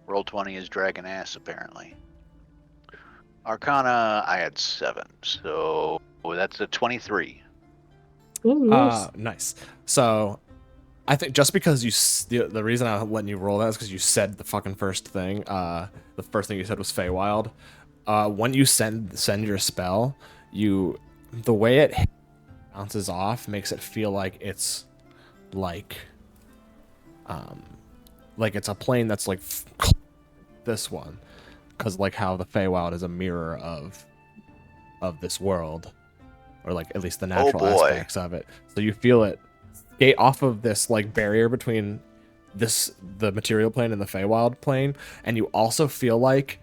Roll 20 is dragon ass, apparently. Arcana, I had 7, so that's a 23. Ooh, nice. Nice. So, I think just because the reason I'm letting you roll that is because you said the fucking first thing. The first thing you said was Feywild. When you send your spell, the way it bounces off makes it feel like it's like it's a plane that's like this one, because like how the Feywild is a mirror of this world, or like at least the natural aspects of it. So you feel it skate off of this like barrier between the material plane and the Feywild plane, and you also feel like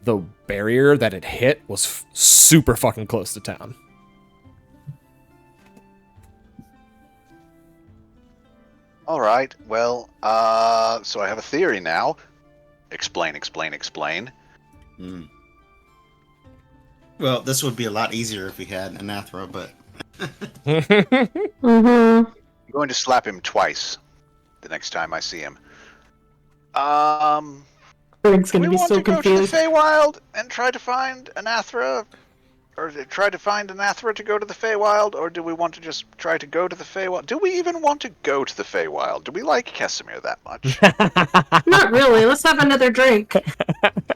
the barrier that it hit was super fucking close to town. All right, well, so I have a theory now. Explain. Well, this would be a lot easier if we had Anathra, but... Mm-hmm. I'm going to slap him twice the next time I see him. Greg's Do gonna we be want so to go confused. to the Feywild and try to find Anathra? Or try to find Anathra to go to the Feywild? Or do we want to just try to go to the Feywild? Do we even want to go to the Feywild? Do we like Kesimir that much? Not really. Let's have another drink.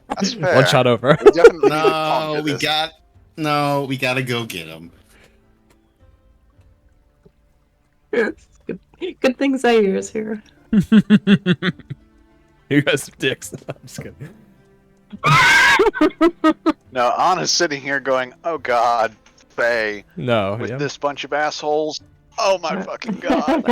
That's fair. One shot over. We definitely need to No, ponder we this. gotta go get him. It's good things Zaire here. You guys are dicks. I'm just kidding. No, Anna's sitting here going, oh god, Faye, No. with yeah. this bunch of assholes. Oh my fucking god.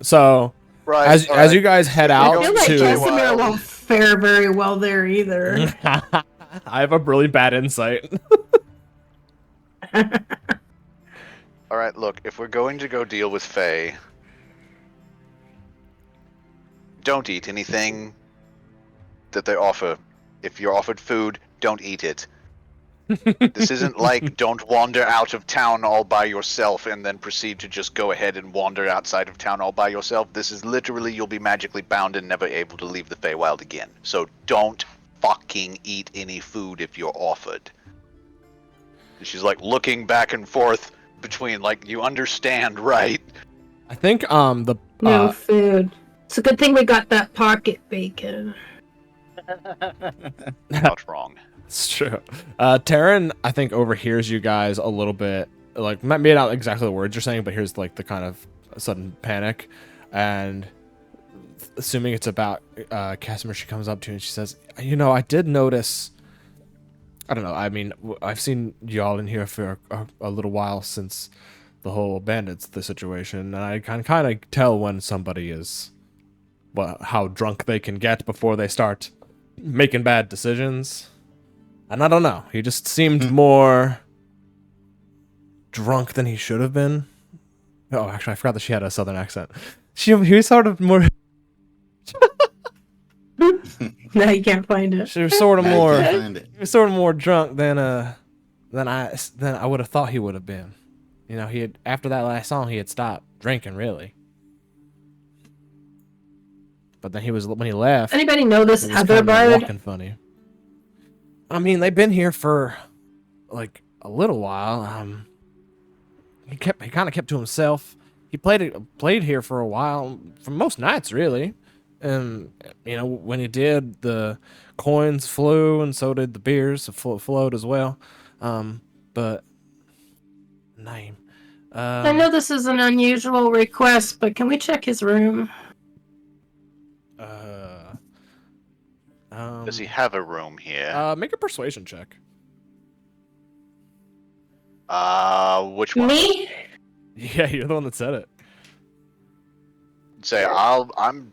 So Right. as you guys head I out I feel like to- Casimir won't fare very well there either. I have a really bad insight. Alright, look, if we're going to go deal with Faye, don't eat anything that they offer. If you're offered food, don't eat it. This isn't like don't wander out of town all by yourself and then proceed to just go ahead and wander outside of town all by yourself. This is literally you'll be magically bound and never able to leave the Feywild again. So don't fucking eat any food if you're offered. And she's like looking back and forth between like, you understand, right? I think No food. It's a good thing we got that pocket bacon. Not wrong. It's true. Taryn, I think, overhears you guys a little bit, like, maybe not exactly the words you're saying, but here's, like, the kind of sudden panic. And assuming it's about Casimir, she comes up to you and she says, you know, I did notice, I don't know, I mean, I've seen y'all in here for a little while since the whole bandits, the situation, and I can kind of tell when somebody is, well, how drunk they can get before they start making bad decisions. And I don't know. He just seemed more drunk than he should have been. Oh, actually, I forgot that she had a southern accent. He was sort of more. Now you can't find it. She was sort of Now you more. can't find it. He was sort of more drunk than I would have thought he would have been. You know, he had after that last song, he had stopped drinking really. But then when he left. Anybody know this it was Heather kinda Bard? walking funny. I mean, they've been here for like a little while. He kind of kept to himself. He played here for a while, for most nights really. And you know, when he did, the coins flew, and so did the beers flowed as well. But name. I know this is an unusual request, but can we check his room? Does he have a room here? Make a persuasion check. Which one? Me? Yeah, you're the one that said it. Say, I'm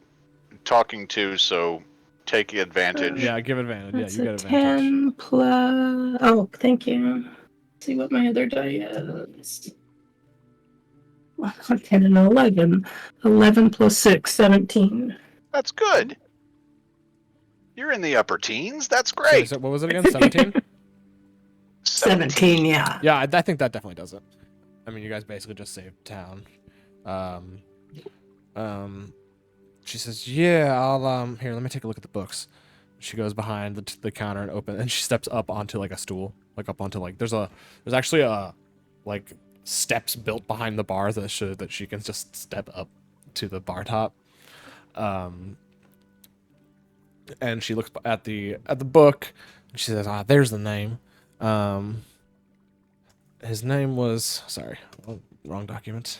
talking to, so take advantage. Yeah, give advantage. That's Yeah, you a get advantage. 10 plus... Oh, thank you. Let's see what my other die is. 10 and 11. 11 plus 6, 17. That's good. You're in the upper teens. That's great. So what was it again? 17? 17, yeah. Yeah, I think that definitely does it. I mean, you guys basically just saved town. She says, "Yeah, I'll here. Let me take a look at the books." She goes behind the counter and she steps up onto like a stool, like up onto like there's actually a like steps built behind the bar that she can just step up to the bar top. And she looks at the book and she says, there's the name. His name was wrong document.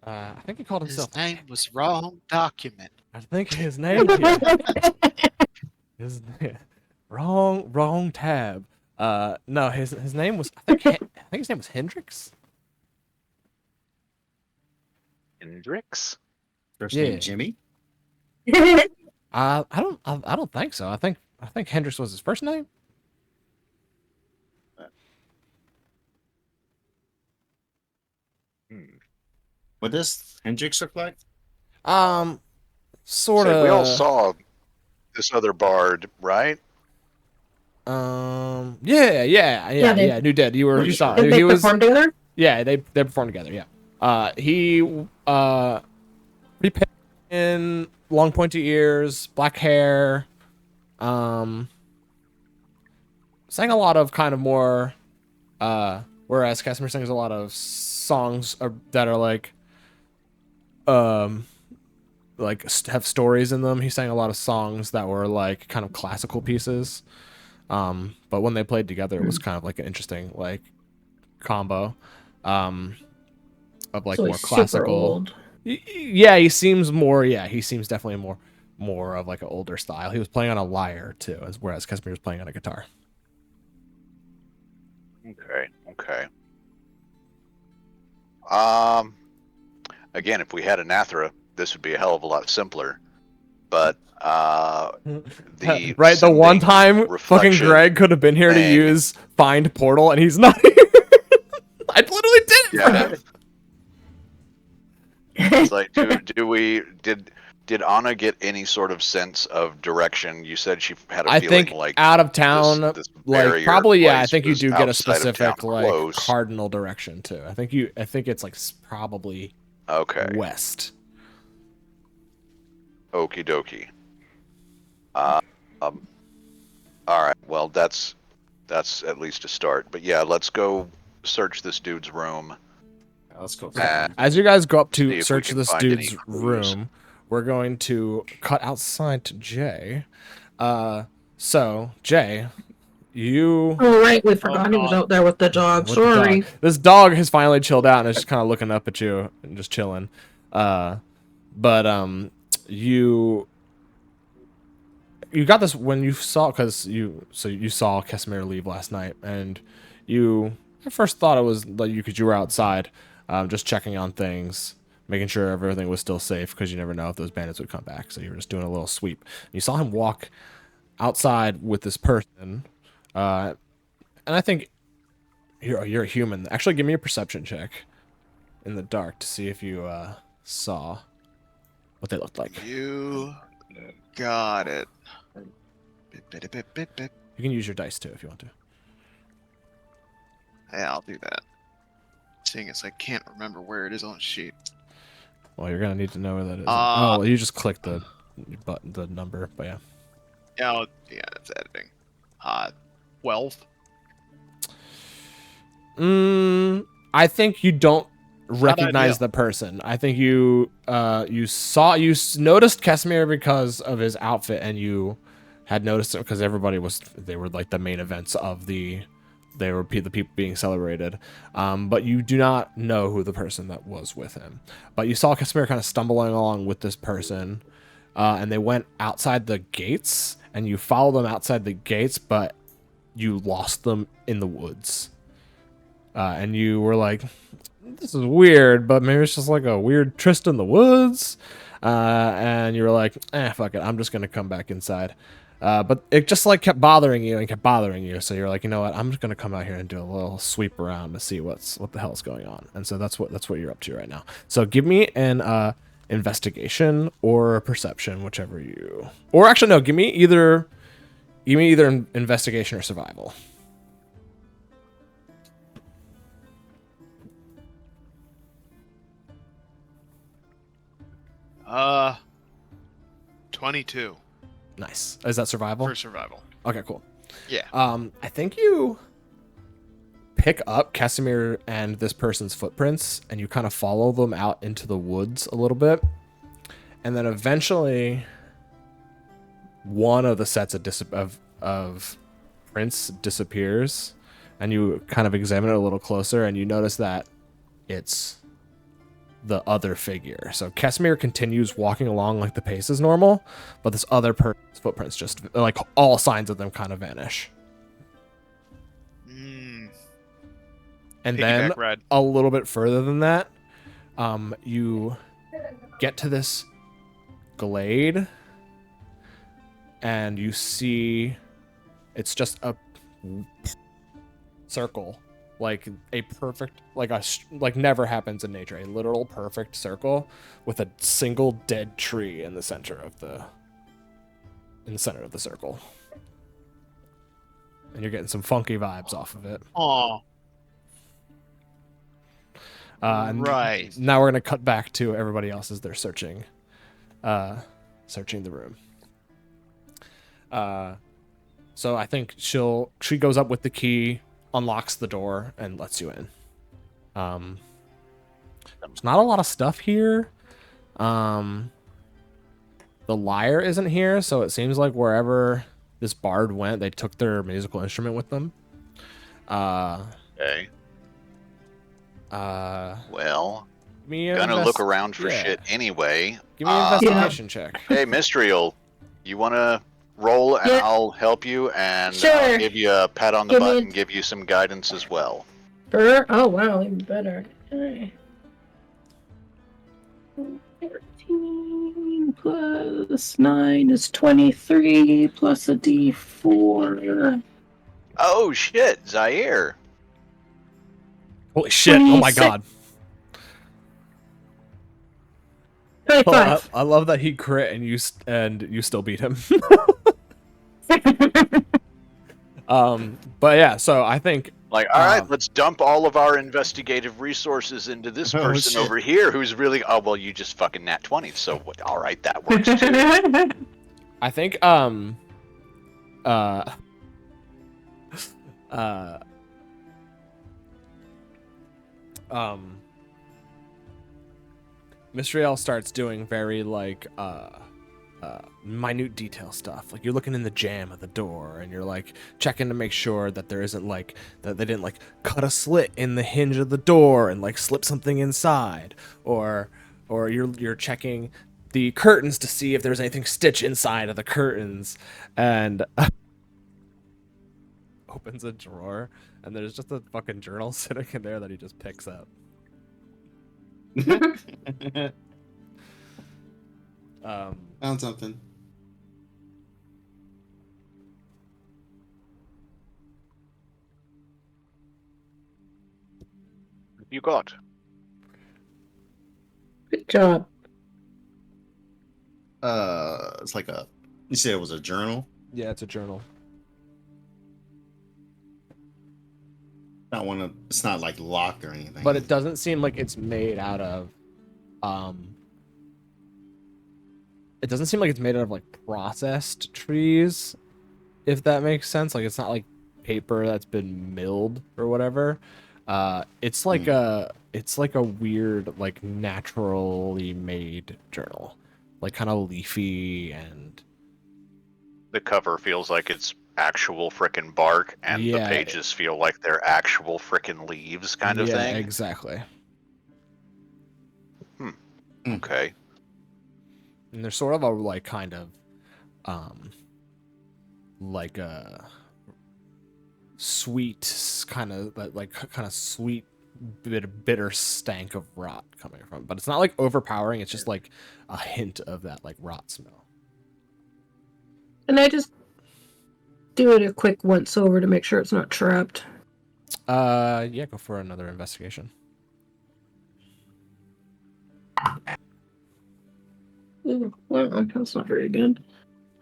I think he called himself. His name was wrong document. I think his name is wrong tab. No, his name was I think his name was Hendrix. Hendrix? First Yeah. name Jimmy. I don't think so. I think Hendrix was his first name. What does Hendrix look like? Sort So of. we all saw this other bard, right? Yeah. they- You did. You saw. Did they He was. perform together? Yeah, they performed together. Yeah. He pretty in long pointy ears, black hair. Sang a lot of kind of more. Whereas Casimir sings a lot of songs that are like have stories in them. He sang a lot of songs that were like kind of classical pieces. But when they played together, it was kind of like an interesting like combo of like So more he's super classical. old. Yeah, he seems more. Yeah, he seems definitely more of like an older style. He was playing on a lyre too, whereas Casimir was playing on a guitar. Okay. Again, if we had Anathra, this would be a hell of a lot simpler. But the right, the one sending time fucking reflection Greg could have been here to thing- use find portal, and he's not here. I literally did it for Yeah. him. It's like, did Anna get any sort of sense of direction? You said she had a I feeling think like out of town, this like barrier probably yeah. I place think you was do get a outside of specific town like close. cardinal direction too. I think it's like probably Okay. west. Okie dokie. All right. Well, that's at least a start. But yeah, let's go search this dude's room. Let's go. And As you guys go up See if to we search can this find any dude's clues. room, we're going to cut outside to Jay. So Jay, you. Oh, right. We forgot he was God. out there with the dog. with the Sorry. dog. This dog has finally chilled out and is just kind of looking up at you and just chilling. But you got this when you saw you saw Casimir leave last night, and you at first thought it was like you were outside, just checking on things, making sure everything was still safe because you never know if those bandits would come back. So you were just doing a little sweep. You saw him walk outside with this person, and I think you're a human. Actually, give me a perception check in the dark to see if you saw what they looked like. You got it. You can use your dice too if you want to. Yeah, I'll do that. Seeing as I can't remember where it is on the sheet. Well, you're gonna need to know where that is. Uh, you just click the button, the number, but yeah. Yeah, that's editing. 12. I think you don't How'd I recognize do? the person. I think you noticed Casimir because of his outfit, and you had noticed it because they were like the main events of the people being celebrated. But you do not know who the person that was with him. But you saw Casimir kind of stumbling along with this person, and they went outside the gates, and you followed them outside the gates, but you lost them in the woods. And you were like, this is weird, but maybe it's just like a weird tryst in the woods. And you were like, fuck it, I'm just gonna come back inside. But it just like kept bothering you. So you're like, you know what, I'm just gonna come out here and do a little sweep around to see what the hell's going on. And so that's what you're up to right now. So give me an investigation or a perception, whichever you. Or actually, no, give me either investigation or survival. 22 Nice. Is that survival? for survival. Okay, cool. Yeah. I think you pick up Casimir and this person's footprints, and you kind of follow them out into the woods a little bit, and then eventually, one of the sets of prints disappears, and you kind of examine it a little closer, and you notice that it's the other figure. So Casimir continues walking along like the pace is normal, but this other person's footprints just like all signs of them kind of vanish. And then Piggyback ride. a little bit further than that, you get to this glade, and you see it's just a circle, like a perfect, like never happens in nature, a literal perfect circle with a single dead tree in the center of the circle, and you're getting some funky vibes off of it. Aw. And Right. now we're gonna cut back to everybody else as they're searching the room. So I think she goes up with the key, unlocks the door, and lets you in. There's not a lot of stuff here. The lyre isn't here, so it seems like wherever this bard went, they took their musical instrument with them. Okay. Well, Give me a gonna look around for yeah. shit anyway. Give me an investigation check. Hey, Mystriel, you wanna roll and Yeah. I'll help you, and I'll Sure. give you a pat on the Give me butt a- and give you some guidance as well. Oh wow, even better. Okay. 14 plus 9 is 23 plus a d4. Oh shit, Zaire. Holy shit! Oh my 26. god! 25. I love that he crit and you still beat him. But yeah, so I think Like, all right, let's dump all of our investigative resources into this Oh, person shit. over here who's really. Oh well, you just fucking nat 20. So what? All right, that works too. I think Mystriel starts doing very like minute detail stuff. Like you're looking in the jamb of the door and you're like checking to make sure that there isn't like that they didn't like cut a slit in the hinge of the door and like slip something inside, or you're checking the curtains to see if there's anything stitched inside of the curtains, and opens a drawer and there's just a fucking journal sitting in there that he just picks up. Found something. You got. Good job. It's like a. You said it was a journal. Yeah, it's a journal. Not one of. It's not like locked or anything. But it doesn't seem like it's made out of it doesn't seem like it's made out of like processed trees, if that makes sense. Like it's not like paper that's been milled or whatever. It's like a weird like naturally made journal. Like kind of leafy, and The cover feels like it's actual frickin' bark, and Yeah. the pages feel like they're actual frickin' leaves, kind of yeah, thing. exactly. Okay. And there's sort of a like kind of like a sweet kind of sweet bitter stank of rot coming from it. But it's not like overpowering, it's just like a hint of that like rot smell. And I just do it a quick once over to make sure it's not trapped. Yeah, go for another investigation. Ooh, well, that's not very good.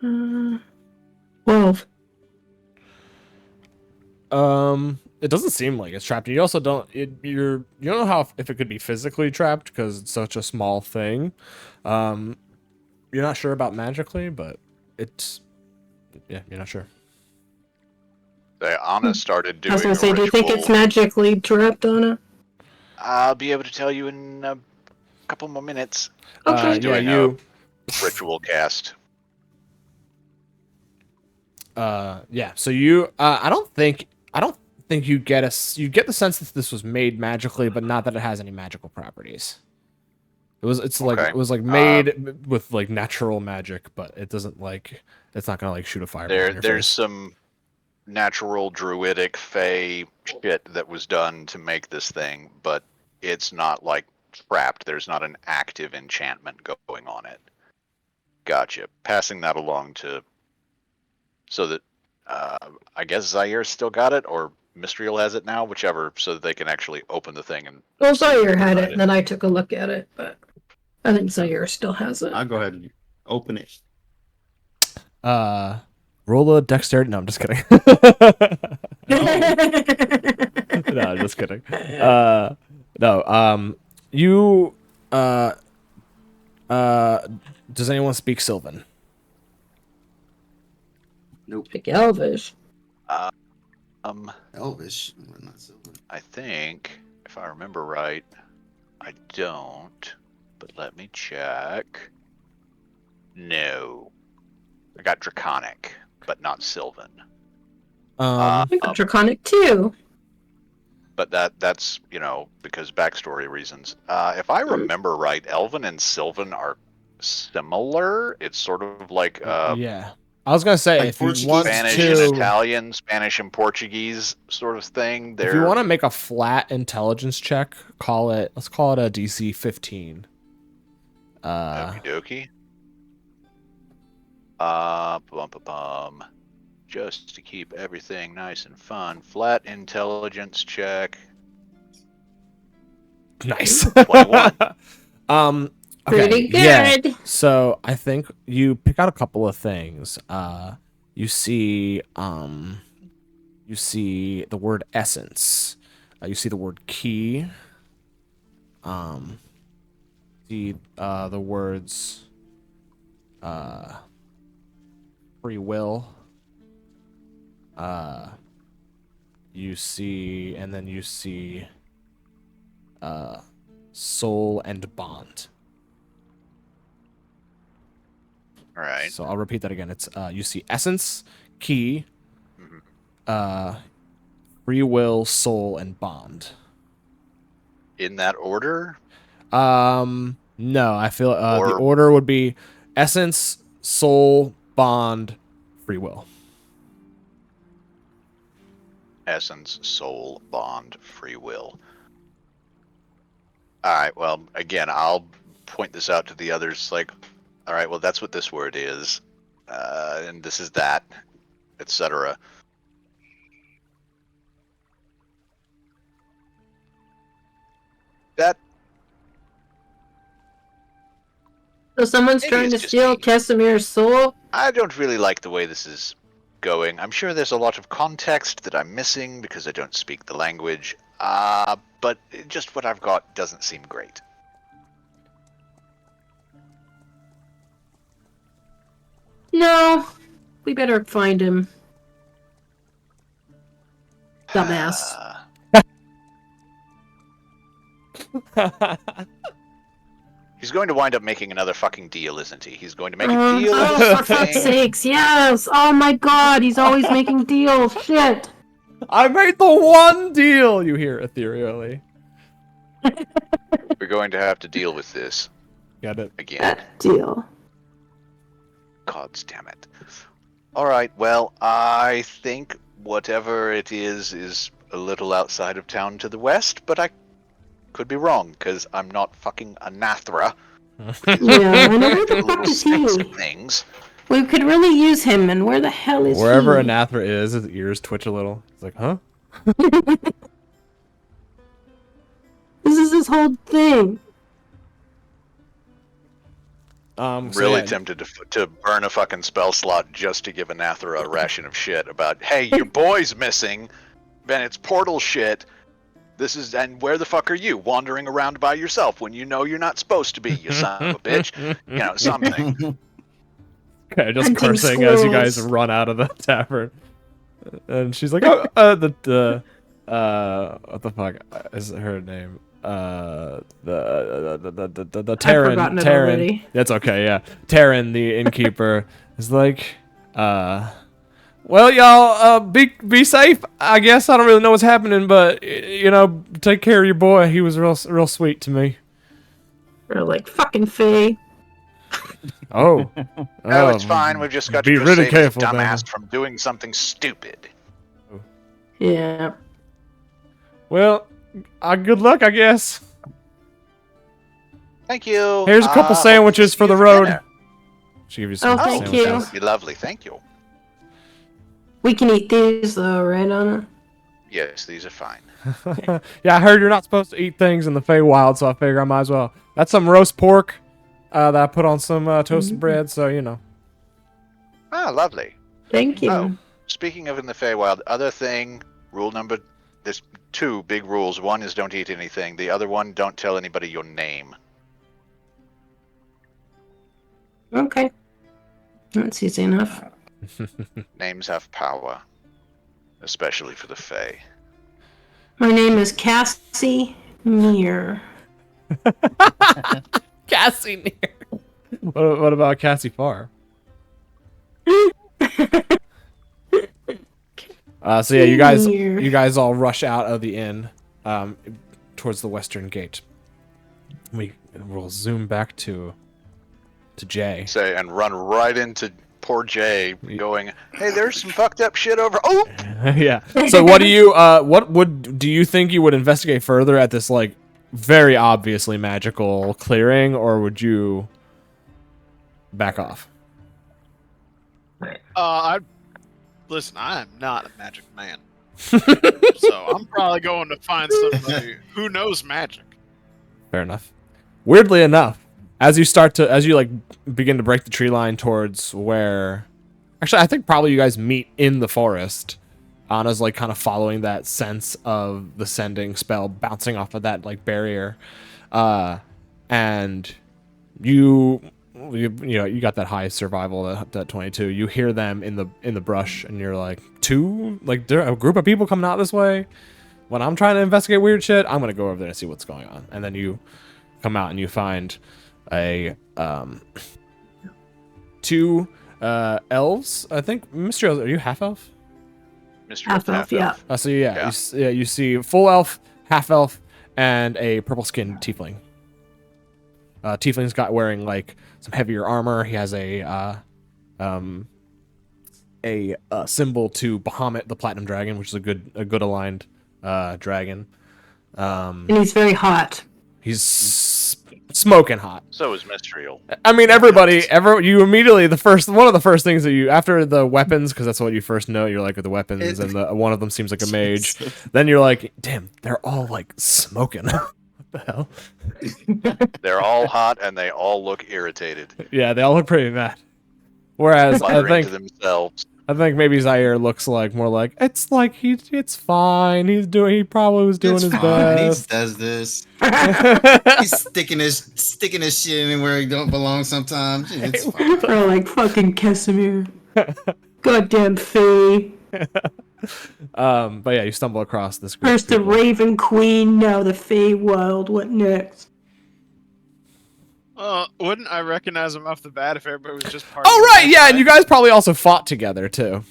12. it doesn't seem like it's trapped. You also don't. You don't know how if it could be physically trapped because it's such a small thing. You're not sure about magically, but it's you're not sure. Anna started I doing was gonna a say, do you think it's ritual. magically trapped, Anna? I'll be able to tell you in a couple more minutes. Okay. Yeah, doing you. Ritual cast. Yeah. So you. I don't think you get you get the sense that this was made magically, but not that it has any magical properties. It's like Okay. it was like made with like natural magic, but it doesn't like it's not gonna like shoot a fireball in your There's face. some natural druidic fey shit that was done to make this thing, but it's not like trapped. There's not an active enchantment going on it. Gotcha. Passing that along to so that I guess Zaire still got it or Mystriel has it now, whichever, so that they can actually open the thing and Well, see Zaire had inside it, and then I took a look at it, but I think Zaire still has it. I'll go ahead and open it. Roll a dexterity. No, I'm just kidding. No, I'm just kidding. No. You. Does anyone speak Sylvan? Nope. Pick Elvish. Elvish, but not Sylvan. I think, if I remember right, I don't, but let me check. No. I got Draconic, but not Sylvan. I got Draconic too. But that's, because backstory reasons. If I remember right, Elven and Sylvan are similar. It's sort of like yeah. I was gonna say Like if you Portuguese, want Spanish to, and Italian, Spanish and Portuguese sort of thing. if you want to make a flat intelligence check, let's call it a DC 15. Okie dokie. Bum. Just to keep everything nice and fun. Flat intelligence check. Nice. 21. Okay, Pretty yeah. good. So I think you pick out a couple of things. You see the word essence. You see the word key. See the words free will. You see soul and bond. All right. So I'll repeat that again. It's you see essence, key, free will, soul, and bond. In that order? No, I feel the Or- order would be essence, soul, bond, free will. Essence, soul, bond, free will. All right. Well, again, I'll point this out to the others. Like, all right. Well, that's what this word is, and this is that, etc. That So someone's Maybe trying it's to just steal me. Casimir's soul? I don't really like the way this is going. I'm sure there's a lot of context that I'm missing because I don't speak the language. But just what I've got doesn't seem great. No. We better find him. Dumbass. He's going to wind up making another fucking deal, isn't he? He's going to make a deal with Oh, this for fuck's thing. sakes, yes! Oh my god, he's always making deals. Shit! I made the one deal. You hear ethereally. We're going to have to deal with this Got it. again. Deal. God damn it. Alright, well, I think whatever it is a little outside of town to the west, but I could be wrong, because I'm not fucking Anathra. Yeah, I know. Where the fuck Little is snakes he? and things. We could really use him, and where the hell is Wherever he? Anathra is, his ears twitch a little. He's like, huh? This is his whole thing. I'm So really yeah, tempted to burn a fucking spell slot just to give Anathra a ration of shit about, hey, your boy's missing. then it's portal shit. And where the fuck are you? Wandering around by yourself when you know you're not supposed to be, you son of a bitch. You know, something. Okay, just Hunting cursing as you guys squirrels. run out of the tavern. And she's like, what the fuck is her name? The forgotten it Taryn. already. That's okay, yeah. Taryn, the innkeeper, is like, well, y'all, be safe. I guess I don't really know what's happening, but you know, take care of your boy. He was real sweet to me. Or like, fucking Faye. Oh, Oh, it's fine. We've just got be to go really save this careful, man. dumbass from doing something stupid. Yeah. Well, good luck, I guess. Thank you. Here's a couple hope sandwiches to see for you the for road. dinner. She give you some Oh, thank sandwiches. you. That would be lovely. Thank you. We can eat these though, right, Anna? Yes, these are fine. Yeah, I heard you're not supposed to eat things in the Feywild, so I figure I might as well. That's some roast pork that I put on some toasted bread, so you know. Ah, lovely. Thank you. Oh, speaking of in the Feywild, there's two big rules. One is don't eat anything. The other one, don't tell anybody your name. Okay. That's easy enough. Names have power, especially for the Fey. My name is Cassie Meir. Cassie near. What about Cassie Farr? So yeah, you guys all rush out of the inn, towards the western gate. We'll zoom back to Jay. Say, and run right into poor Jay, going, "Hey, there's some fucked up shit over." Oh, Yeah. So what do you think you would investigate further at this like very obviously magical clearing, or would you back off? Listen, I am not a magic man. So I'm probably going to find somebody who knows magic. Fair enough. Weirdly enough, as you like begin to break the tree line towards where, actually, I think probably you guys meet in the forest. Anna's like kind of following that sense of the sending spell bouncing off of that like barrier, and you know you got that high survival, that 22. You hear them in the brush, and you're like, there are a group of people coming out this way. When I'm trying to investigate weird shit, I'm gonna go over there and see what's going on. And then you come out and you find a two elves. I think, Mr. Elves, are you half elf? Mr. Half elf, yeah. So you see full elf, half elf, and a purple skinned tiefling. Tiefling's got wearing like some heavier armor. He has a symbol to Bahamut, the platinum dragon, which is a good aligned dragon. And he's very hot. He's smoking hot. So is Mystriel. I mean, you immediately one of the first things that you, after the weapons, because that's what you first know. You're like, with the weapons, and one of them seems like a mage. Then you're like, damn, they're all like smoking. What the hell? They're all hot and they all look irritated. Yeah, they all look pretty mad. Whereas Muttering to themselves. I think maybe Zaire looks like more like it's fine. He probably was doing It's his fine. best. He does this. He's sticking his shit anywhere he don't belong sometimes. It's fine. Or like fucking Casimir. Goddamn Faye. But yeah, you stumble across this group. First the Raven Queen, now the Feywild. What next? Wouldn't I recognize him off the bat if everybody was just part Oh of right, yeah, and you guys probably also fought together too.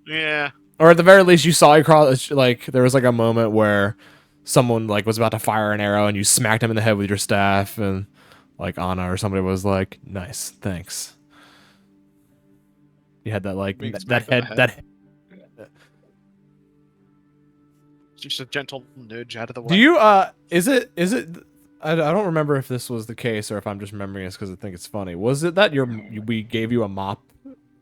Yeah. Or at the very least, you saw across, like, there was like a moment where someone like was about to fire an arrow and you smacked him in the head with your staff, and like Anna or somebody was like, "Nice, thanks." You had that like that. Just a gentle nudge out of the way. Do you is it I don't remember if this was the case or if I'm just remembering this because I think it's funny. Was it that we gave you a mop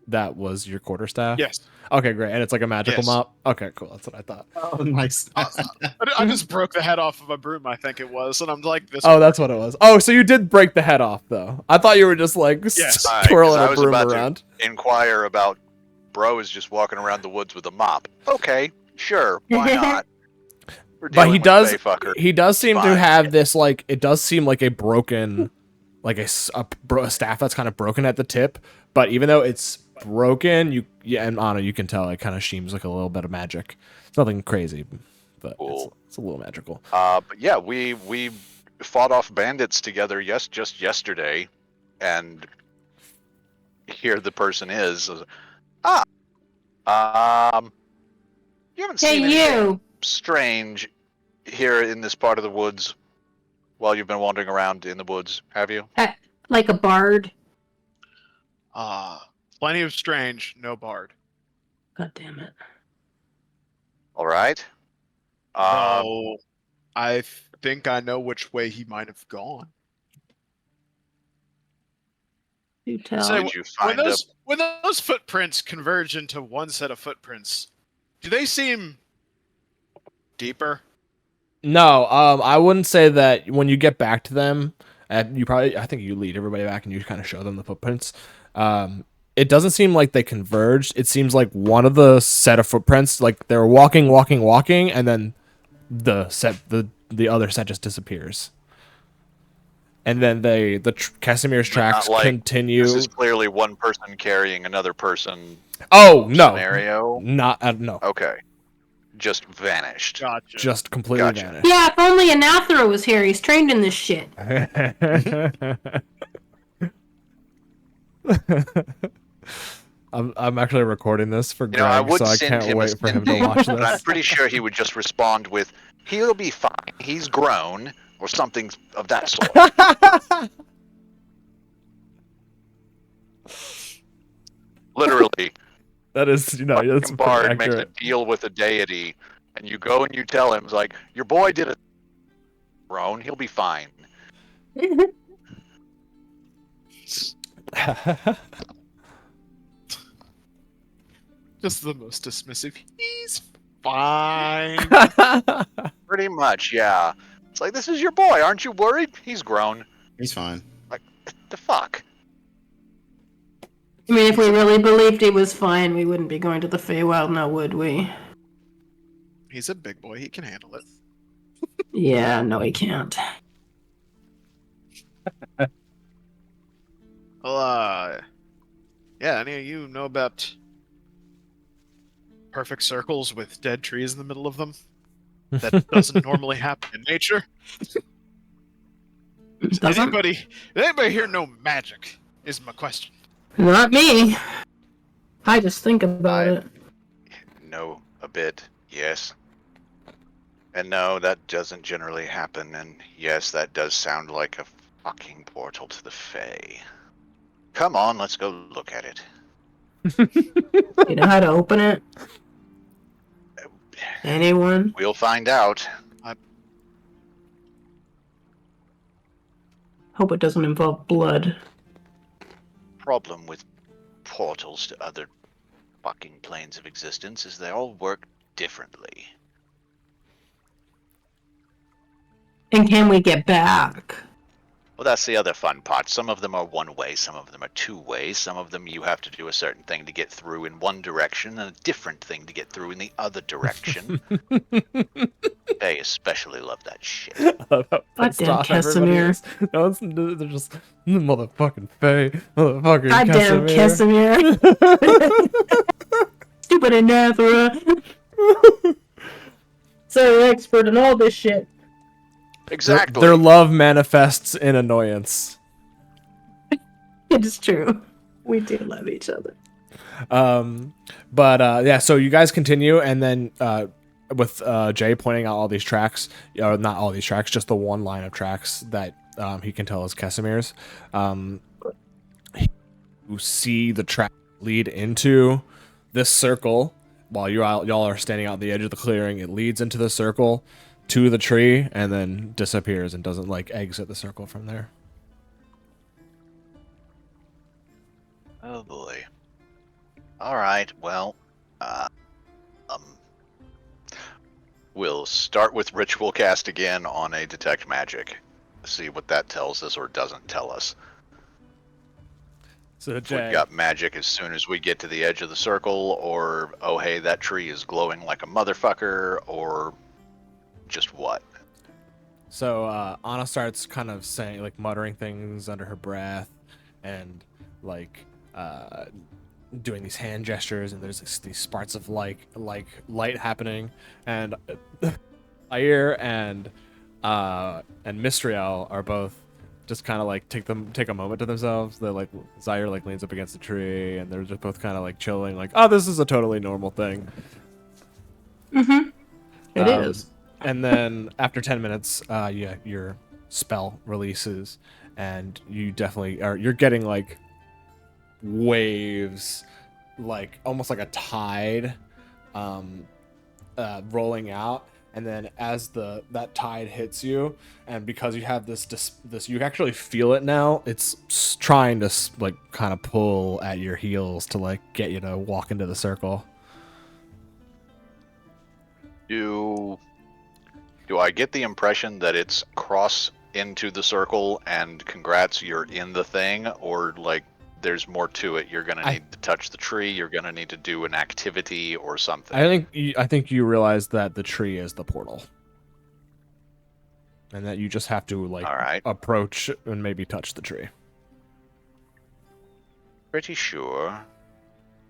that was your quarterstaff? Yes. Okay, great. And it's like a magical Yes. mop? Okay, cool. That's what I thought. Oh, nice. I just broke the head off of a broom, I think it was, and I'm like, this. Oh, that's what it was. Oh, so you did break the head off, though. I thought you were just like Yes. twirling I a was broom about around. to inquire about bro is just walking around the woods with a mop. Okay, Sure, why not? We're But dealing he with does. Bayfucker. He does seem to Fine. have this like. It does seem like a broken, like a staff that's kind of broken at the tip. But even though it's broken, and Anna, you can tell it kind of seems like a little bit of magic. It's nothing crazy, but Cool. it's a little magical. But yeah, we fought off bandits together just yesterday, and here the person is. You haven't seen Hey, anything you! strange here in this part of the woods while you've been wandering around in the woods, have you? Like a bard. Plenty of strange, no bard. God damn it. All right. Though I think I know which way he might have gone. Do tell. So Did you find when those footprints converge into one set of footprints, do they seem deeper? No, I wouldn't say that. When you get back to them, I think you lead everybody back and you kind of show them the footprints. It doesn't seem like they converged. It seems like one of the set of footprints, like they're walking, and then the other set just disappears. And then Casimir's tracks not like, continue. This is clearly one person carrying another person. Oh no! Scenario. Not no. Okay. Just vanished. Gotcha. Just completely Gotcha. vanished. Yeah, if only Anathra was here. He's trained in this shit. I'm actually recording this for Greg, I would so I send can't him a wait for him to sending, watch but I'm this. pretty sure he would just respond with, "He'll be fine. He's grown," or something of that sort. Literally. That is, that's Fucking pretty Bard makes a accurate. deal with a deity, and you go and you tell him, it's like, your boy did it grown, he'll be fine. Just the most dismissive. He's fine. Pretty much, yeah. It's like, this is your boy, aren't you worried? He's grown. He's fine. Like, the fuck? I mean, if we really believed he was fine, we wouldn't be going to the Feywild now, would we? He's a big boy. He can handle it. Yeah, no, he can't. Well, yeah, any of you know about perfect circles with dead trees in the middle of them? That doesn't normally happen in nature. Doesn't? Anybody here know magic? Is my question. Not me. I just think about it. Know a bit, yes. And no, that doesn't generally happen, and yes, that does sound like a fucking portal to the Fae. Come on, let's go look at it. You know how to open it? Anyone? We'll find out. Hope it doesn't involve blood. Problem with portals to other fucking planes of existence is they all work differently. And can we get back? Well, that's the other fun part. Some of them are one way, some of them are two ways, some of them you have to do a certain thing to get through in one direction and a different thing to get through in the other direction. They especially love that shit. Goddamn Casimir. No, they're just motherfucking Fae. Motherfucking Goddamn Casimir. Stupid Anathra. So expert in all this shit. Exactly. Their love manifests in annoyance. It is true. We do love each other. Yeah, so you guys continue, and then with Jay pointing out all these tracks, or not all these tracks, just the one line of tracks that he can tell is Casimir's. You see the track lead into this circle while y'all are standing out the edge of the clearing. It leads into the circle to the tree and then disappears and doesn't exit the circle from there. Oh boy. Alright, well, we'll start with ritual cast again on a detect magic. See what that tells us or doesn't tell us. So We've Jay, got magic as soon as we get to the edge of the circle, or oh hey, that tree is glowing like a motherfucker, or just what? so Anna starts kind of saying, like, muttering things under her breath, and like doing these hand gestures, and there's these sparks of light happening, and Ayer and Mistriel are both just kind of like take a moment to themselves. They're like, Zaire like leans up against the tree, and they're just both kind of like chilling, like, oh, this is a totally normal thing. It is. And then after 10 minutes, yeah, your spell releases, and you definitely are. You're getting like waves, like almost like a tide, rolling out. And then as that tide hits you, and because you have this you actually feel it now. It's trying to like kind of pull at your heels to like get you to walk into the circle. Do I get the impression that it's cross into the circle and congrats, you're in the thing, or like there's more to it? You're gonna need to touch the tree. You're gonna need to do an activity or something. I think you realize that the tree is the portal, and that you just have to like All right. approach and maybe touch the tree. Pretty sure.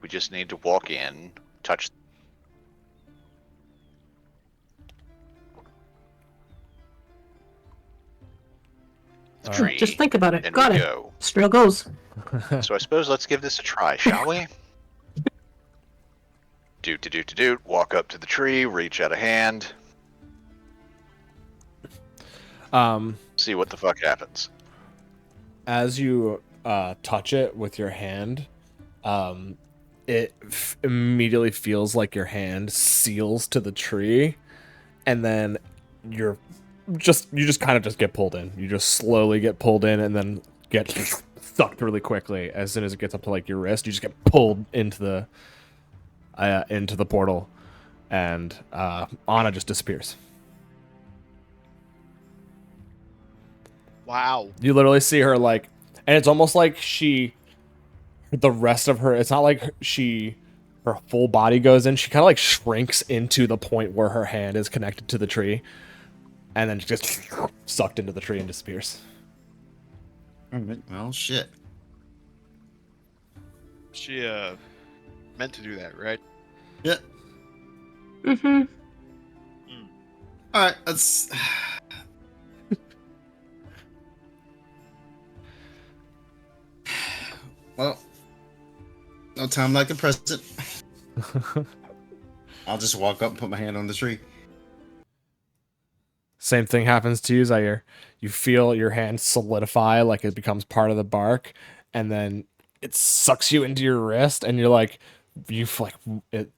We just need to walk in, touch. The tree. Just think about it. And Got we it. go. Spiel goes. So I suppose let's give this a try, shall we? Doot. Walk up to the tree, reach out a hand. See what the fuck happens. As you touch it with your hand, it immediately feels like your hand seals to the tree, and then you just kind of just get pulled in. You just slowly get pulled in, and then get sucked really quickly. As soon as it gets up to like your wrist, you just get pulled into the portal, and Anna just disappears. Wow. You literally see her like, and it's almost like the rest of her, it's not like her full body goes in. She kind of like shrinks into the point where her hand is connected to the tree, and then just sucked into the tree and disappears. Well, shit. She meant to do that, right? Yeah. Mm-hmm. All right, let's. Well, no time like the present. I'll just walk up and put my hand on the tree. Same thing happens to you, Zaire. You feel your hand solidify, like it becomes part of the bark, and then it sucks you into your wrist, and you're like,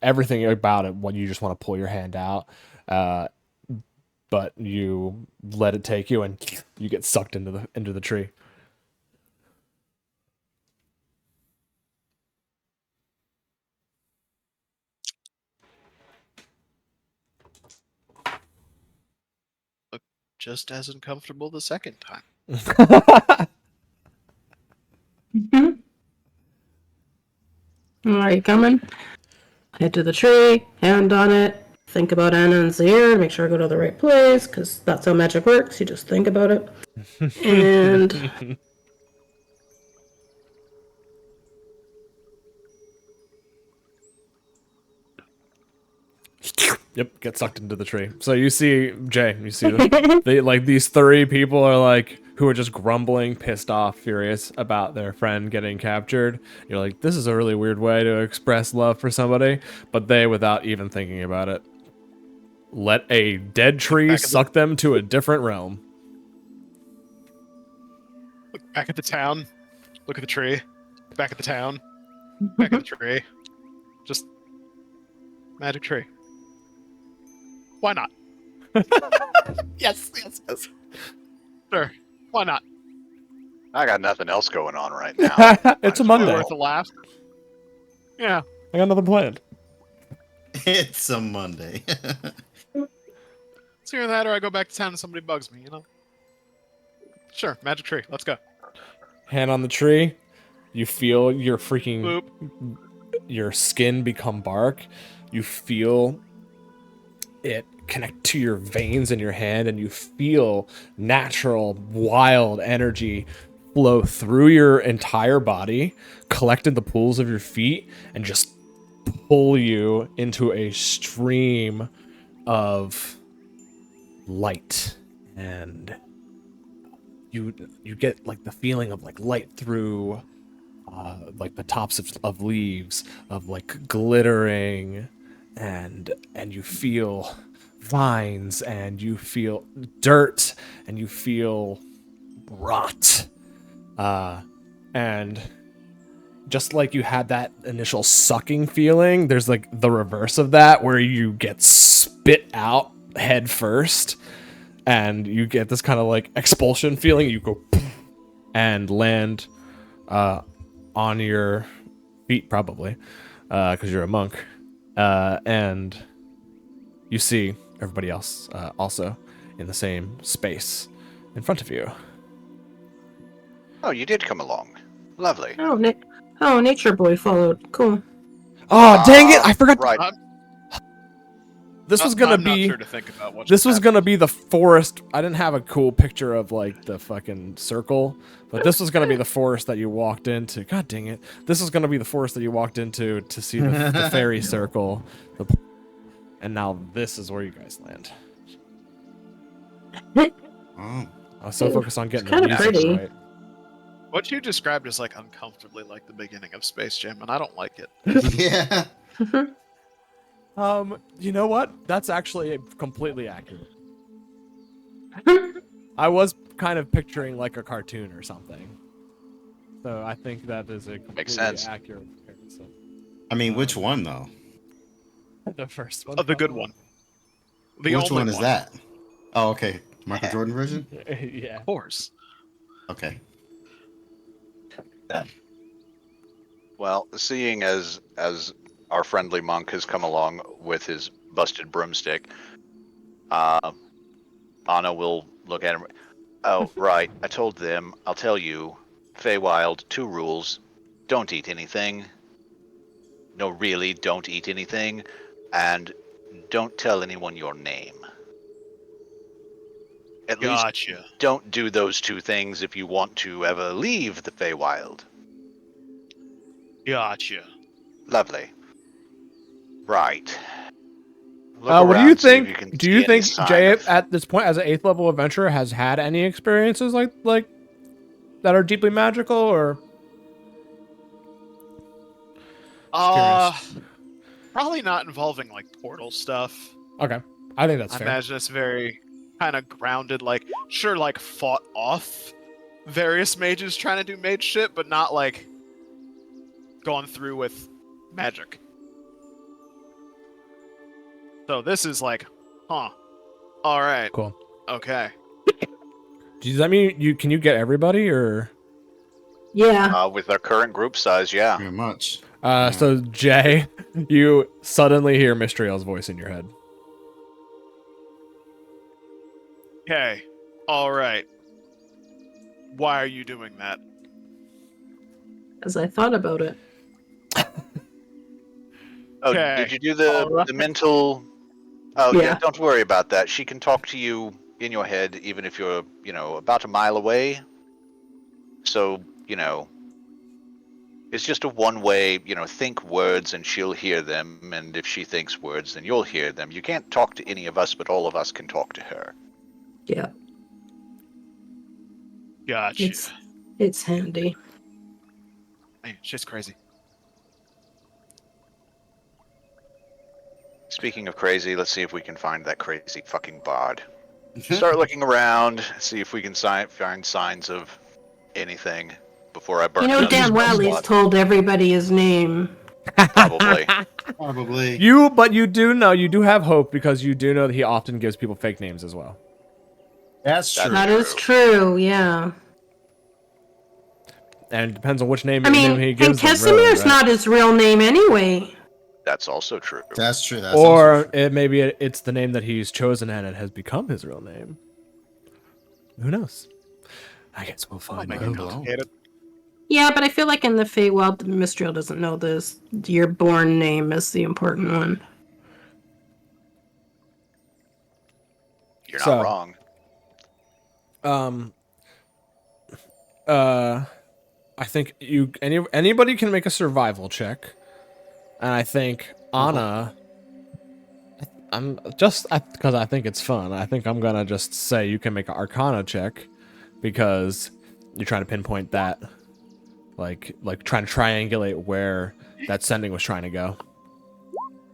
everything about it. When you just want to pull your hand out, but you let it take you, and you get sucked into the tree. Just as uncomfortable the second time. Mm-hmm. All right, coming. Head to the tree, hand on it. Think about Anna and Zaire. Make sure I go to the right place, because that's how magic works. You just think about it. And Yep, get sucked into the tree. So you see Jay, you see like these three people are like who are just grumbling, pissed off, furious about their friend getting captured. You're like, this is a really weird way to express love for somebody, but they, without even thinking about it, let a dead tree suck them to a different realm. Look back at the town. Look at the tree. Back at the town. Back at the tree. Just magic tree. Why not? Yes. Sure. Why not? I got nothing else going on right now. It's a Might as Monday. well. Worth a laugh. Yeah. I got nothing planned. It's a Monday. It's either that or I go back to town and somebody bugs me, you know? Sure, magic tree. Let's go. Hand on the tree. You feel your freaking Boop. your skin become bark. You feel it connect to your veins in your hand, and you feel natural, wild energy flow through your entire body, collect in the pools of your feet, and just pull you into a stream of light. And you get like the feeling of like light through like the tops of leaves, of like glittering, and you feel vines, and you feel dirt, and you feel rot, and just like you had that initial sucking feeling, there's like the reverse of that, where you get spit out head first, and you get this kind of like expulsion feeling. You go and land on your feet, probably, because you're a monk, and you see everybody else also in the same space in front of you. Oh, you did come along. Lovely. Oh, Nature Boy followed. Cool. Oh, dang it! I forgot. Right. This was gonna I'm not be. sure to think about what This was gonna be the forest. I didn't have a cool picture of like the fucking circle, but this was gonna be the forest that you walked into. God dang it! This was gonna be the forest that you walked into to see the fairy circle, and now this is where you guys land. Oh. I was so focused on getting the kinda music pretty. right. What you described is like uncomfortably like the beginning of Space Jam, and I don't like it. Yeah. You know what? That's actually completely accurate. I was kind of picturing like a cartoon or something. So I think that is a completely sense. accurate comparison. I mean, which one though? The first one. Oh, the good one. The Which only one is that? Oh, okay. Michael Jordan version? Yeah. Of course. Okay. Well, seeing as our friendly monk has come along with his busted broomstick, Anna will look at him. Oh, right. I told them. I'll tell you. Feywild, 2 rules. Don't eat anything. No, really, don't eat anything. And don't tell anyone your name. At least Gotcha. don't do those 2 things if you want to ever leave the Feywild. Gotcha. Lovely. Right. Look What do around, you see if think? can Do see you any think sign Jay, of- at this point, as an 8th level adventurer, has had any experiences like that are deeply magical, or? Probably not involving like portal stuff. Okay, I think that's I fair. imagine it's very kind of grounded, like sure, like fought off various mages trying to do mage shit, but not like gone through with magic. So this is like, huh? All right, Cool. okay. Does that mean you get everybody, or? Yeah. with our current group size, yeah. Very much. So Jay, you suddenly hear Mistriel's voice in your head. Okay, all right. Why are you doing that? As I thought about it. Oh, Okay. did you do the Alright. mental? Oh, yeah. Yeah. Don't worry about that. She can talk to you in your head, even if you're, about a mile away. So, it's just a one-way, think words and she'll hear them, and if she thinks words, then you'll hear them. You can't talk to any of us, but all of us can talk to her. Yeah. Gotcha. It's handy. Man, shit's crazy. Speaking of crazy, let's see if we can find that crazy fucking bard. Start looking around, see if we can find signs of anything before I burn You know another damn spell well he's slot. told everybody his name. Probably. Probably. But you do have hope, because you do know that he often gives people fake names as well. That's true. That is true, yeah. And it depends on which name, I mean, name he and gives them, Casimir's really, right? not his real name anyway. That's also true. That's true. That's Or also true. maybe it's the name that he's chosen and it has become his real name. Who knows? I guess we'll find Make out. it complicated. Yeah, but I feel like in the Feywild, Mistral doesn't know this. Your born name is the important one. You're not So, wrong. I think anybody can make a survival check, and I think Anna. I'm just because I think it's fun. I think I'm gonna just say you can make an Arcana check because you're trying to pinpoint that, like trying to triangulate where that sending was trying to go.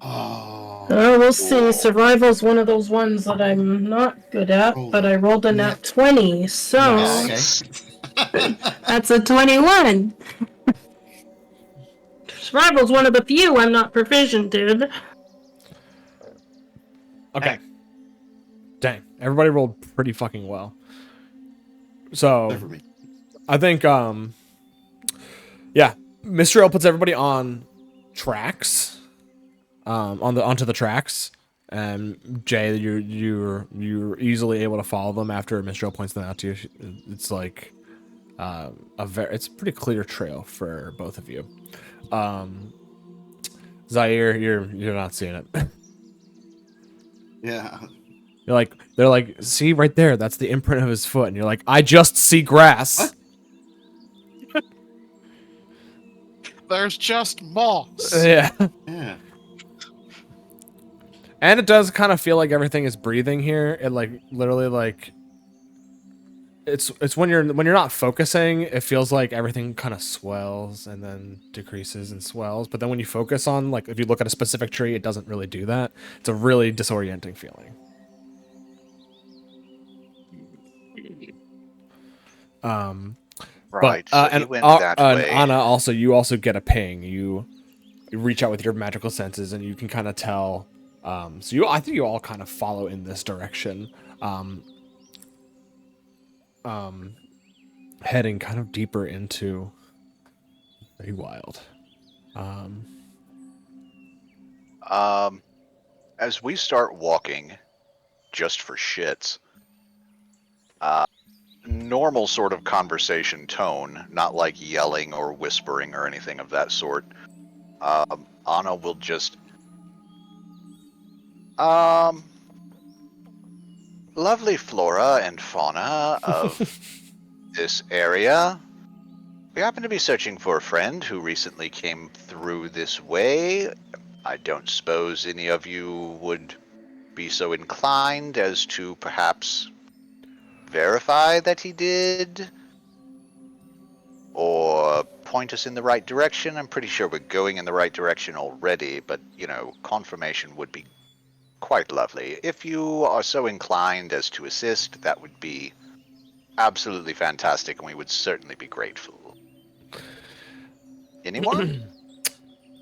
Oh. Oh, we'll see. Survival's one of those ones that I'm not good at, but I rolled a nat 20, so Nice. Okay. that's a 21. Survival's one of the few I'm not proficient in. Okay. Dang, everybody rolled pretty fucking well. So Except for me. I think yeah, Mr. L puts everybody on tracks. Onto the tracks. And Jay, you're easily able to follow them after Mr. L points them out to you. It's like it's a pretty clear trail for both of you. Zaire, you're not seeing it. Yeah. They're like, see right there, that's the imprint of his foot, and you're like, I just see grass. What? There's just moss. Yeah. Yeah. And it does kind of feel like everything is breathing here. It like literally like it's when you're not focusing, it feels like everything kind of swells and then decreases and swells. But then when you focus on, like, if you look at a specific tree, it doesn't really do that. It's a really disorienting feeling. Right. But, So he went that and way. Anna, also, you also get a ping. You reach out with your magical senses, and you can kind of tell. I think you all kind of follow in this direction, heading kind of deeper into the wild. As we start walking, just for shits, normal sort of conversation tone, not like yelling or whispering or anything of that sort. Anna will just, lovely flora and fauna of this area. We happen to be searching for a friend who recently came through this way. I don't suppose any of you would be so inclined as to perhaps verify that he did? Or point us in the right direction? I'm pretty sure we're going in the right direction already, but, confirmation would be quite lovely. If you are so inclined as to assist, that would be absolutely fantastic, and we would certainly be grateful. Anyone?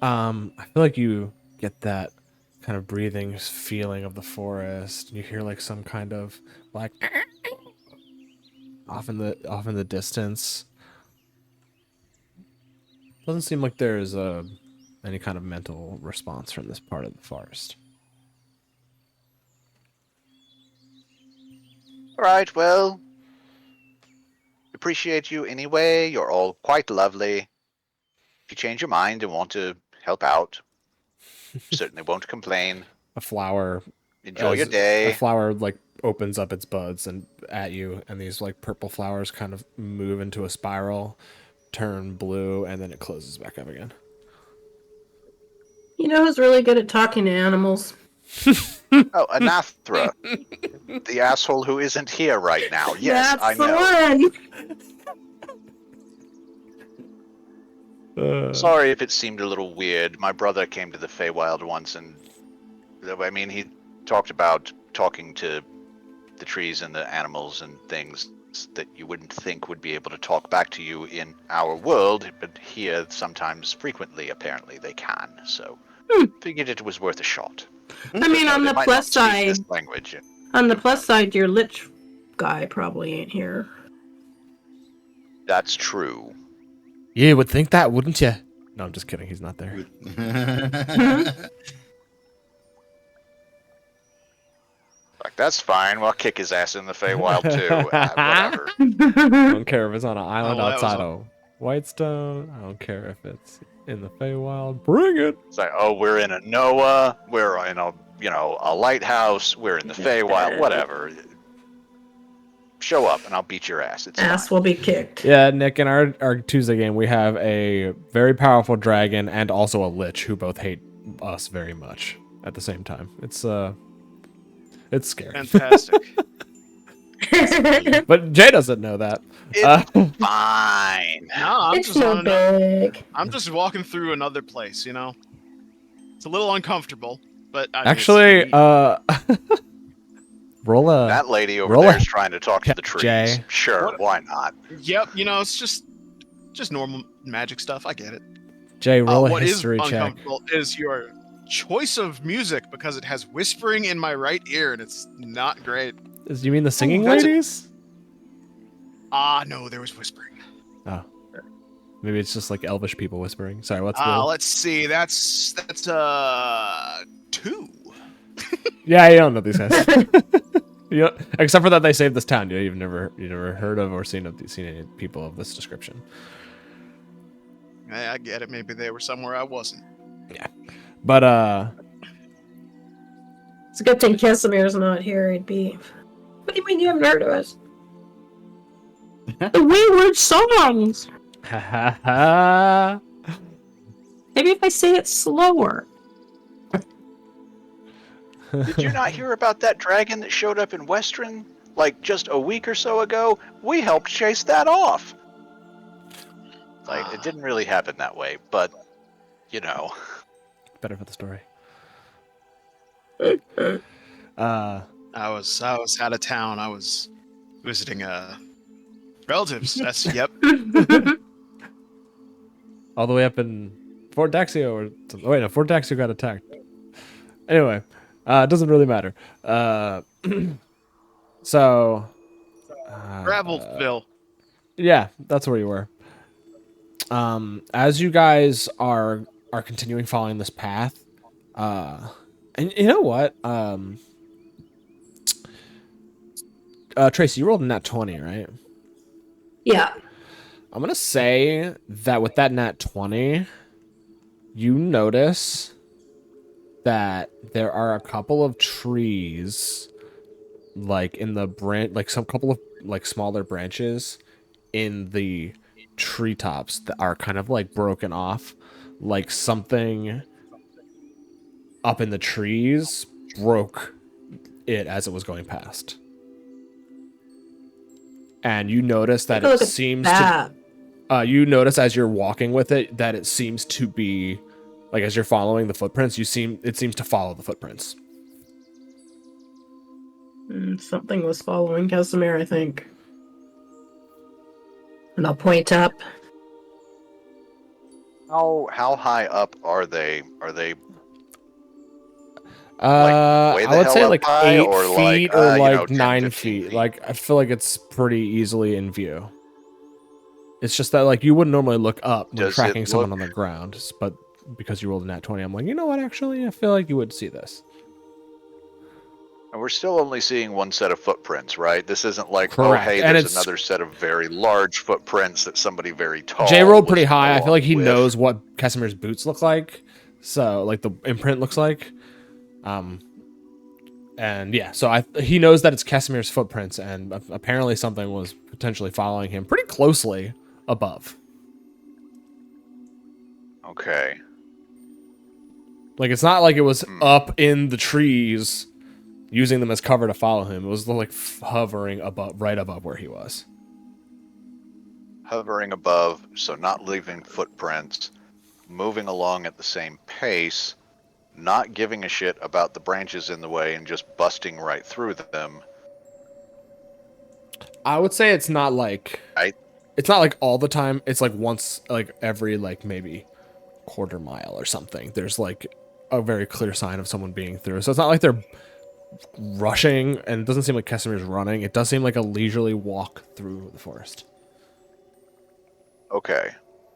I feel like you get that kind of breathing feeling of the forest. You hear like some kind of like off in the distance. Doesn't seem like there's any kind of mental response from this part of the forest. Alright, well, appreciate you anyway. You're all quite lovely. If you change your mind and want to help out, certainly won't complain. A flower. Enjoy your day. A flower like opens up its buds and at you, and these like purple flowers kind of move into a spiral, turn blue, and then it closes back up again. You know who's really good at talking to animals? Oh, Anathra. The asshole who isn't here right now. Yes, That's I know. the one! Sorry if it seemed a little weird. My brother came to the Feywild once, and he talked about talking to the trees and the animals and things that you wouldn't think would be able to talk back to you in our world, but here sometimes, frequently, apparently they can. So, figured it was worth a shot. I mean, on the plus side, language. On the plus side, your lich guy probably ain't here. That's true. You would think that, wouldn't you? No, I'm just kidding. He's not there. Like, that's fine. We'll kick his ass in the Feywild too. Whatever. I don't care if it's on an island outside of Whitestone. I don't care if it's in the Feywild. Bring it. It's like, oh, we're in a Noah, we're in a a lighthouse, we're in the Feywild, whatever. Show up and I'll beat your ass. It's Ass fine. will be kicked. Yeah, Nick, in our Tuesday game, we have a very powerful dragon and also a lich who both hate us very much at the same time. It's scary. Fantastic. But Jay doesn't know that. It's fine. No, I'm It's just no on another, big. I'm just walking through another place, you know. It's a little uncomfortable, but I mean, Actually, roll a That lady over roll there a- is trying to talk to the trees. Jay. Sure, why not? yep, it's just normal magic stuff. I get it. Jay, roll a What is history check. uncomfortable is your choice of music because it has whispering in my right ear and it's not great. You mean the singing that's a- ladies? No, there was whispering. Oh, maybe it's just like elvish people whispering. Sorry, what's the? Let's see. That's 2. Yeah, you don't know these guys. Except for that they saved this town. You've never heard of or seen any people of this description. I get it. Maybe they were somewhere I wasn't. But It's a good thing Casimir's not here. He'd be. What do you mean you haven't heard of us? The Wayward songs. Maybe if I say it slower. Did you not hear about that dragon that showed up in Western like just a week or so ago? We helped chase that off. Like it didn't really happen that way, but better for the story. I was out of town. I was visiting relatives. That's yep. All the way up in Fort Daxio or something. Oh, wait, no, Fort Daxio got attacked. Anyway, it doesn't really matter. So Gravelville. yeah, that's where you were. As you guys are continuing following this path, and you know what? Tracy, you rolled a nat 20, right? Yeah. I'm gonna say that with that nat 20, you notice that there are a couple of trees, like in the branch, like some couple of like smaller branches in the treetops that are kind of like broken off, like something up in the trees broke it as it was going past. And you notice that Take a it look at seems that. to you notice as you're walking with it that it seems to be like as you're following the footprints, it seems to follow the footprints. Something was following Casimir, I think. And I'll point up. how high up are they? Are they way I the would hell say up like high, 8 or feet like, or like 10, 9 15 feet. feet? Like I feel like it's pretty easily in view. It's just that like you wouldn't normally look up when Does tracking it someone look- on the ground, but because you rolled a nat 20, I'm like, you know what? Actually, I feel like you would see this. And we're still only seeing one set of footprints, right? This isn't like, Correct. oh, hey, And there's it's- another set of very large footprints that somebody very tall. Jay rolled was pretty high. I feel like he along with. knows what Casimir's boots look like, so like the imprint looks like. And yeah, so he knows that it's Casimir's footprints, and apparently something was potentially following him pretty closely above. Okay. Like it's not like it was up in the trees, using them as cover to follow him. It was like hovering above, right above where he was. Hovering above, so not leaving footprints, moving along at the same pace, not giving a shit about the branches in the way and just busting right through them. I would say it's not like I- it's not like all the time. It's like once, like every like maybe quarter mile or something. There's like a very clear sign of someone being through. So it's not like they're rushing, and it doesn't seem like Casimir's running. It does seem like a leisurely walk through the forest. Okay.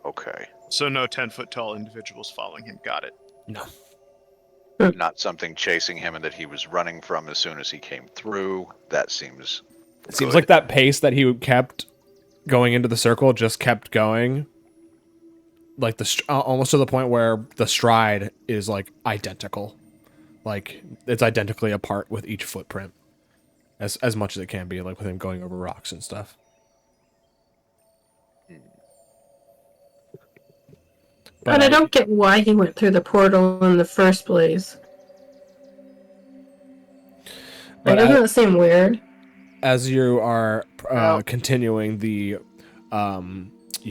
Okay. So no 10-foot tall individuals following him. Got it. No. Not something chasing him and that he was running from as soon as he came through. That seems It seems good. like that pace that he kept going into the circle just kept going like almost to the point where the stride is like identical, like it's identically apart with each footprint, as much as it can be, like with him going over rocks and stuff. But I don't get why he went through the portal in the first place. Like, doesn't that seem weird? As you are continuing, you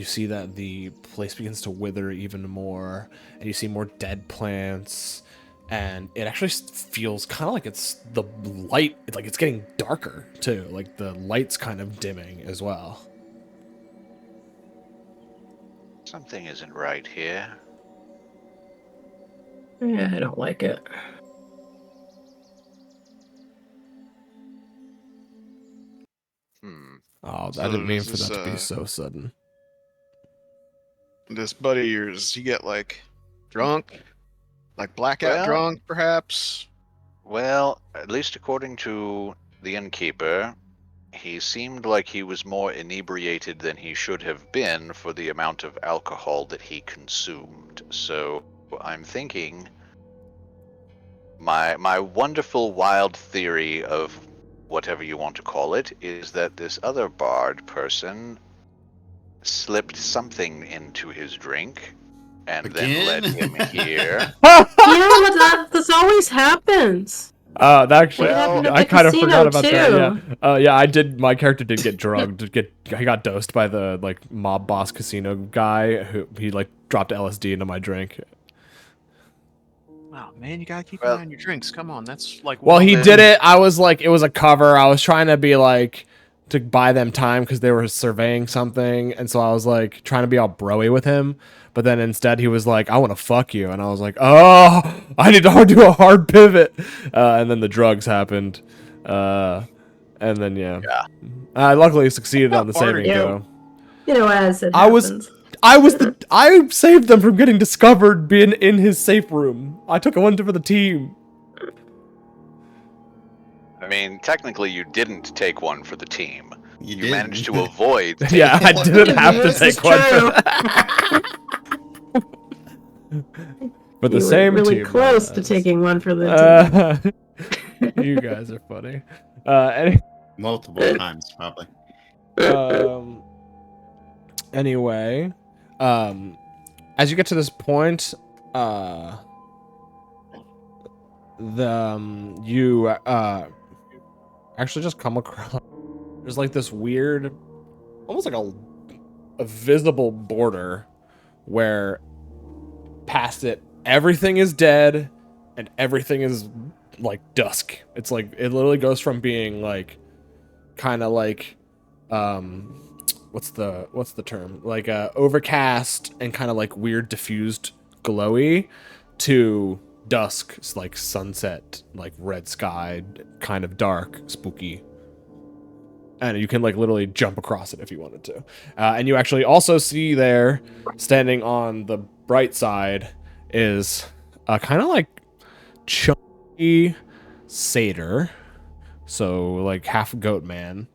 see that the place begins to wither even more, and you see more dead plants, and it actually feels kind of like it's the light, like it's getting darker too, like the light's kind of dimming as well. Something isn't right here. Yeah, I don't like it. Oh, So I didn't mean for does that to be this, so sudden. This buddy of yours, does he get like drunk? Like blackout Well- drunk, perhaps? Well, at least according to the innkeeper, he seemed like he was more inebriated than he should have been for the amount of alcohol that he consumed. So I'm thinking my wonderful wild theory of whatever you want to call it is that this other bard person slipped something into his drink and then led him here. Yeah, but this always happens. That actually, It happened at I the kind of casino, forgot about that. too. Yeah, yeah, I did. My character did get drugged. He got dosed by the like mob boss casino guy who he like dropped LSD into my drink. Oh man, you gotta keep Well- an eye on your drinks. Come on, that's like. Well, he then- did it. I was like, it was a cover. I was trying to be like to buy them time because they were surveying something, and so I was like trying to be all broy with him. But then instead he was like, "I want to fuck you," and I was like, "Oh, I need to do a hard pivot." And then the drugs happened, and then yeah, I luckily succeeded on the saving you. throw. You know, as it I was- happens. I saved them from getting discovered being in his safe room. I took one for the team. I mean, technically you didn't take one for the team. You did. managed to avoid taking Yeah, I one. didn't have to This is take one for true. that. But the You were same really team close to does. taking one for the team. You guys are funny. Any, Multiple times, probably. anyway, as you get to this point, you actually just come across. There's like this weird, almost like a visible border where past it everything is dead and everything is like dusk. It's like it literally goes from being like kind of like what's the term, like overcast and kind of like weird diffused glowy to dusk, like sunset, like red sky, kind of dark, spooky. And you can like literally jump across it if you wanted to. And you actually also see there, standing on the bright side, is a kind of like chunky satyr. So like half goat man.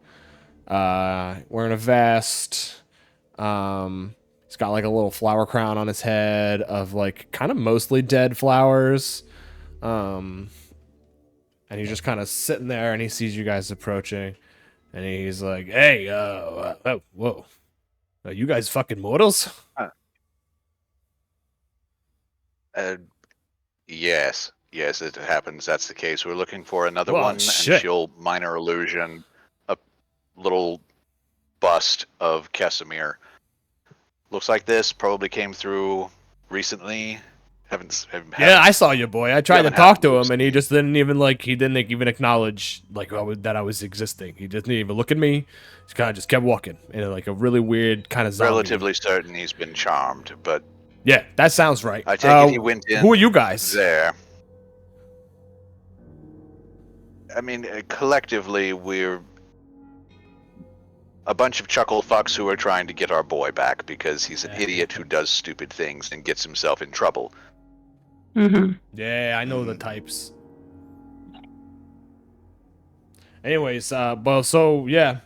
Wearing a vest. He's got like a little flower crown on his head of like kind of mostly dead flowers. And he's just kind of sitting there and he sees you guys approaching. And he's like, "Hey, oh, whoa, are you guys fucking mortals?" Yes, it happens. That's the case. We're looking for another Well, one, shit. and she'll minor illusion a little bust of Kesimir. Looks like this probably came through recently. Yeah, I saw you, boy. I tried to haven't talk had to moves. him, and he just didn't even acknowledge like that I was existing. He didn't even look at me. He kind of just kept walking in like a really weird kind of zombie. relatively certain he's been charmed, but Yeah, that sounds right. I take it he went in. Who are you guys? There. I mean, collectively, we're a bunch of chuckle fucks who are trying to get our boy back because he's an idiot who does stupid things and gets himself in trouble. Mm-hmm. Yeah, I know the types. Anyways, well, so yeah,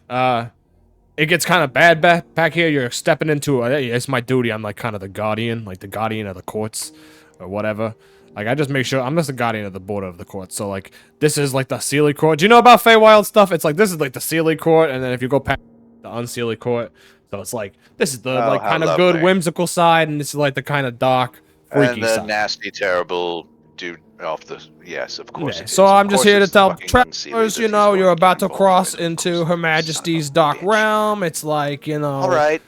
it gets kind of bad back here. You're stepping into it's my duty. I'm like kind of the guardian, like the guardian of the courts or whatever. Like I just make sure I'm just the guardian of the border of the court. So like this is like the Sealy court. Do you know about Feywild stuff? It's like this is like the Sealy court, and then if you go past the Unsealy court, so it's like this is the like kind of good whimsical side, and this is like the kind of dark freaky and the side. nasty, terrible dude off the of course. Yeah. It So is. I'm Of just course here to it's tell fucking travelers, Unsealy you that know, he's you're going about to involved cross with, of into course. Her Majesty's Son of a dark bitch. realm. It's like, you know. All right.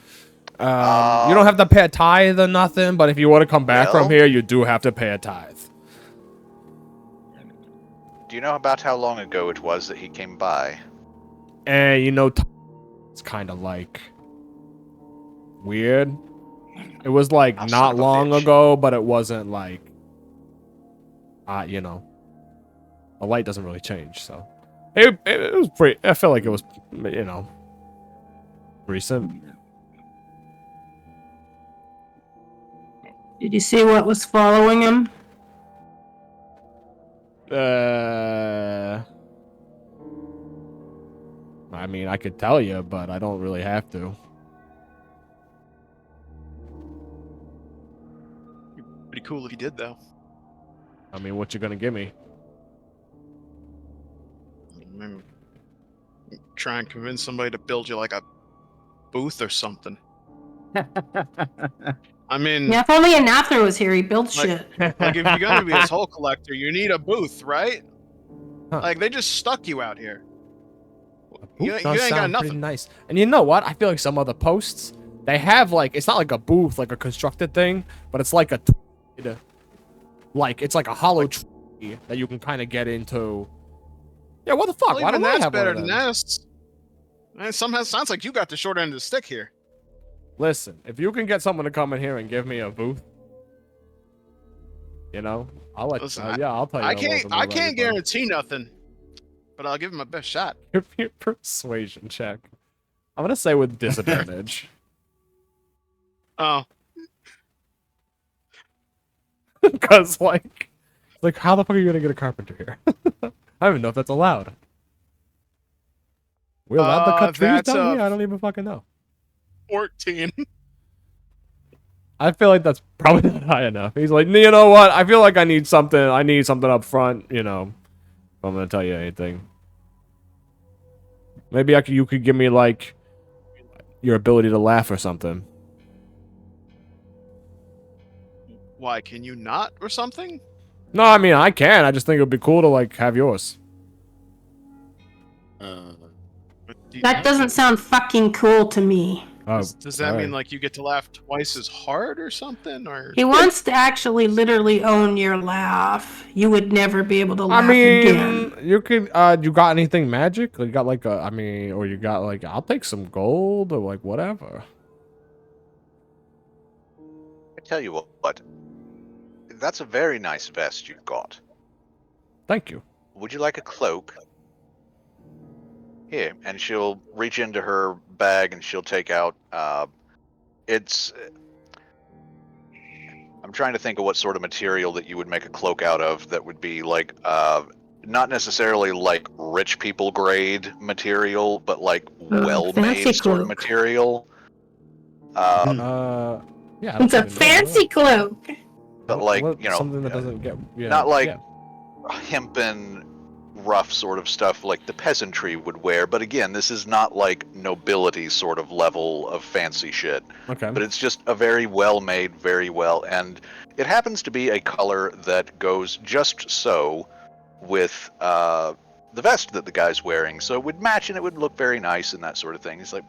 You don't have to pay a tithe or nothing, but if you want to come back from Well- here, you do have to pay a tithe. Do you know about how long ago it was that he came by? And you know, it's kind of like weird. It was like Ah, son not of a long bitch. ago, but it wasn't like, you know, the light doesn't really change. So it was pretty. I felt like it was, you know, recent. Did you see what was following him? I mean, I could tell you, but I don't really have to. Pretty cool if you did, though. I mean, what you gonna give me? Maybe try and convince somebody to build you like a booth or something. I mean, Yeah, if only Anather was here, he built Like- shit. like if you're gonna be a toll collector, you need a booth, right? Huh. Like they just stuck you out here. Booth You does ain't got sound pretty nothing. nice. And you know what? I feel like some other posts, they have like, it's not like a booth, like a constructed thing, but it's like it's like a hollow tree that you can kind of get into. Yeah, what the fuck? Well, Why even don't I that's have better one of than them? this. And somehow sounds like you got the short end of the stick here. Listen, if you can get someone to come in here and give me a booth, you know, I'll let Listen, you. Yeah, I'll tell you. I a little can't. bit more I about can't your booth. guarantee nothing, but I'll give him my best shot. Give me a persuasion check. I'm gonna say with disadvantage. Oh, Because, like, how the fuck are you gonna get a carpenter here? I don't even know if that's allowed. We're allowed to cut trees that's down a- here? I don't even fucking know. 14. I feel like that's probably not high enough. He's like, you know what? I feel like I need something. I need something up front, you know. If I'm gonna tell you anything. Maybe you could give me, like, your ability to laugh or something. Why can you not or something? No, I mean, I can. I just think it would be cool to, like, have yours. That doesn't sound fucking cool to me. Oh, Does that mean like you get to laugh twice as hard or something? Or He wants to actually literally own your laugh. You would never be able to laugh I mean, again. you could, you got anything magic? You got like or you got like, I'll take some gold or like whatever. I tell you what, that's a very nice vest you've got. Thank you. Would you like a cloak? Here, and she'll reach into her bag and she'll take out. I'm trying to think of what sort of material that you would make a cloak out of that would be like, not necessarily like rich people grade material, but like well-made fancy sort of cloak. material. Yeah. I don't It's a fucking know. fancy cloak. But like, you know, something that doesn't get, yeah, not like yeah. hempen rough sort of stuff like the peasantry would wear, but again, this is not like nobility sort of level of fancy shit, Okay. but it's just a very well made, very well, and it happens to be a color that goes just so with the vest that the guy's wearing, so it would match and it would look very nice and that sort of thing. He's like,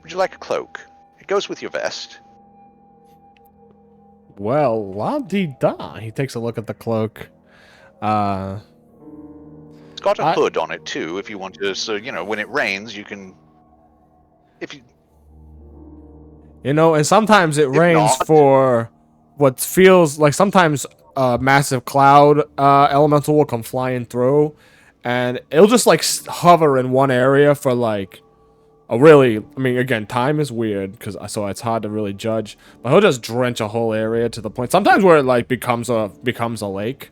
would you like a cloak? It goes with your vest. Well, la-di-da. He takes a look at the cloak. It's got a hood on it too, if you want to, so, you know, when it rains, you can, if you, You know, and sometimes it rains not- for what feels like sometimes a massive cloud elemental will come flying through, and it'll just like hover in one area for like a really, I mean, again, time is weird because so it's hard to really judge, but he'll just drench a whole area to the point sometimes where it like becomes a lake,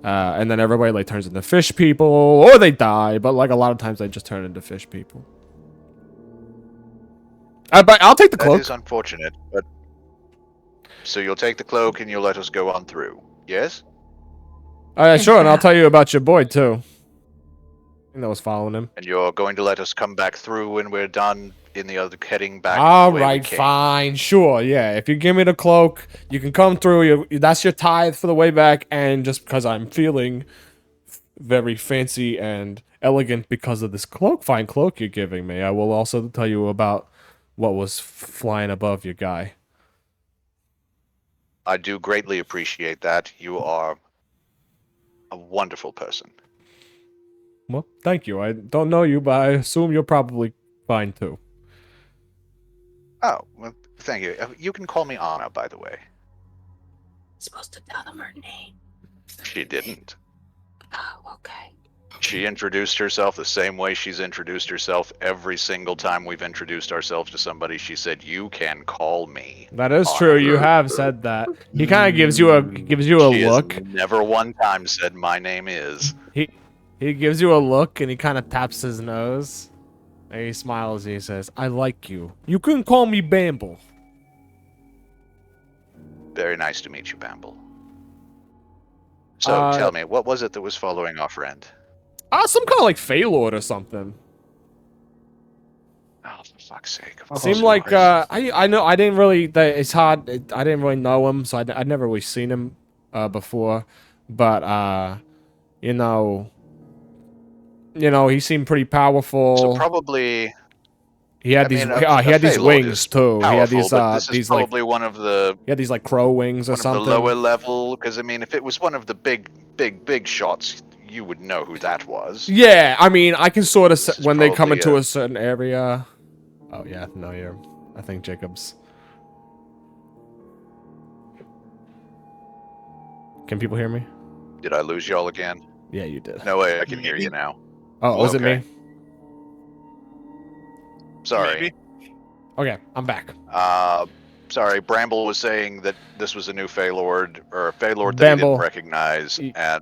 and then everybody like turns into fish people or they die, but like a lot of times they just turn into fish people. But I'll take the That cloak. is unfortunate, but so you'll take the cloak and you'll let us go on through. Yes? Sure, and I'll tell you about your boy too. I think that was following him. And you're going to let us come back through when we're done in the other heading back. All the way we right, came. fine, sure, yeah. If you give me the cloak, you can come through. That's your tithe for the way back, and just because I'm feeling very fancy and elegant because of this fine cloak you're giving me, I will also tell you about what was flying above your guy. I do greatly appreciate that. You are a wonderful person. Well, thank you. I don't know you, but I assume you're probably fine too. Oh, well, thank you. You can call me Anna, by the way. Supposed to tell them her name. She didn't. Oh, okay. She introduced herself the same way she's introduced herself every single time we've introduced ourselves to somebody. She said, "You can call me." That is Anna." true. You have said that. He kind of gives you a She has look. never one time said, "My name is." He gives you a look and he kind of taps his nose. And he smiles and he says, "I like you. You can call me Bamble." Very nice to meet you, Bamble. So tell me, what was it that was following our friend? Some kind of like Feylord or something. Oh, for fuck's sake! Of It course seemed it like was. I know I didn't really. It's hard. I didn't really know him, so I'd never really seen him before. But you know, he seemed pretty powerful. So probably. He had I these. mean, He had these Feylord wings is too. He had powerful, but this is these like. probably one of the He had these like crow wings or one of something. the lower level. Because I mean, if it was one of the big shots, you would know who that was. Yeah, I mean, I can sort of This is when they come probably into a certain area. Oh yeah, no, I think Jacob's. Can people hear me? Did I lose y'all again? Yeah, you did. No way, I can hear you now. Oh, was it Okay. me? Sorry. Maybe. Okay, I'm back. Sorry. Bramble was saying that this was a new Feylord, or a Feylord that he Bamble. didn't recognize, and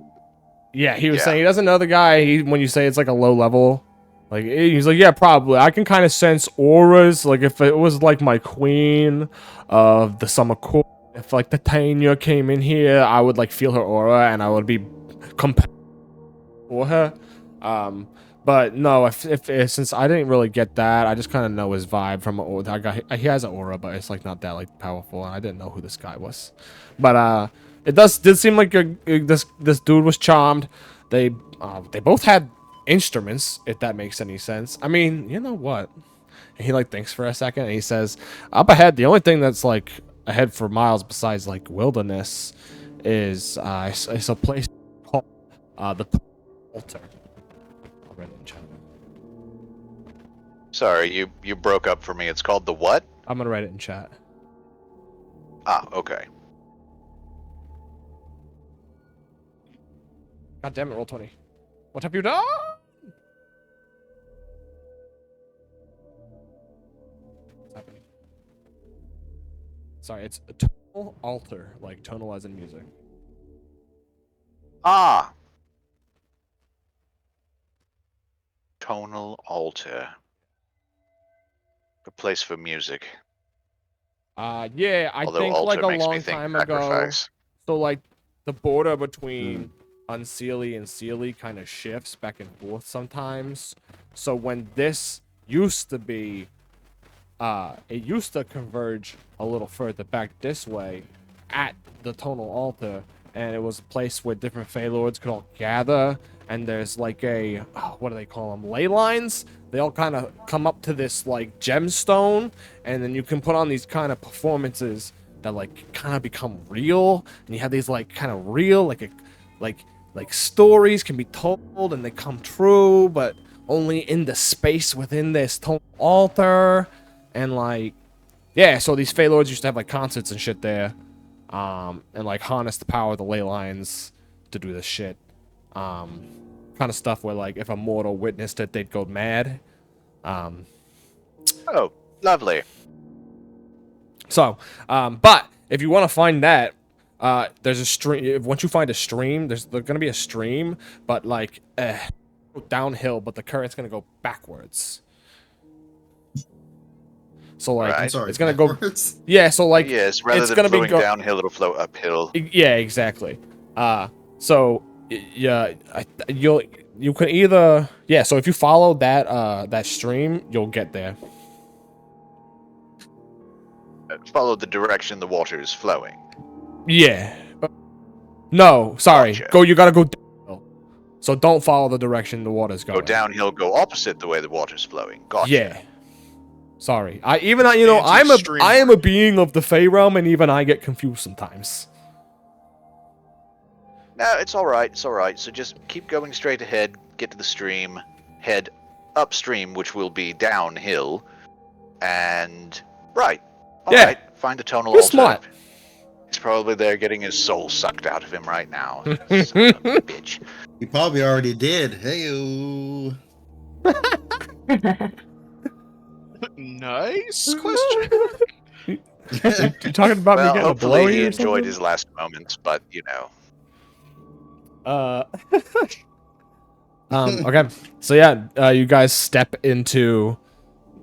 Yeah, he was Yeah. saying he doesn't know the guy. When you say it's like a low level, like he's like, yeah, probably. I can kind of sense auras. Like if it was like my queen of the summer court, if like the Tanya came in here, I would like feel her aura and I would be compelled for her. But no, if since I didn't really get that, I just kind of know his vibe from that guy. He has an aura, but it's like not that like powerful, and I didn't know who this guy was. But it did seem like this dude was charmed. They both had instruments, if that makes any sense. I mean, you know what? And he like thinks for a second, and he says, "Up ahead, the only thing that's like ahead for miles besides like wilderness is it's a place called the altar." I'll write it in chat. sorry, you broke up for me. It's called the what? I'm gonna write it in chat. Ah, okay. God damn it, roll 20. What have you done? What's happening? Sorry, it's a tonal altar, like tonal as in music. Ah. Tonal altar. A place for music. Yeah, I Although think altar like a makes me long think time ago. sacrifice. So like the border between Unseelie and Seelie kind of shifts back and forth sometimes. So when this used to be, it used to converge a little further back this way at the tonal altar, and it was a place where different Feylords could all gather. And there's like a what do they call them? Ley lines. They all kind of come up to this like gemstone, and then you can put on these kind of performances that like kind of become real, and you have these like kind of real like stories can be told and they come true, but only in the space within this tonal altar. And like yeah, so these Feylords used to have like concerts and shit there, and like harness the power of the ley lines to do this shit. Kind of stuff where like if a mortal witnessed it, they'd go mad. Oh, lovely. So, but if you want to find that, there's a stream. Once you find a stream, there's gonna be a stream, but like downhill, but the current's gonna go backwards. So like Right. I'm sorry. it's gonna go. backwards? Yeah. So like yes, rather it's than gonna be flowing downhill, it'll flow uphill. Yeah, exactly. So yeah, you can either So if you follow that stream, you'll get there. Follow the direction the water is flowing. Yeah. No, sorry. Gotcha. You gotta go downhill. So don't follow the direction the water's going. Go downhill, go opposite the way the water's flowing. Gotcha. Yeah. Sorry. I am a being of the Fey realm, and even I get confused sometimes. No, it's all right. It's all right. So just keep going straight ahead. Get to the stream. Head upstream, which will be downhill. And right. All right. Find a tonal You're altar. smart. He's probably there getting his soul sucked out of him right now. Son of a bitch. He probably already did. Hey-o. Nice question. You talking about me Well, getting a hopefully blowy he or enjoyed something? his last moments, but you know. Okay. So yeah, you guys step into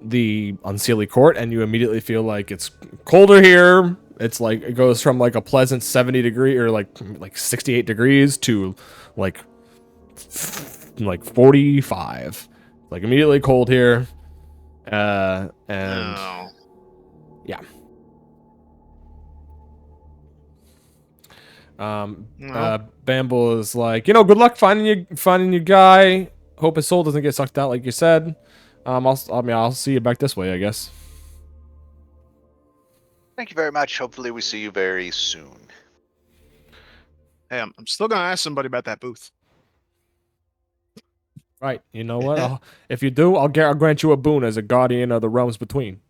the unseelie court, and you immediately feel like it's colder here. It's like it goes from like a pleasant 70 degree or like 68 degrees to like 45. Like immediately cold here. And No. yeah. No. Bamble is like, good luck finding your guy. Hope his soul doesn't get sucked out like you said. I'll see you back this way, I guess. Thank you very much. Hopefully we see you very soon. Hey, I'm still gonna ask somebody about that booth. Right. You know what? If you do, I'll grant you a boon as a guardian of the realms between.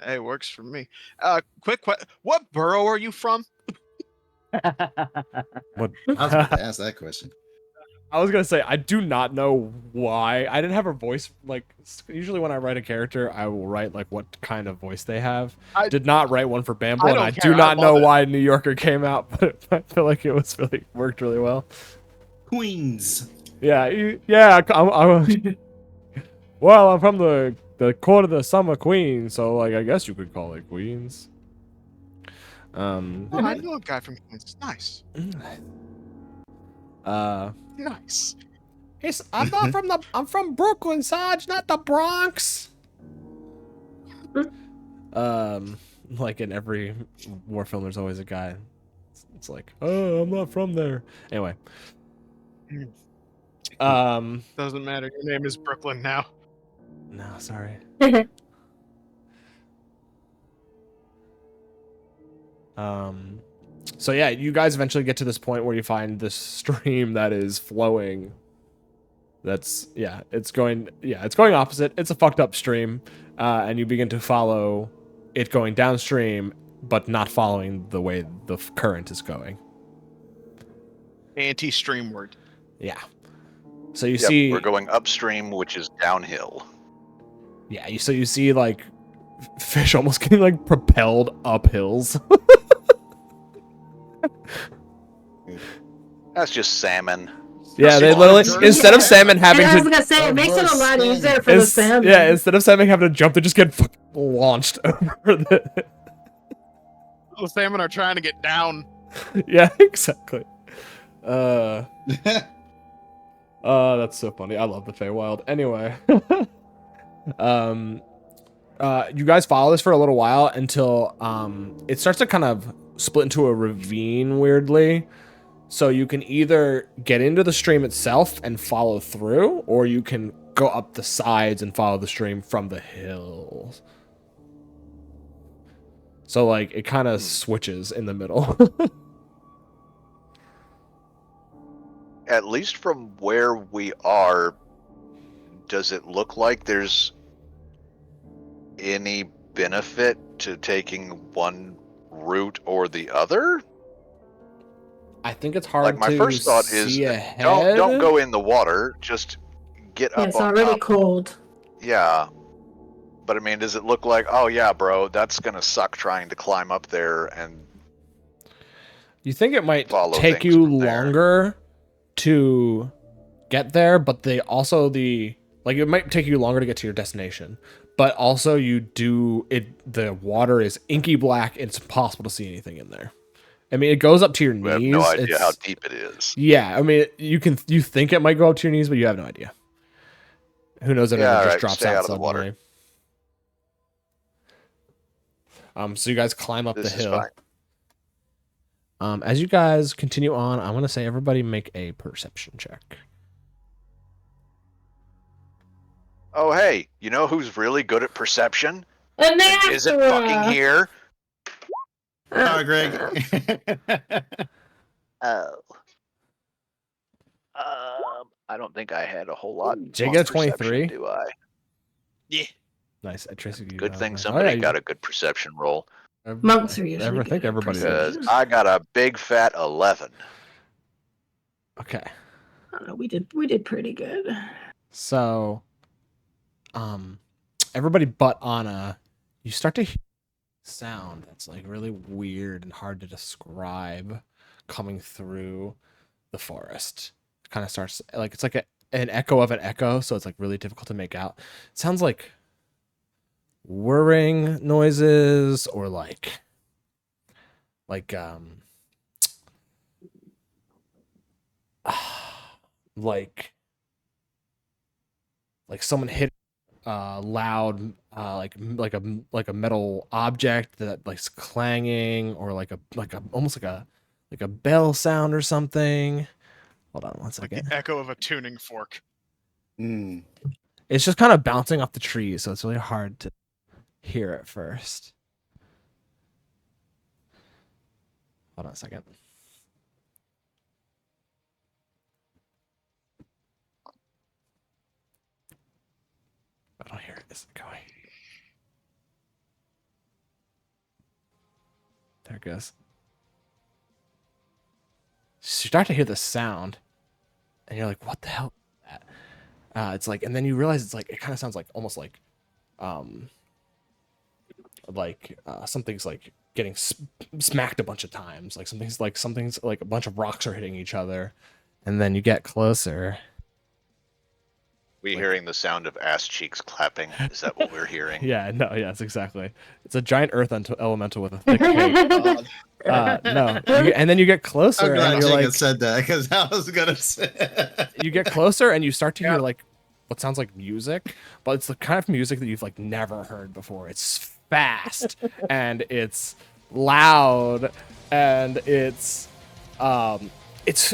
Hey, works for me. Quick question. What borough are you from? What? I was about to ask that question. I was gonna say I do not know why I didn't have a voice. Like usually when I write a character, I will write like what kind of voice they have. I Did not write one for Bamble, I and don't I care, do I not love know it. why New Yorker came out, but I feel like it was really worked really well. Queens. Yeah, I'm well, I'm from the court of the Summer Queen, so like I guess you could call it Queens. Oh, I know a guy from Queens. Nice. Nice. I'm from Brooklyn, Sarge, not the Bronx. Like in every war film, there's always a guy. It's like, oh, I'm not from there. Anyway. Doesn't matter. Your name is Brooklyn now. No, sorry. So yeah, you guys eventually get to this point where you find this stream that is flowing. It's going opposite. It's a fucked up stream, and you begin to follow it going downstream, but not following the way the current is going. Anti-streamward. Yeah. So you Yep, see, we're going upstream, which is downhill. yeah. So you see like fish almost getting like propelled up hills. That's just salmon. Yeah, they Just literally water. instead of salmon having And I was to gonna say it makes it a lot easier for the salmon. yeah, instead of salmon having to jump, they just get fucking launched over the. The salmon are trying to get down. Yeah, exactly. That's so funny. I love the Feywild. Anyway, you guys follow this for a little while until it starts to kind of split into a ravine weirdly. So you can either get into the stream itself and follow through, or you can go up the sides and follow the stream from the hills. So like it kind of switches in the middle. At least from where we are, does it look like there's any benefit to taking one route or the other? I think it's hard Like my to first thought is see ahead. don't go in the water, just get Yeah, up it's on already top. cold. Yeah. But I mean, does it look like, oh yeah, bro, that's gonna suck trying to climb up there and You think it might follow take things you from there. longer to get there, but the Like it might take you longer to get to your destination, but also the water is inky black and it's impossible to see anything in there. I mean, it goes up to your knees. We have no idea how deep it is. Yeah, I mean, you think it might go up to your knees, but you have no idea. Who knows if it just drops stay out of the water. So you guys climb up This the is hill. fine. As you guys continue on, I want to say everybody make a perception check. Oh, hey, you know who's really good at perception? An Isn't fucking here. Oh, Greg. Oh. I don't think I had a whole lot. Did you get a perception, 23? Do I? Yeah. Nice. Tracy, you Good thing nice. somebody got a good perception roll. Monks are usually I think good at everybody Because does. I got a big fat 11. Okay. I don't know, we did pretty good. So, everybody but Anna, you start to hear sound that's like really weird and hard to describe coming through the forest. It kind of starts like it's like an echo of an echo, so it's like really difficult to make out. It sounds like whirring noises or like like someone hit loud like a metal object that like's clanging, or like a almost like a bell sound or something. Hold on one second. The echo of a tuning fork. Mm. It's just kind of bouncing off the trees, so it's really hard to hear at first. Hold on a second. I don't hear it. Is it going? There it goes. So you start to hear the sound, and you're like, "What the hell is that?" It's like, and then you realize it's like it kind of sounds like almost like something's like getting smacked a bunch of times, like something's like a bunch of rocks are hitting each other, and then you get closer. We hearing the sound of ass cheeks clapping? Is that what we're hearing? Yeah, no, yes, exactly. It's a giant earth elemental with a thick cape. No, and then you get closer, I'm glad and you're Jacob like, said that because I was gonna say. you get closer, and you start to hear like what sounds like music, but it's the kind of music that you've like never heard before. It's fast and it's loud and it's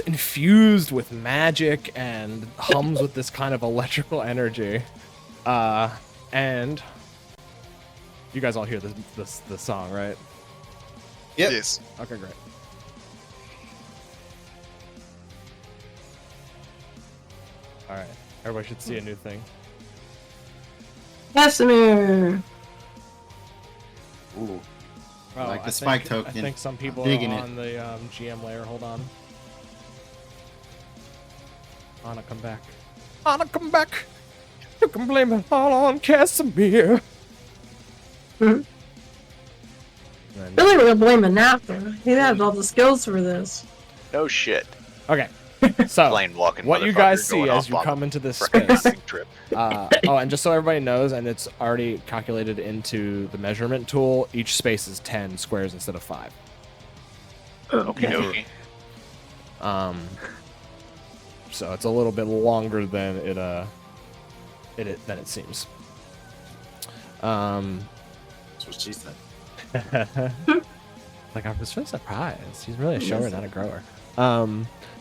infused with magic and hums with this kind of electrical energy. And you guys all hear this song, right? Yep. Yes. Okay, great. All right, everybody should see a new thing. Casimir. Ooh. Oh, Like the spike I token. think some people Digging are it. on the GM layer. Hold on. Anna, come back. Anna, come back. You can blame it all on Casimir. Mhm. And- Really, we're blaming Napper. He has all the skills for this. No shit. okay, so Plain walking. what you motherfucker guys see going as off you on come a into this frickin' space. camping trip. Oh, and just so everybody knows, and it's already calculated into the measurement tool, each space is 10 squares instead of 5. Okey-dokey. So it's a little bit longer than it seems. That's what she said. Like, I was really surprised. He's really a shower, not a grower.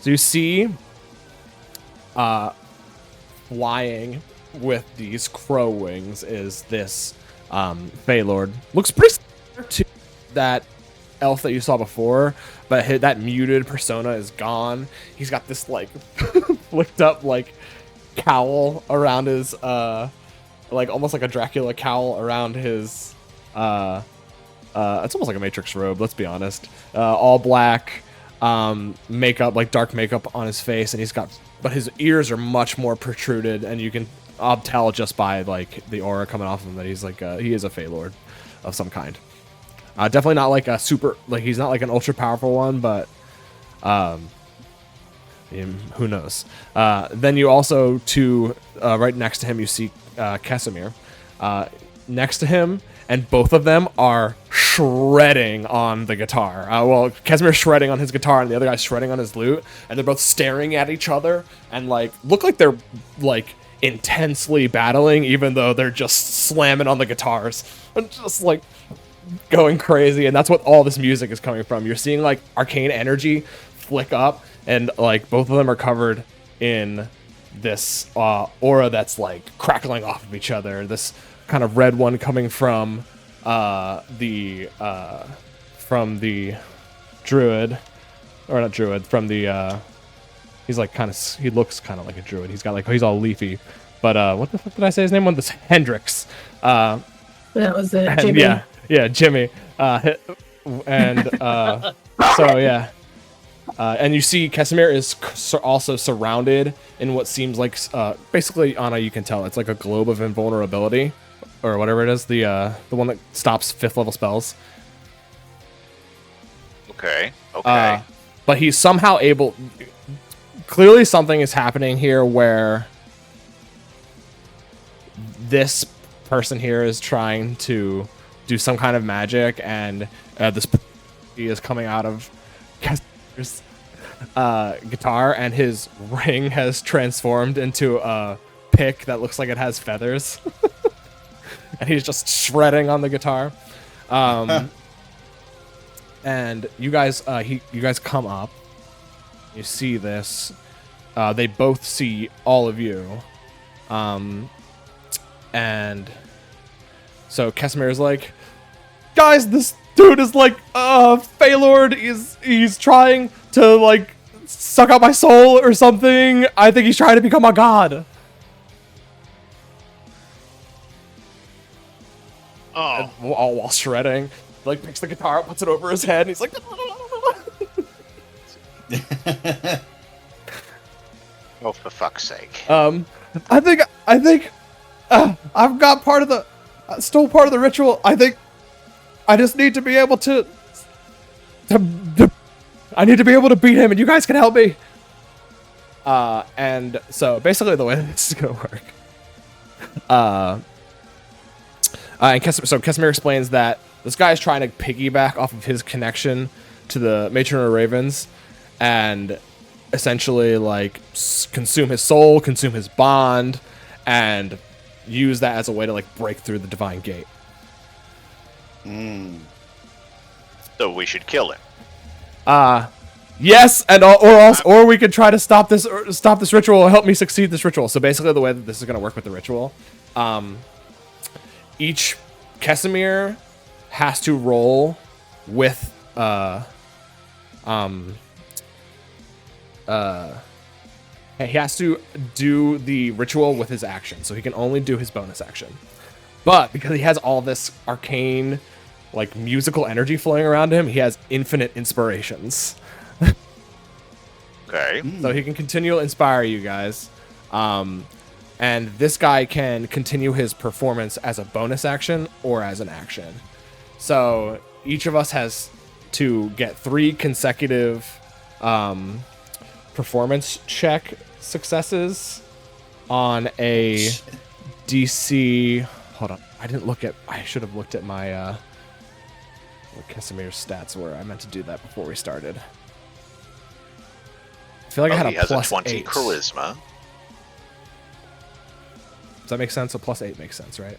So you see flying with these crow wings is this Feylord. Looks pretty similar to that elf that you saw before, but that muted persona is gone. He's got this like flicked up like cowl around his like almost like a Dracula cowl around his it's almost like a Matrix robe, let's be honest. All black, makeup, like dark makeup on his face, and but his ears are much more protruded, and you can tell just by like the aura coming off of him that he's like he is a Feylord of some kind. Definitely not like a super, like he's not like an ultra powerful one, but Who knows? Then you also, right next to him, you see Casimir. Next to him, and both of them are shredding on the guitar. Well, Casimir's shredding on his guitar, and the other guy's shredding on his lute, and they're both staring at each other, and like look like they're like intensely battling, even though they're just slamming on the guitars and just like going crazy. And that's what all this music is coming from. You're seeing like arcane energy flick up, and like both of them are covered in this aura that's like crackling off of each other. This kind of red one coming from the druid, or not druid, from the he's like he looks kind of like a druid. He's all leafy, but what the fuck did I say his name was? This Hendrix. That was it, Jimmy. Yeah, Jimmy. And so yeah. And you see Casimir is also surrounded in what seems like, basically, Anna, you can tell, it's like a globe of invulnerability, or whatever it is, the one that stops 5th level spells. Okay. But he's somehow able, clearly something is happening here where this person here is trying to do some kind of magic, and this is coming out of Casimir's guitar, and his ring has transformed into a pick that looks like it has feathers. And he's just shredding on the guitar. And you guys come up. You see this. They both see all of you. And so Casimir is like, guys, this dude is like, Feylord, he's trying to like suck out my soul or something. I think he's trying to become a god. Oh. All while shredding, like picks the guitar up, puts it over his head, and he's like, Oh, for fuck's sake. I think I've got stole part of the ritual. I think I just need to be able to I need to be able to beat him, and you guys can help me. And so basically the way this is gonna work, and Casimir explains that this guy is trying to piggyback off of his connection to the Matron of Ravens, and essentially like consume his soul, consume his bond, and use that as a way to like break through the divine gate. So we should kill him. Yes, and or we could try to stop this ritual, or help me succeed this ritual. So basically the way that this is going to work with the ritual, each Casimir has to roll with he has to do the ritual with his action, so he can only do his bonus action. But because he has all this arcane, like musical energy flowing around him, he has infinite inspirations. Okay. So he can continue to inspire you guys. And this guy can continue his performance as a bonus action or as an action. So each of us has to get 3 consecutive performance check successes on a DC. Hold on. I should have looked at my what Casimir's stats were. I meant to do that before we started. I feel like I had he has plus a 20 8. charisma. Does that make sense? A plus 8 makes sense, right?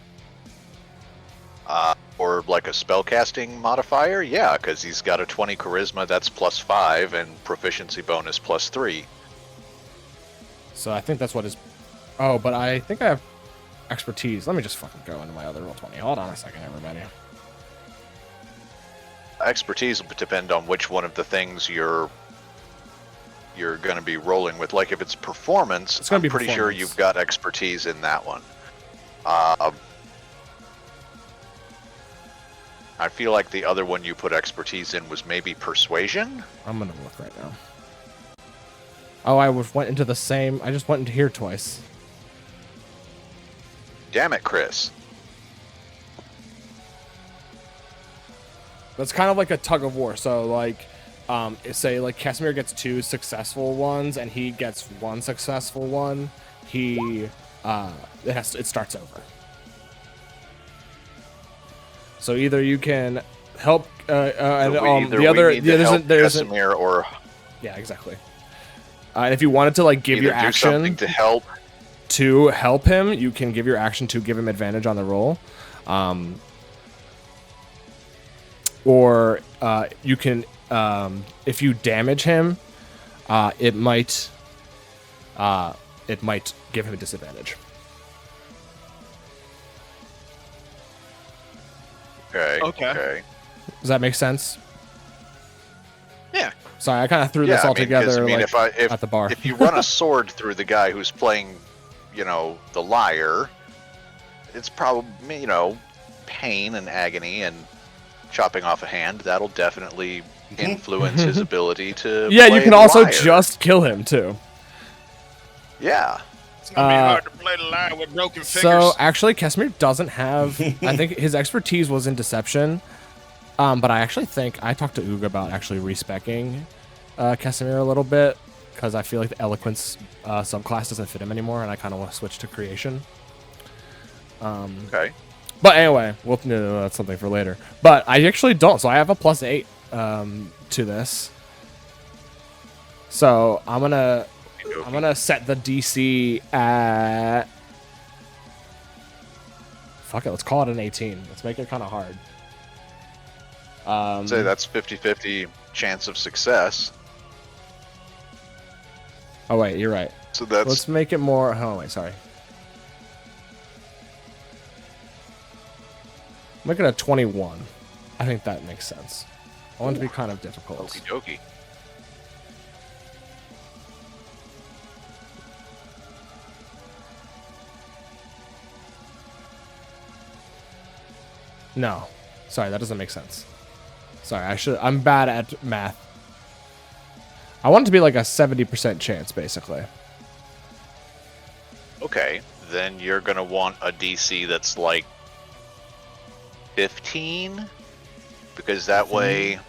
Or like a spellcasting modifier? Yeah, because he's got a 20 charisma, that's plus 5, and proficiency bonus plus 3. So I think that's what his... Oh, but I think I have expertise. Let me just fucking go into my other roll 20. Hold on a second, everybody. Expertise will depend on which one of the things you're going to be rolling with. Like if it's performance, It's gonna I'm be pretty sure performance. you've got expertise in that one. I feel like the other one you put expertise in was maybe persuasion? I'm gonna look right now. Oh, I went into the same... I just went into here twice. Damn it, Chris. That's kind of like a tug of war. So, like, say like Casimir gets 2 successful ones and he gets 1 successful one, it starts over. So either you can help Casimir or yeah, exactly. And if you wanted to like give your action something to help him, you can give your action to give him advantage on the roll. Or you can, if you damage him, it might give him a disadvantage. Okay. Does that make sense? Yeah. Sorry, I kind of threw this all together at the bar. If you run a sword through the guy who's playing, the lyre, it's probably, pain and agony and chopping off a hand. That'll definitely influence his ability to Yeah, play you can the also lyre. just kill him, too. Yeah. It's gonna be hard to play the lyre with broken fingers. So, actually, Casimir doesn't have... I think his expertise was in deception. But I actually think... I talked to Uga about actually respecking Casimir a little bit. Because I feel like the eloquence subclass doesn't fit him anymore. And I kind of want to switch to creation. Okay. But anyway, that's something for later. But I actually don't. So I have a +8 to this. So I'm gonna set the DC at... Fuck it, let's call it an 18. Let's make it kind of hard. Say that's 50-50 chance of success. Oh wait, you're right. So that's Let's make it more... Oh wait, sorry. Make it a 21. I think that makes sense. I want it to be kind of difficult. okie dokie. No. Sorry, that doesn't make sense. Sorry, I'm bad at math. I want it to be like a 70% chance, basically. Okay, then you're gonna want a DC that's like 15, because that way,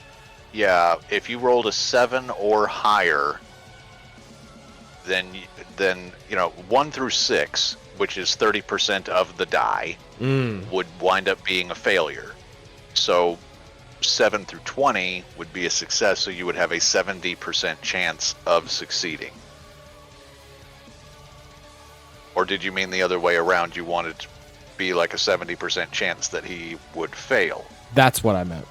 yeah, if you rolled a 7 or higher, then 1 through 6, which is 30% of the die, would wind up being a failure. So 7 through 20 would be a success, so you would have a 70% chance of succeeding. Or did you mean the other way around? You wanted to be like a 70% chance that he would fail? That's what I meant.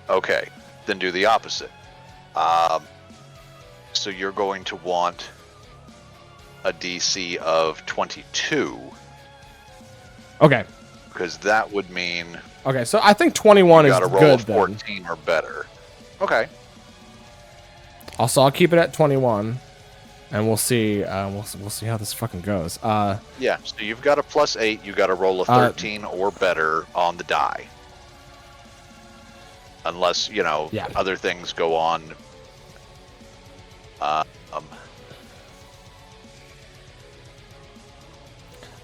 Okay, then do the opposite. So you're going to want a DC of 22. Okay. Because that would mean Okay, so I think 21 you is got to roll good a then. 14 or better. Okay. Also, I'll keep it at 21, and we'll see. We'll see how this fucking goes. Yeah. So you've got a +8. You got to roll a 13 or better on the die. Unless Yeah. other things go on.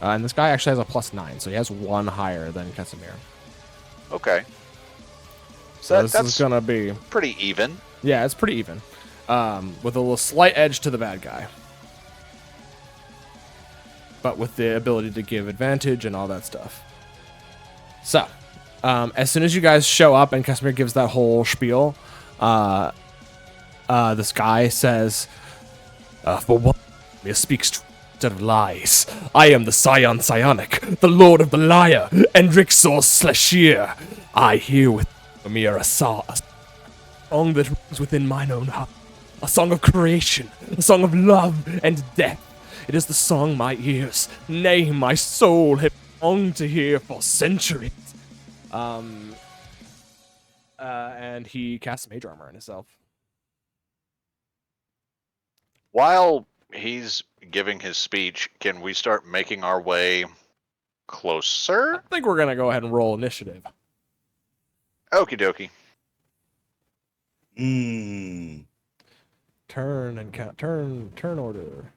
And this guy actually has a +9, so he has 1 higher than Casimir. Okay. So That's this is gonna be pretty even. Yeah, it's pretty even. With a little slight edge to the bad guy. But with the ability to give advantage and all that stuff. So, as soon as you guys show up and Casimir gives that whole spiel, this guy says, for what me speaks truth instead of lies. I am the Scion Psionic, the Lord of the Lyre, and Rixor Slashir. I hear with Amir a song that runs within mine own heart. A song of creation, a song of love and death. It is the song my ears, nay, my soul have longed to hear for centuries. And he casts Mage Armor on himself. While he's giving his speech, can we start making our way closer? I think we're gonna go ahead and roll initiative. Okie dokie. Turn and count. Turn order.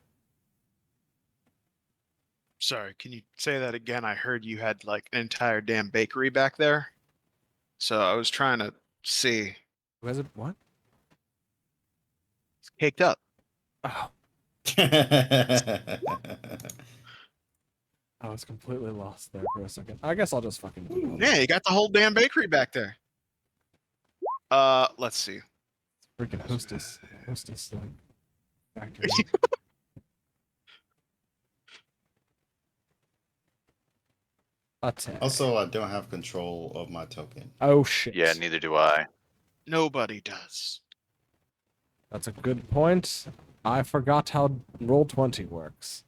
Sorry, can you say that again? I heard you had like an entire damn bakery back there. So I was trying to see Who has it? What? It's caked up. Oh, I was completely lost there for a second. I guess I'll just fucking do it. Yeah, you got the whole damn bakery back there. Let's see. Freaking hostess like factory. Attack. Also, I don't have control of my token. Oh shit. Yeah, neither do I. Nobody does. That's a good point. I forgot how Roll20 works.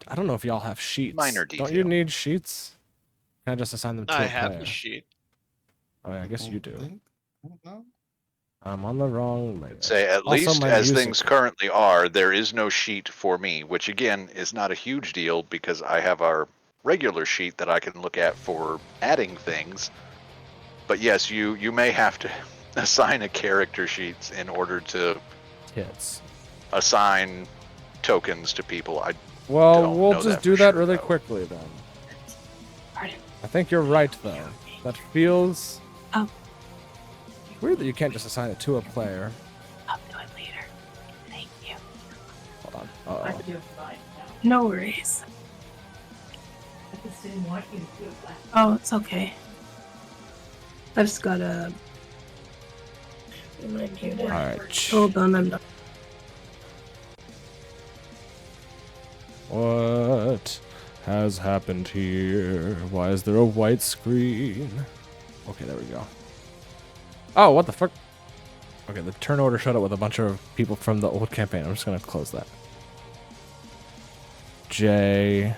I don't know if y'all have sheets. Minor Don't you detail. need sheets? Can I just assign them to I a have player? the sheet. Oh, yeah, I guess you do. I don't know. I'm on the wrong layer. Say, at Also, least my as music- things currently are, there is no sheet for me, which again is not a huge deal because I have our regular sheet that I can look at for adding things. But yes, you may have to assign a character sheet in order to Hits. assign tokens to people. Well, Don't we'll know just that do for that sure, really though. quickly then. Pardon. I think you're right though. That feels Oh. weird that you can't just assign it to a player. I'll do it later. Thank you. Hold on. Uh-oh. No worries. Oh, it's okay. I've just gotta. Am I muted? Alright. Hold on, I'm not. What has happened here? Why is there a white screen? Okay, there we go. Oh, what the fuck? Okay, the turn order showed up with a bunch of people from the old campaign. I'm just gonna close that. J.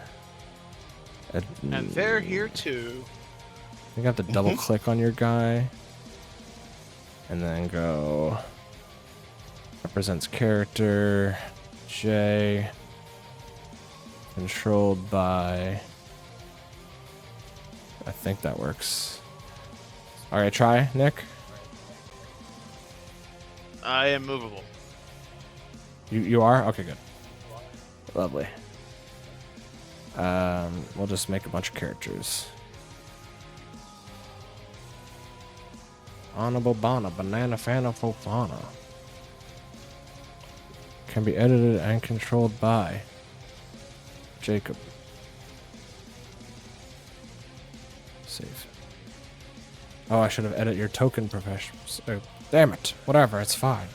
And they're here too. I think I have to double click on your guy. And then go. Represents character. J. Controlled by. I think that works. Alright, try, Nick. I am movable. You are? Okay, good. Lovely. We'll just make a bunch of characters. Honorable Bana, Banana Fana Fofana. Can be edited and controlled by Jacob. Save. Oh, I should have edited your token professionals. Oh, damn it. Whatever, it's fine.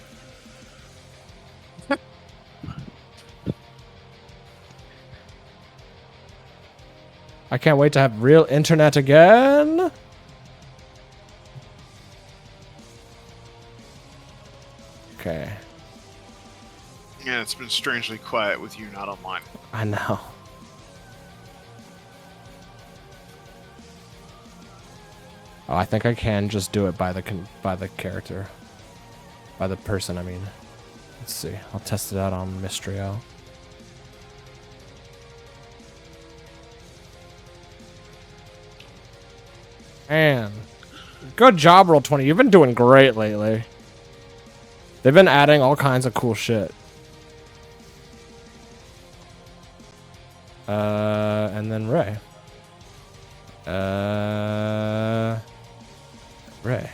I can't wait to have real internet again. Okay. Yeah, it's been strangely quiet with you not online. I know. Oh, I think I can just do it by the character, by the person. I mean, let's see. I'll test it out on Mistrio. Man, good job, Roll20. You've been doing great lately. They've been adding all kinds of cool shit. And then Ray. Ray.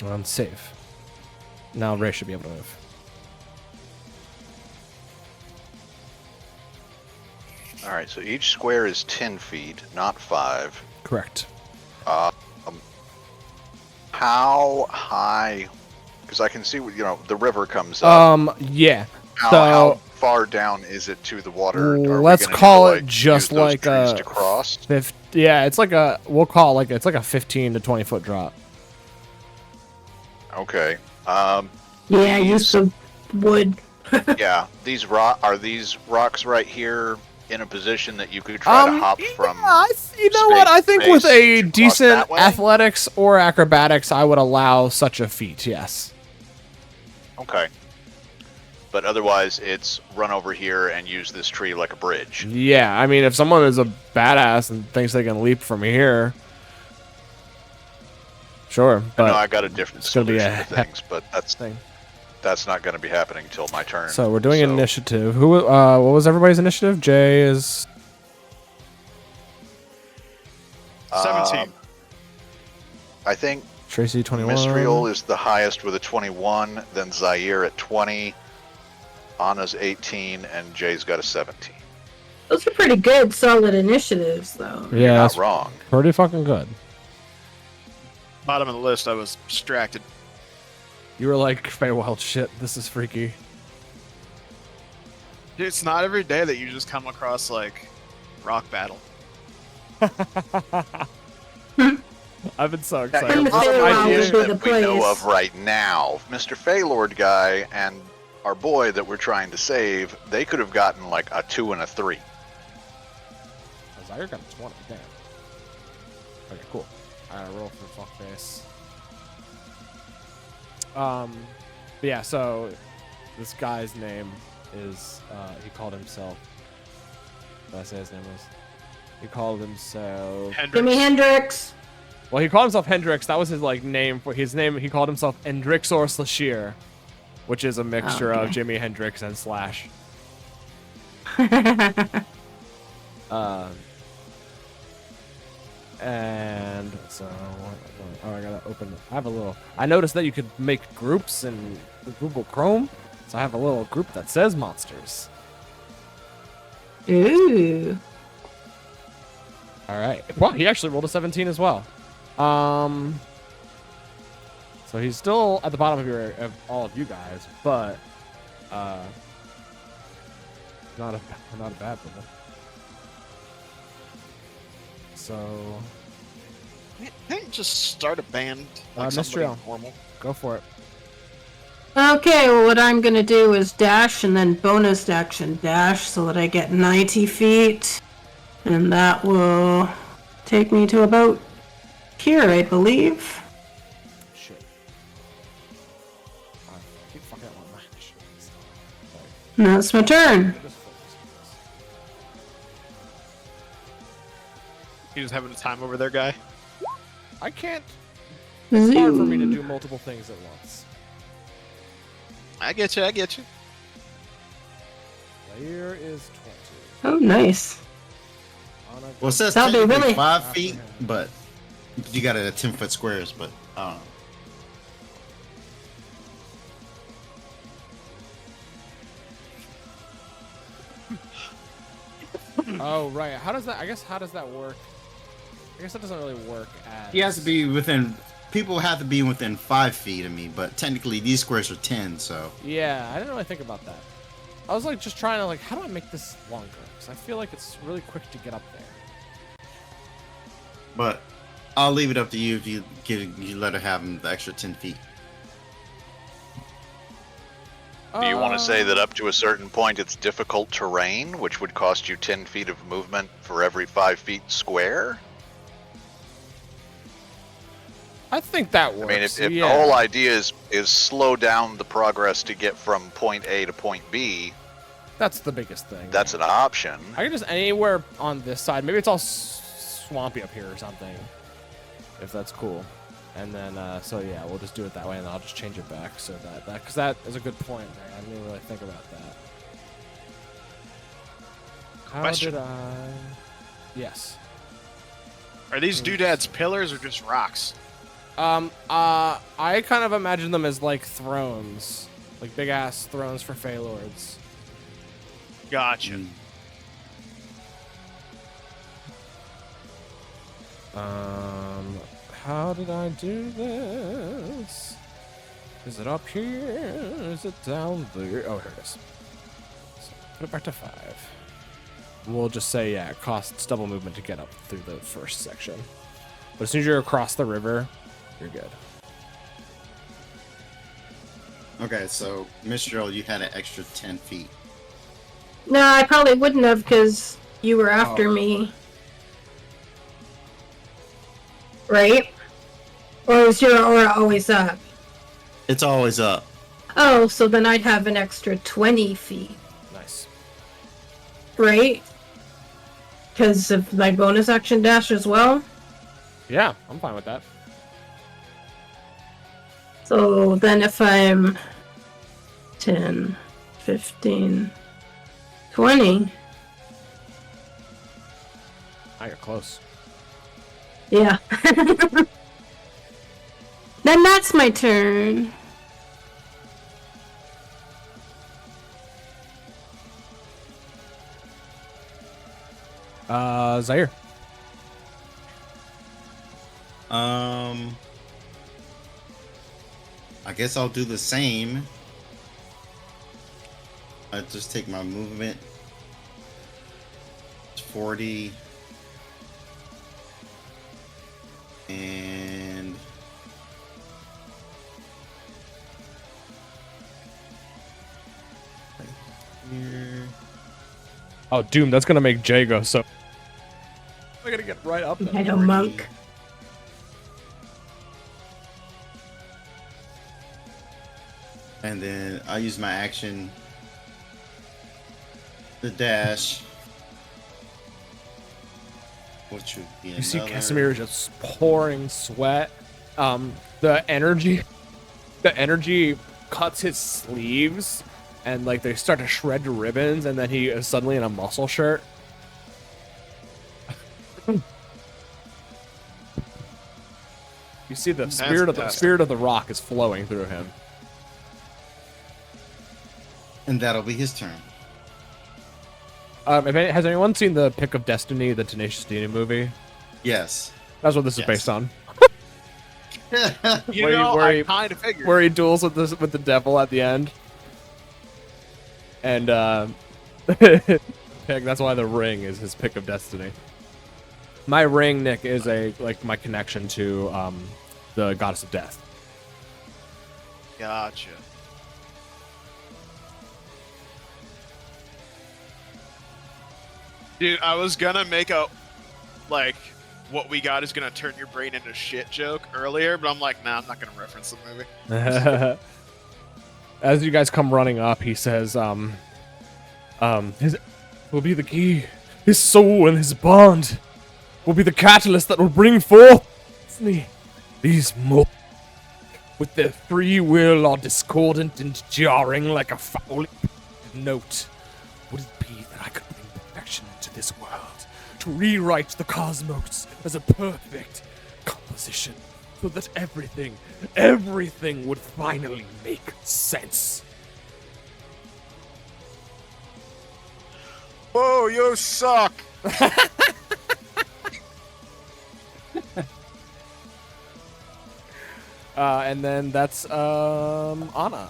On save. Now Ray should be able to move. Alright, so each square is 10 feet, not 5. Correct. How high? Because I can see, the river comes up. Yeah. How far down is it to the water? Are we let's gonna call need to, it just use those like trees a to cross. Yeah, it's like a it's like a 15 to 20 foot drop. Okay. Yeah, use some wood. Yeah, these rocks right here in a position that you could try to hop from. You know what? I think with a space to cross decent that way? athletics or acrobatics, I would allow such a feat. Yes. Okay. But otherwise, it's run over here and use this tree like a bridge. Yeah, I mean, if someone is a badass and thinks they can leap from here, sure. But No, I got a different it's gonna be solution a to things, but thing. that's not going to be happening until my turn. So we're doing initiative. Who? What was everybody's initiative? Jay is 17. I think Tracy 21. Mistriel is the highest with a 21, then Zaire at 20, Anna's 18, and Jay's got a 17. Those are pretty good, solid initiatives, though. Yeah, You're not that's wrong. pretty fucking good. Bottom of the list, I was distracted. You were like, Feywild, shit, this is freaky. Dude, it's not every day that you just come across, like, rock battle. I've been so Now, excited. And your the problem Feywild is would be that the we know place. of right now, Mr. Feylord guy and our boy that we're trying to save, they could have gotten like a 2 and a 3. Zaire got a 20, damn. Okay, cool. Alright, roll for fuckface. But yeah, so this guy's name is, he called himself, what did I say his name was? He called himself... Jimi Hendrix. Well, he called himself Hendrix. That was his like name for his name. He called himself Hendrixor Slashir, which is a mixture of Okay. Jimi Hendrix and Slash. And so, oh, I gotta open. I have a little. I noticed that you could make groups in Google Chrome, so I have a little group that says monsters. Ooh. All right. Wow, he actually rolled a 17 as well. So he's still at the bottom of all of you guys, but not a bad one. So Can't just start a band like somebody Mistriel. normal. Go for it. Okay, well, what I'm gonna do is dash and then bonus action dash so that I get 90 feet. And that will take me to about here, I believe. Shit. I keep fucking up my shit. Sorry. And that's my turn. Just focus on this. You just having a time over there, guy. I can't. It's hard for me to Zoom. do multiple things at once. I get you. I get you. Here is 20. Oh, nice. Anna Well, it says That'll be technically really- 5 feet, but you got it at 10-foot squares. But I don't know. Oh right. How does that? I guess how does that work? I guess that doesn't really work as. He has to be within. People have to be within 5 feet of me, but technically these squares are 10. So Yeah, I didn't really think about that. I was like just trying to like, how do I make this longer? Because I feel like it's really quick to get up there. but I'll leave it up to you if you let her have him the extra 10 feet. Do you want to say that up to a certain point it's difficult terrain, which would cost you 10 feet of movement for every 5 feet square? I think that I works. mean, if yeah. the whole idea is slow down the progress to get from point A to point B, That's the biggest thing. that's an option. I can just anywhere on this side. Maybe it's all swampy up here or something. If that's cool. And then, so yeah, we'll just do it that way, and I'll just change it back so that because that is a good point. Right? I didn't really think about that. How Question. did I? Yes. Are these doodads pillars or just rocks? I kind of imagine them as like thrones, like big ass thrones for Fey Lords. Gotcha. How did I do this? Is it up here? Is it down there? Oh, here it is. So put it back to 5. We'll just say, yeah, it costs double movement to get up through the first section. But as soon as you're across the river, you're good. Okay, so Mistriel, you had an extra 10 feet. No, I probably wouldn't have because you were after me. Right? Or is your aura always up? It's always up. Oh, so then I'd have an extra 20 feet, Nice. right? Because of my bonus action dash as well. Yeah, I'm fine with that. So then if I'm 10, 15, 20, I got close. yeah. Then that's my turn. Zaire. I guess I'll do the same. I just take my movement. It's 40. And right here. Oh, Doom, that's gonna make Jay go so. I gotta get right up there. I know, monk. And then I use my action to dash. Which would be You see another- Casimir just pouring sweat. The energy cuts his sleeves, and like they start to shred to ribbons, and then he is suddenly in a muscle shirt. You see the spirit of the rock is flowing through him. And that'll be his turn. Has anyone seen the Pick of Destiny, the Tenacious D movie? Yes. That's what this is Yes. based on. You Where know, where I he- kind of figured. Where he duels with the devil at the end. And that's why the ring is his Pick of Destiny. My ring, Nick, is my connection to the goddess of death. Gotcha. Dude, I was gonna make a, like, what we got is gonna turn your brain into shit joke earlier, but I'm like, nah, I'm not gonna reference the movie. As you guys come running up, he says, his will be the key. His soul and his bond will be the catalyst that will bring forth these more. With their free will are discordant and jarring like a foul note. Would it be that I could bring perfection into this world, to rewrite the cosmos as a perfect composition, so that everything would finally make sense? Whoa, you suck! And then that's Anna.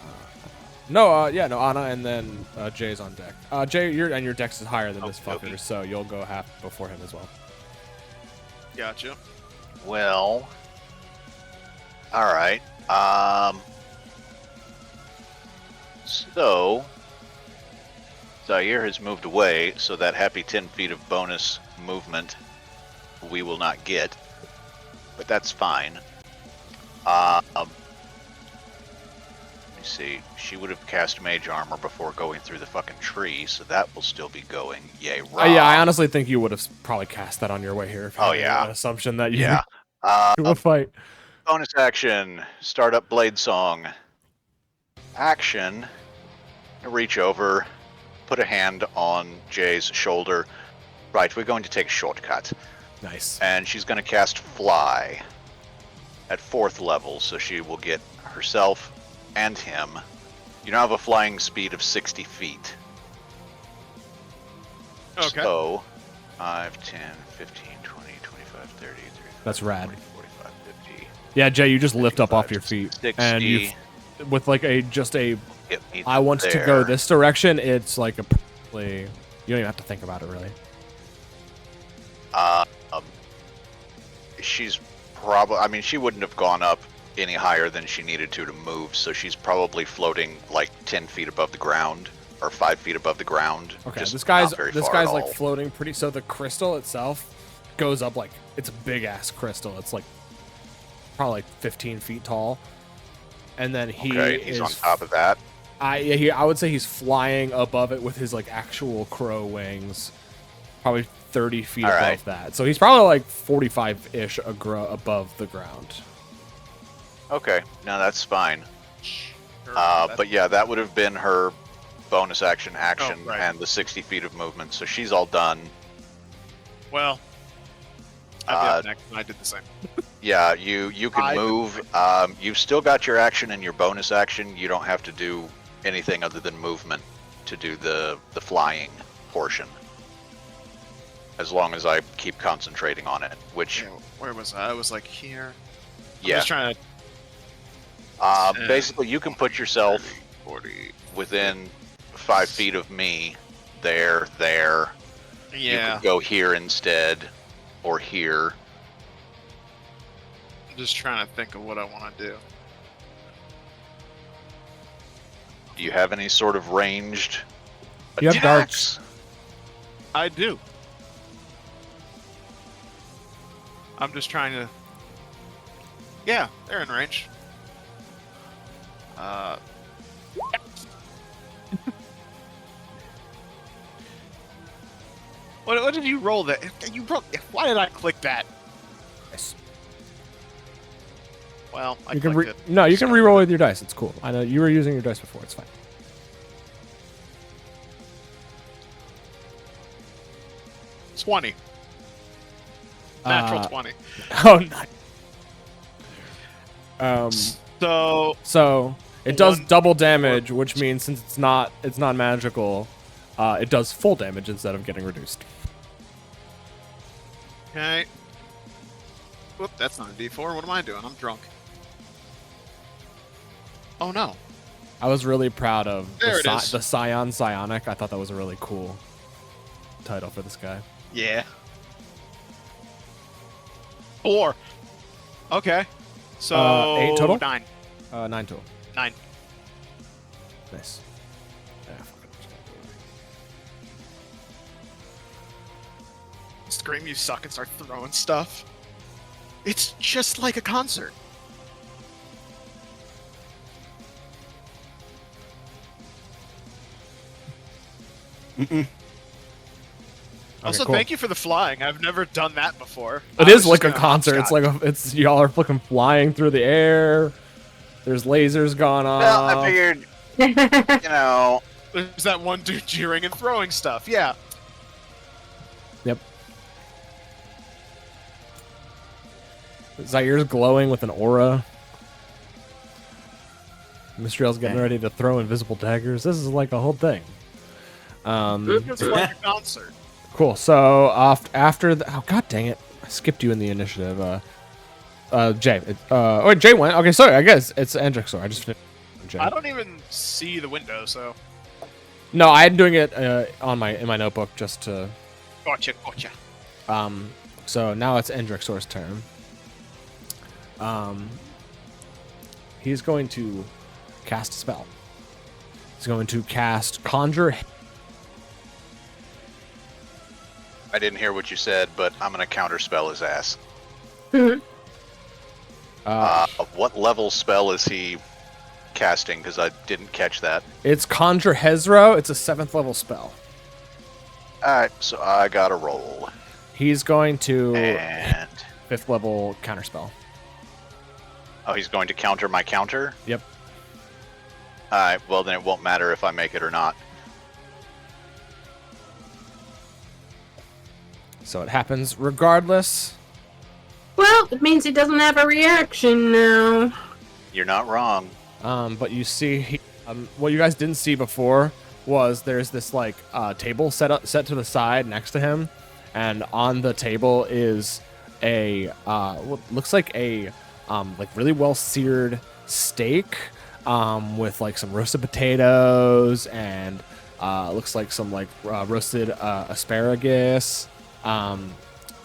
Anna, and then Jay's on deck. Jay, your dex is higher than this fucker, Okay. so you'll go half before him as well. Gotcha. Well, all right. So Zaire has moved away, so that happy 10 feet of bonus movement we will not get, but that's fine. Let me see. She would have cast mage armor before going through the fucking tree, so that will still be going. Yay, Yeah, I honestly think you would have probably cast that on your way here. If Oh, you had yeah. an assumption that you Yeah. do a fight. Bonus action. Start up Blade Song. Action. Reach over. Put a hand on Jay's shoulder. Right, we're going to take a shortcut. Nice. And she's going to cast Fly at 4th level, so she will get herself and him. You now have a flying speed of 60 feet. Okay. So, 5, 10, 15, 20, 25, 30, 35, That's rad. 40, 45, 50. Yeah, Jay, you just lift up off 55, your feet, 60. and you, with like just a Get me I want to go there. this direction. It's like you don't even have to think about it really. She's probably, I mean, she wouldn't have gone up any higher than she needed to move, so she's probably floating like 10 feet above the ground, or 5 feet above the ground. Okay, just this guy's not very far at like all. floating pretty. So the crystal itself goes up like it's a big ass crystal. It's like probably like 15 feet tall, and then he's He's on top of that. I would say he's flying above it with his like actual crow wings, probably 30 feet All above right. that. So he's probably like 45-ish above the ground. Okay, no, that's fine. Sure, But yeah, that would have been her bonus action right. and the 60 feet of movement, so she's all done. well, I'd be up next, and I did the same. Yeah, you can move. You've still got your action and your bonus action. You don't have to do anything other than movement to do the flying portion. As long as I keep concentrating on it, which... Yeah, where was I? I was like here. I'm Yeah. just trying to... Basically, you can put yourself 40. within 5 feet of me. There. You Yeah. could go here instead, or here. I'm just trying to think of what I want to do. Do you have any sort of ranged You have attacks? I do. I'm just trying to... Yeah, they're in range. What did you roll that? You rolled... Why did I click that? Yes. Well, I You can clicked it. no, you can re-roll with your dice. It's cool. I know you were using your dice before. It's fine. $20. Natural Uh, 20. Oh, nice. So It does One- double damage, which means since it's not magical, it does full damage instead of getting reduced. okay. Whoop, that's not a D4. What am I doing? I'm drunk. Oh no. I was really proud of There it is. the Scion Psionic. I thought that was a really cool title for this guy. Yeah. 4. Okay. So 8 total? 9. 9 total. 9. Nice. Yeah, fuck it. Scream, you suck, and start throwing stuff. It's just like a concert. Also, cool. thank you for the flying. I've never done that before. It I is was like just a gonna concert. It's hopscotch. like it's y'all are fucking flying through the air. There's lasers going on. Well, I figured, you know, There's that one dude jeering and throwing stuff. Yeah. Yep. Zaire's glowing with an aura. Mystriel's getting ready to throw invisible daggers. This is like a whole thing. It's like a concert. Cool. So after the, oh god dang it, I skipped you in the initiative. Jay. Wait, Jay went. Okay, sorry. I guess it's Andrixor. I just finished. Jay. I don't even see the window, so. No, I'm doing it in my notebook just to. Gotcha. So now it's Andrixor's turn. He's going to cast a spell. He's going to cast Conjure. I didn't hear what you said, but I'm gonna counterspell his ass. What level spell is he casting? Because I didn't catch that. It's Conjure Hezro. It's a 7th level spell. Alright, so I gotta roll. He's going to And 5th level counterspell. oh, he's going to counter my counter? Yep. Alright, well then it won't matter if I make it or not. So it happens regardless. Well, it means he doesn't have a reaction now. You're not wrong. But you see, what you guys didn't see before was there's this like table set to the side next to him, and on the table is a what looks like a like really well seared steak with like some roasted potatoes and looks like some like roasted asparagus.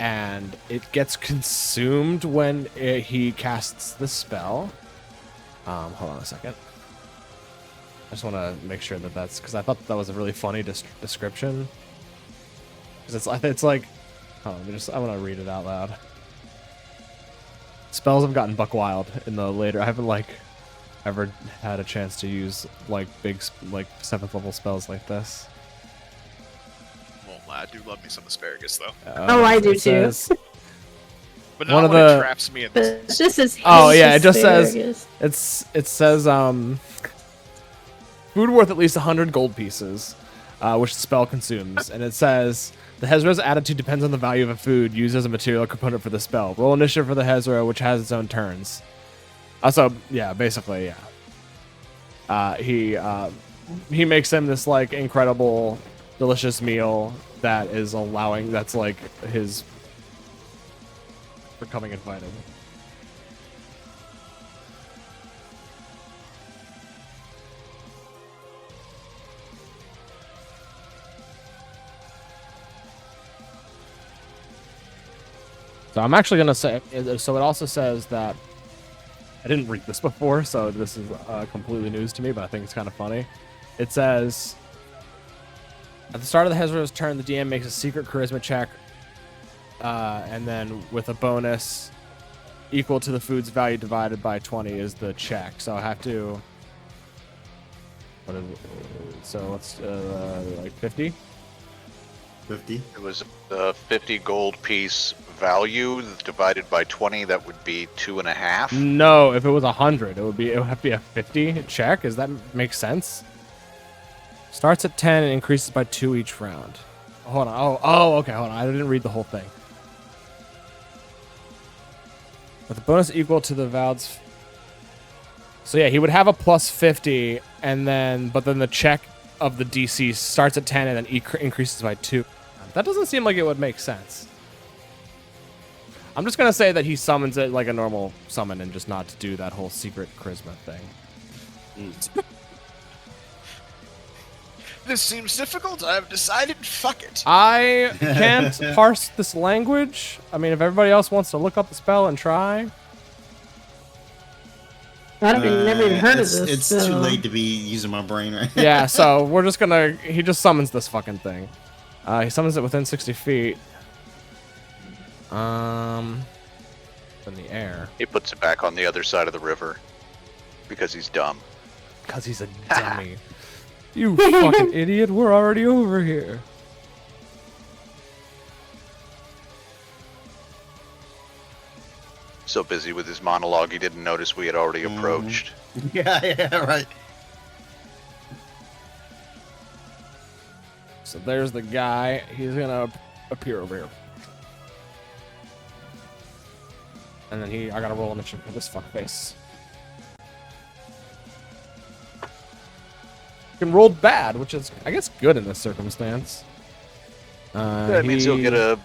And it gets consumed when he casts the spell. Hold on a second. I just want to make sure that that's because I thought that was a really funny description. Because it's like, hold on, I want to read it out loud. Spells have gotten buck wild in the later. I haven't like ever had a chance to use like big like 7th level spells like this. Well, I do love me some asparagus, though. Oh, I do it too. says- But One not of when the- it traps me in this. But this is Oh, his yeah, it just says- asparagus. it says food worth at least 100 gold pieces. which the spell consumes. And it says, the Hezra's attitude depends on the value of a food used as a material component for the spell. Roll initiative for the Hezra, which has its own turns. So, yeah, basically, yeah. He makes him this, like, incredible, delicious meal that's, like, his becoming invited. So I'm actually gonna say. So it also says that I didn't read this before, so this is completely news to me. But I think it's kind of funny. It says at the start of the Hezra's turn, the DM makes a secret charisma check, and then with a bonus equal to the food's value divided by 20 is the check. So I have to. What is it? So let's like 50. 50. It was a 50 gold piece value divided by 20. That would be 2.5. No, if it was 100, it would have to be a 50 check. Does that make sense? Starts at 10 and increases by 2 each round. Hold on. Oh, okay. Hold on. I didn't read the whole thing. With the bonus equal to the Vald's. So yeah, he would have a plus 50, and then the check of the DC starts at 10 and then increases by 2. That doesn't seem like it would make sense. I'm just gonna say that he summons it like a normal summon and just not to do that whole secret charisma thing. This seems difficult. I've decided, fuck it. I can't parse this language. I mean, if everybody else wants to look up the spell and try. I've never even heard of this. It's so. too late to be using my brain right now. Yeah, so we're just gonna. He just summons this fucking thing. He summons it within 60 feet. In the air. He puts it back on the other side of the river because he's dumb. Because he's a dummy. You fucking idiot, we're already over here. So busy with his monologue, he didn't notice we had already approached. Yeah, right. So there's the guy. He's gonna appear over here. And then I gotta roll initiative for this fuckface. Fucking rolled bad, which is, I guess, good in this circumstance. That means he'll get a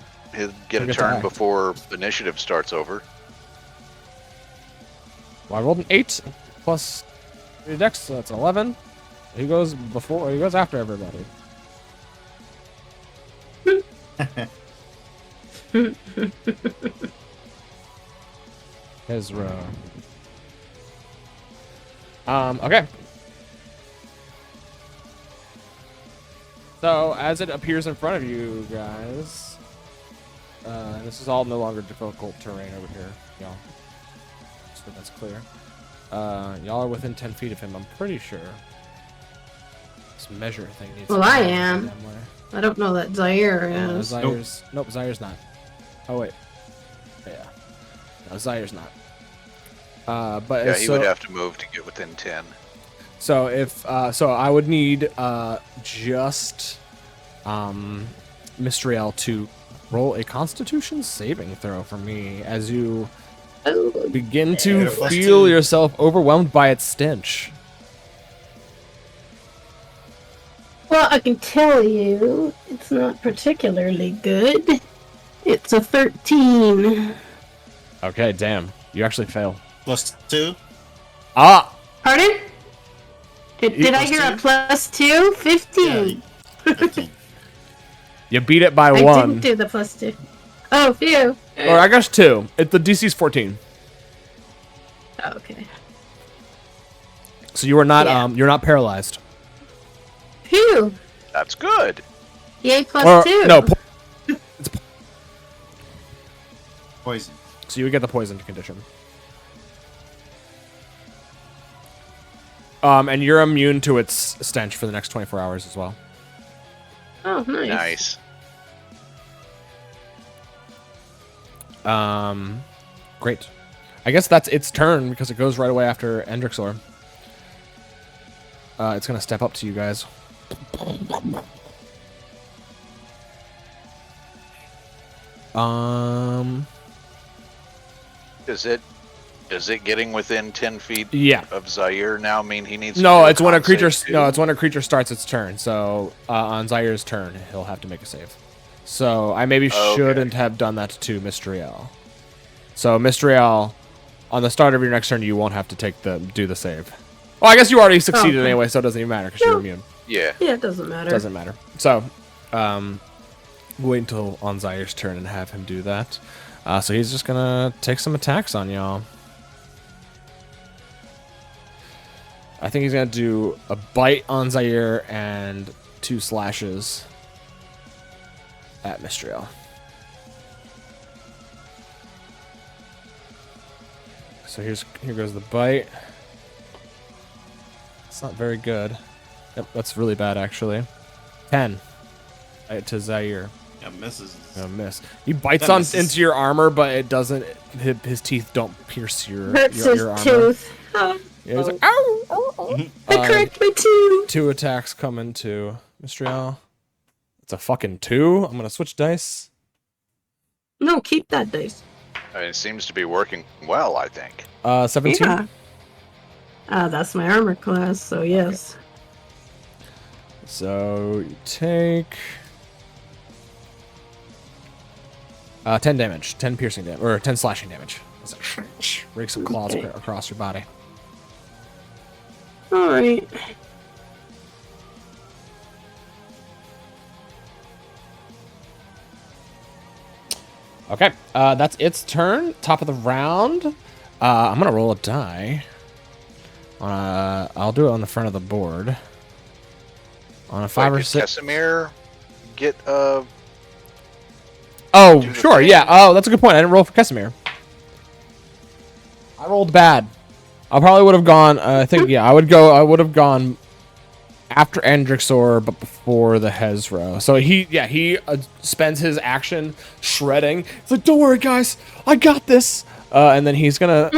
turn attacked before initiative starts over. Well, I rolled an 8 plus 3 dex, so that's 11. He goes after everybody. Hezra. Okay. So, as it appears in front of you guys, this is all no longer difficult terrain over here, y'all. So that's clear. Y'all are within 10 feet of him, I'm pretty sure. This measure thing needs Well, to I go am. that way. I don't know that Zaire is. Nope, Zaire's not. Oh, wait. Yeah. No, Zaire's not. But Yeah, he would have to move to get within 10. So if I would need just Mistriel to roll a Constitution saving throw for me as you begin to feel yourself overwhelmed by its stench. Well, I can tell you, it's not particularly good. It's a 13. Okay, damn. You actually fail. +2. Ah! Pardon? Did I hear a +2? 15. Yeah, 15. You beat it by I 1. didn't do the +2. Oh, phew. Or I guess 2. The DC's 14. Oh, okay. So you are not Yeah. you're not paralyzed. Phew. That's good. Yay, +2. Or no, Poison. so you would get the poisoned condition. And you're immune to its stench for the next 24 hours as well. Oh, nice. Nice. Great. I guess that's its turn because it goes right away after Endrixor. It's gonna step up to you guys. Does it getting within 10 feet Yeah. of Zaire now mean he needs to No, do it's when a con save creature. too? No, it's when a creature starts its turn. So on Zaire's turn, he'll have to make a save. So I maybe Okay. shouldn't have done that to Mistriel. So Mistriel, on the start of your next turn, you won't have to do the save. Well, I guess you already succeeded okay. anyway, so it doesn't even matter because you're immune. Yeah. Yeah, it doesn't matter. Doesn't matter. So, wait until on Zaire's turn and have him do that. So he's just gonna take some attacks on y'all. I think he's gonna do a bite on Zaire and 2 slashes at Mistriel. So here goes the bite. It's not very good. Yep, that's really bad actually. 10 to Zaire. Yeah, misses. A miss. He bites That on misses. into your armor, but it doesn't. His teeth don't pierce your Hurts your his armor. tooth. Oh, Yeah, he's like, ow, ow, ow. I cracked my tooth. 2 attacks coming to Mistriel. It's a fucking 2. I'm gonna switch dice. No, keep that dice. I mean, it seems to be working well, I think. 17. Yeah. That's my armor class, so yes. So you take 10 damage, 10 piercing damage, or 10 slashing damage. It's like, break some claws Okay. across your body. Alright. Okay, that's its turn. Top of the round. I'm gonna roll a die. I'll do it on the front of the board. On a 5 or 6. Kesimir get Oh, do the sure, thing? yeah. Oh, that's a good point. I didn't roll for Kesimir. I rolled bad. I probably would have gone. I think I would have gone after Andrixor, but before the Hezro. So he spends his action shredding. It's like, don't worry, guys, I got this. And then he's gonna.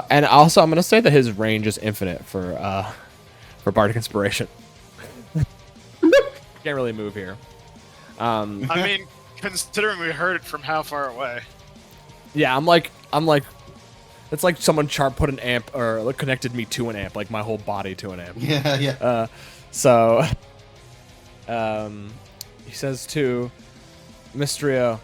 And also, I'm gonna say that his range is infinite for Bardic Inspiration. Can't really move here. I mean, considering we heard it from how far away. Yeah, I'm like, it's like someone put an amp or connected me to an amp, like my whole body to an amp. Yeah, yeah. So, he says to Mistriel,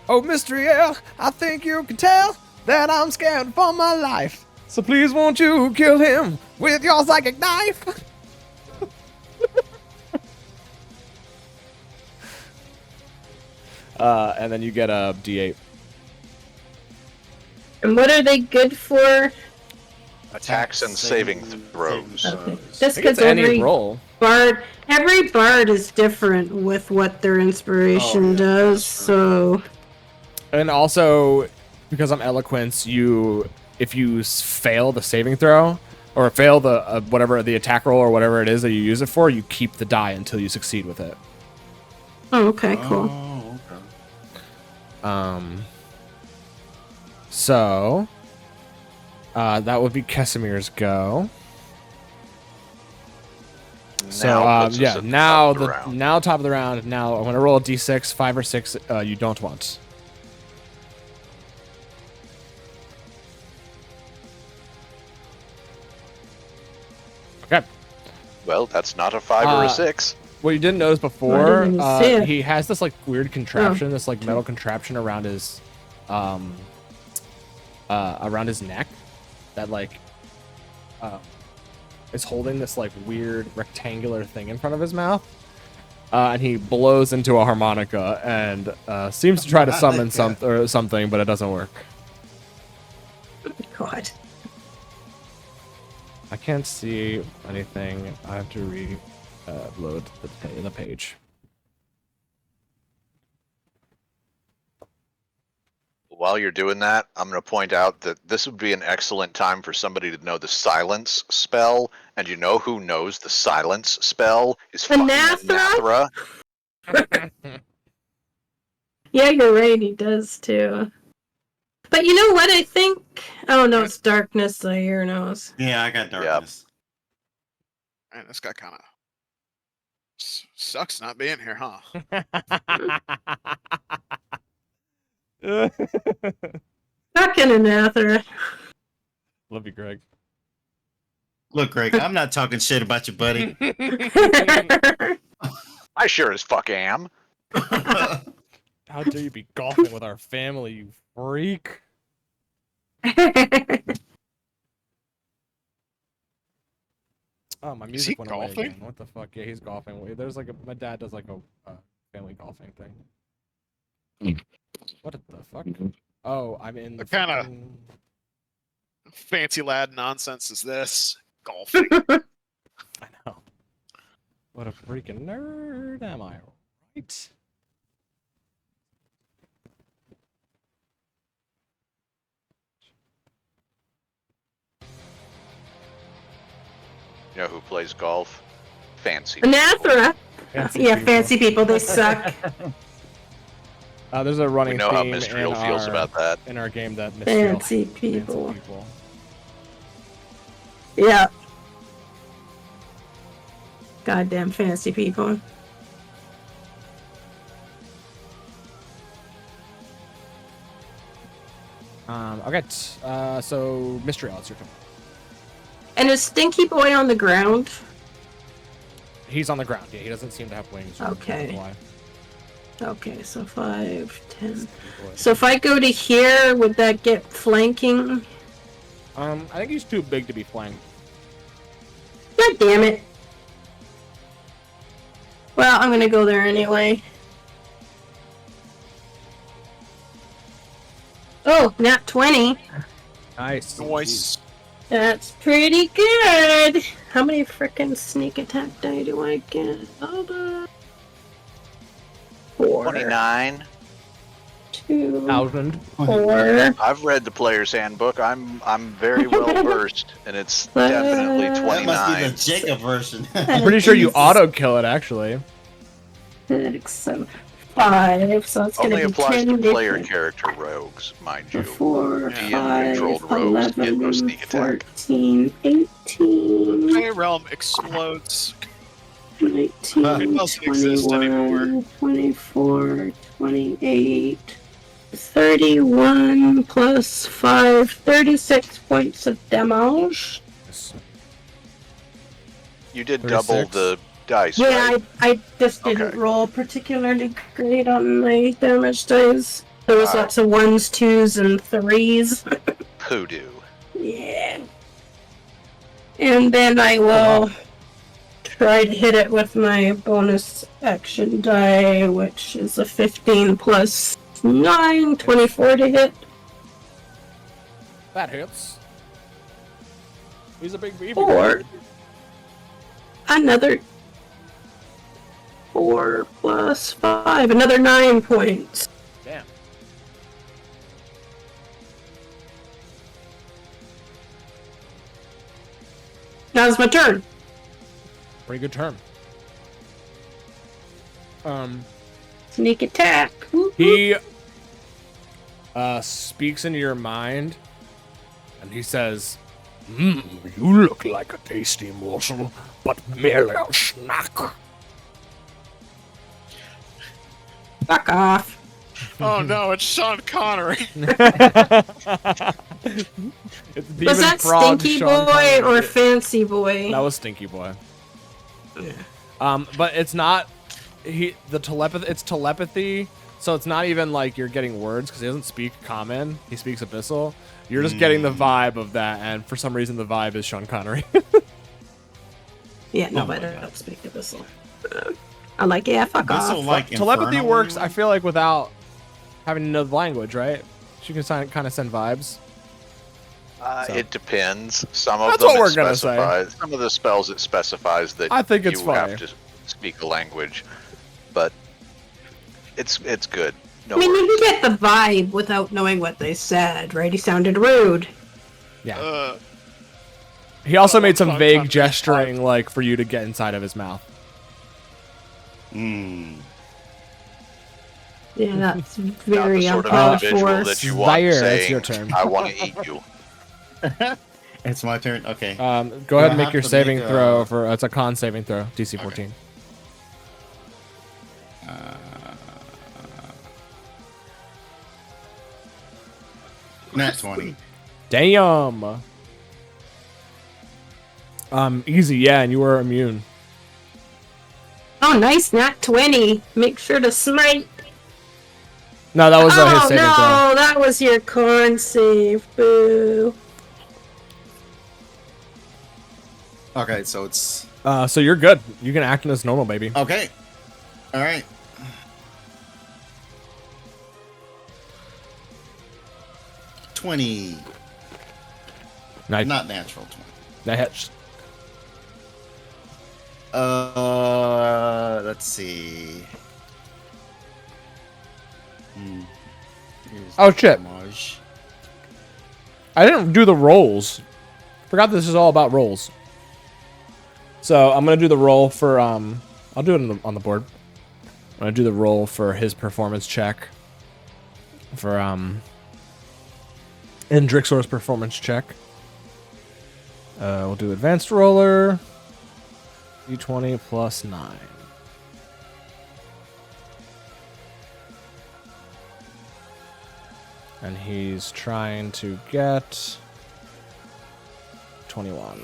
"Oh, Mistriel, I think you can tell that I'm scared for my life. So please won't you kill him with your psychic knife?" And then you get a D8. And what are they good for? attacks and saving throws. Okay. Just I think because it's any every roll. every bard is different with what their inspiration does, so And also, because I'm eloquence, if you fail the saving throw or fail the whatever the attack roll or whatever it is that you use it for, you keep the die until you succeed with it. oh, okay, cool. Oh, okay. So that would be Kesimir's go. So puts us yeah, at the now top of the round. now top of the round. Now I'm gonna roll a d6, 5 or 6. You don't want. Okay. Well, that's not a 5 or a 6. What you didn't notice before, I didn't see it. he has this like weird contraption, this like metal contraption around his neck that like is holding this like weird rectangular thing in front of his mouth. And he blows into a harmonica and seems to try to summon something, but it doesn't work. God. I can't see anything. I have to reload the page. While you're doing that, I'm going to point out that this would be an excellent time for somebody to know the silence spell, and you know who knows the silence spell is fucking Anathra? Anathra. Yeah, you're right, he does too. But you know what I think? Oh no, it's darkness, Zaire knows. Yeah, I got darkness. Man, this guy kind of sucks not being here, huh? Fucking Anathra. Love you, Greg. Look, Greg, I'm not talking shit about you, buddy. I sure as fuck am. How dare you be golfing with our family, you freak? Oh, my music he went away golfing? again. What the fuck? Yeah, he's golfing. There's like my dad does like a family golfing thing. What the fuck? Oh, I'm in the What kinda- fucking- Fancy lad nonsense is this? Golfing. I know. What a freaking nerd am I, right? You know who plays golf? Fancy. people. Anathra. Fancy Yeah, people. fancy people, they suck. There's a running We know how theme Mystriel in feels our, about that. in our game that Mystriel Fancy hates people. Fancy people. Yeah. Goddamn fancy people. Okay, so Mystriel, it's your turn. And is Stinky Boy on the ground? He's on the ground. Yeah, he doesn't seem to have wings. Okay. Why? Okay, so 5, 10. Boy. So if I go to here, would that get flanking? I think he's too big to be flanked. God damn it. Well, I'm gonna go there anyway. Oh, nat 20. Nice. Noise. That's pretty good. How many frickin' sneak attack die do I get? Hold on. 4. 29. 2. 1,000. 4. I've read the player's handbook. I'm very well versed, and it's definitely That That must be 29. the Jacob version. I'm pretty sure you auto kill it actually. 6, 7, 5. So it's gonna Only be applies 10 to player different. character rogues, mind you. 4, DM-controlled 5, rogues get no 11, sneak attack. 14, 18, My realm explodes. 19, It doesn't exist 21, 24, 28, 31 plus 5, 36 points of damage. You did double 36. the dice, Yeah, right? I just didn't Okay. roll particularly great on my damage dice. There was Alright. lots of 1s, 2s, and 3s. Hoodoo. Yeah. And then I will try to hit it with my bonus action die, which is a 15 plus 9, 24 to hit. That hits. He's a big baby. 4. Another 4 plus 5, another 9 points. Damn. Now's my turn. Pretty good term. Sneak attack. Whoop, whoop. He speaks into your mind, and he says, You look like a tasty morsel, but merely a snack. Fuck off. Oh no, it's Sean Connery. It's Was Demon that Frog Stinky Sean Boy Connery. or Fancy Boy? That was Stinky Boy. But it's not. It's telepathy, so it's not even like you're getting words because he doesn't speak common. He speaks abyssal. You're just getting the vibe of that, and for some reason the vibe is Sean Connery. Yeah, no, I don't speak Abyssal. I'm like, yeah, fuck Abyssal, off. like Telepathy Inferno, works, you I mean? feel like, without having to know the language, right? She can kind of send vibes. So. It depends. Some of That's them what it we're gonna say. specifies. Some of the spells it specifies that I think it's you funny. have to speak a language, but it's good. No I mean, worries. you can get the vibe without knowing what they said, right? He sounded rude. Yeah. He also Oh, made some Sean vague Connery. gesturing, like, for you to get inside of his mouth. Yeah, that's Not very the sort of uncalled individual for. that you want Zaire, it's saying, your turn. I want to eat you. It's my turn. Okay. Go ahead Do I and make have your to saving make a- throw for. It's a con saving throw, DC 14. Nat 20. Damn. Easy, yeah, and you were immune. Oh, nice, nat 20. Make sure to smite. No, that was his Oh, saving no, throw. that was your con save. Boo. Okay, so it's So you're good. You can act as normal, baby. okay. All right. $20. Nice. Not natural 20. That hits. Let's see. Here's Oh, the shit. damage. I didn't do the rolls. Forgot this is all about rolls. So I'm gonna do the roll for I'll do it on the board. I'm gonna do the roll for his performance check. For Indrixor's performance check. We'll do advanced roller. D20 plus 9. And he's trying to get 21.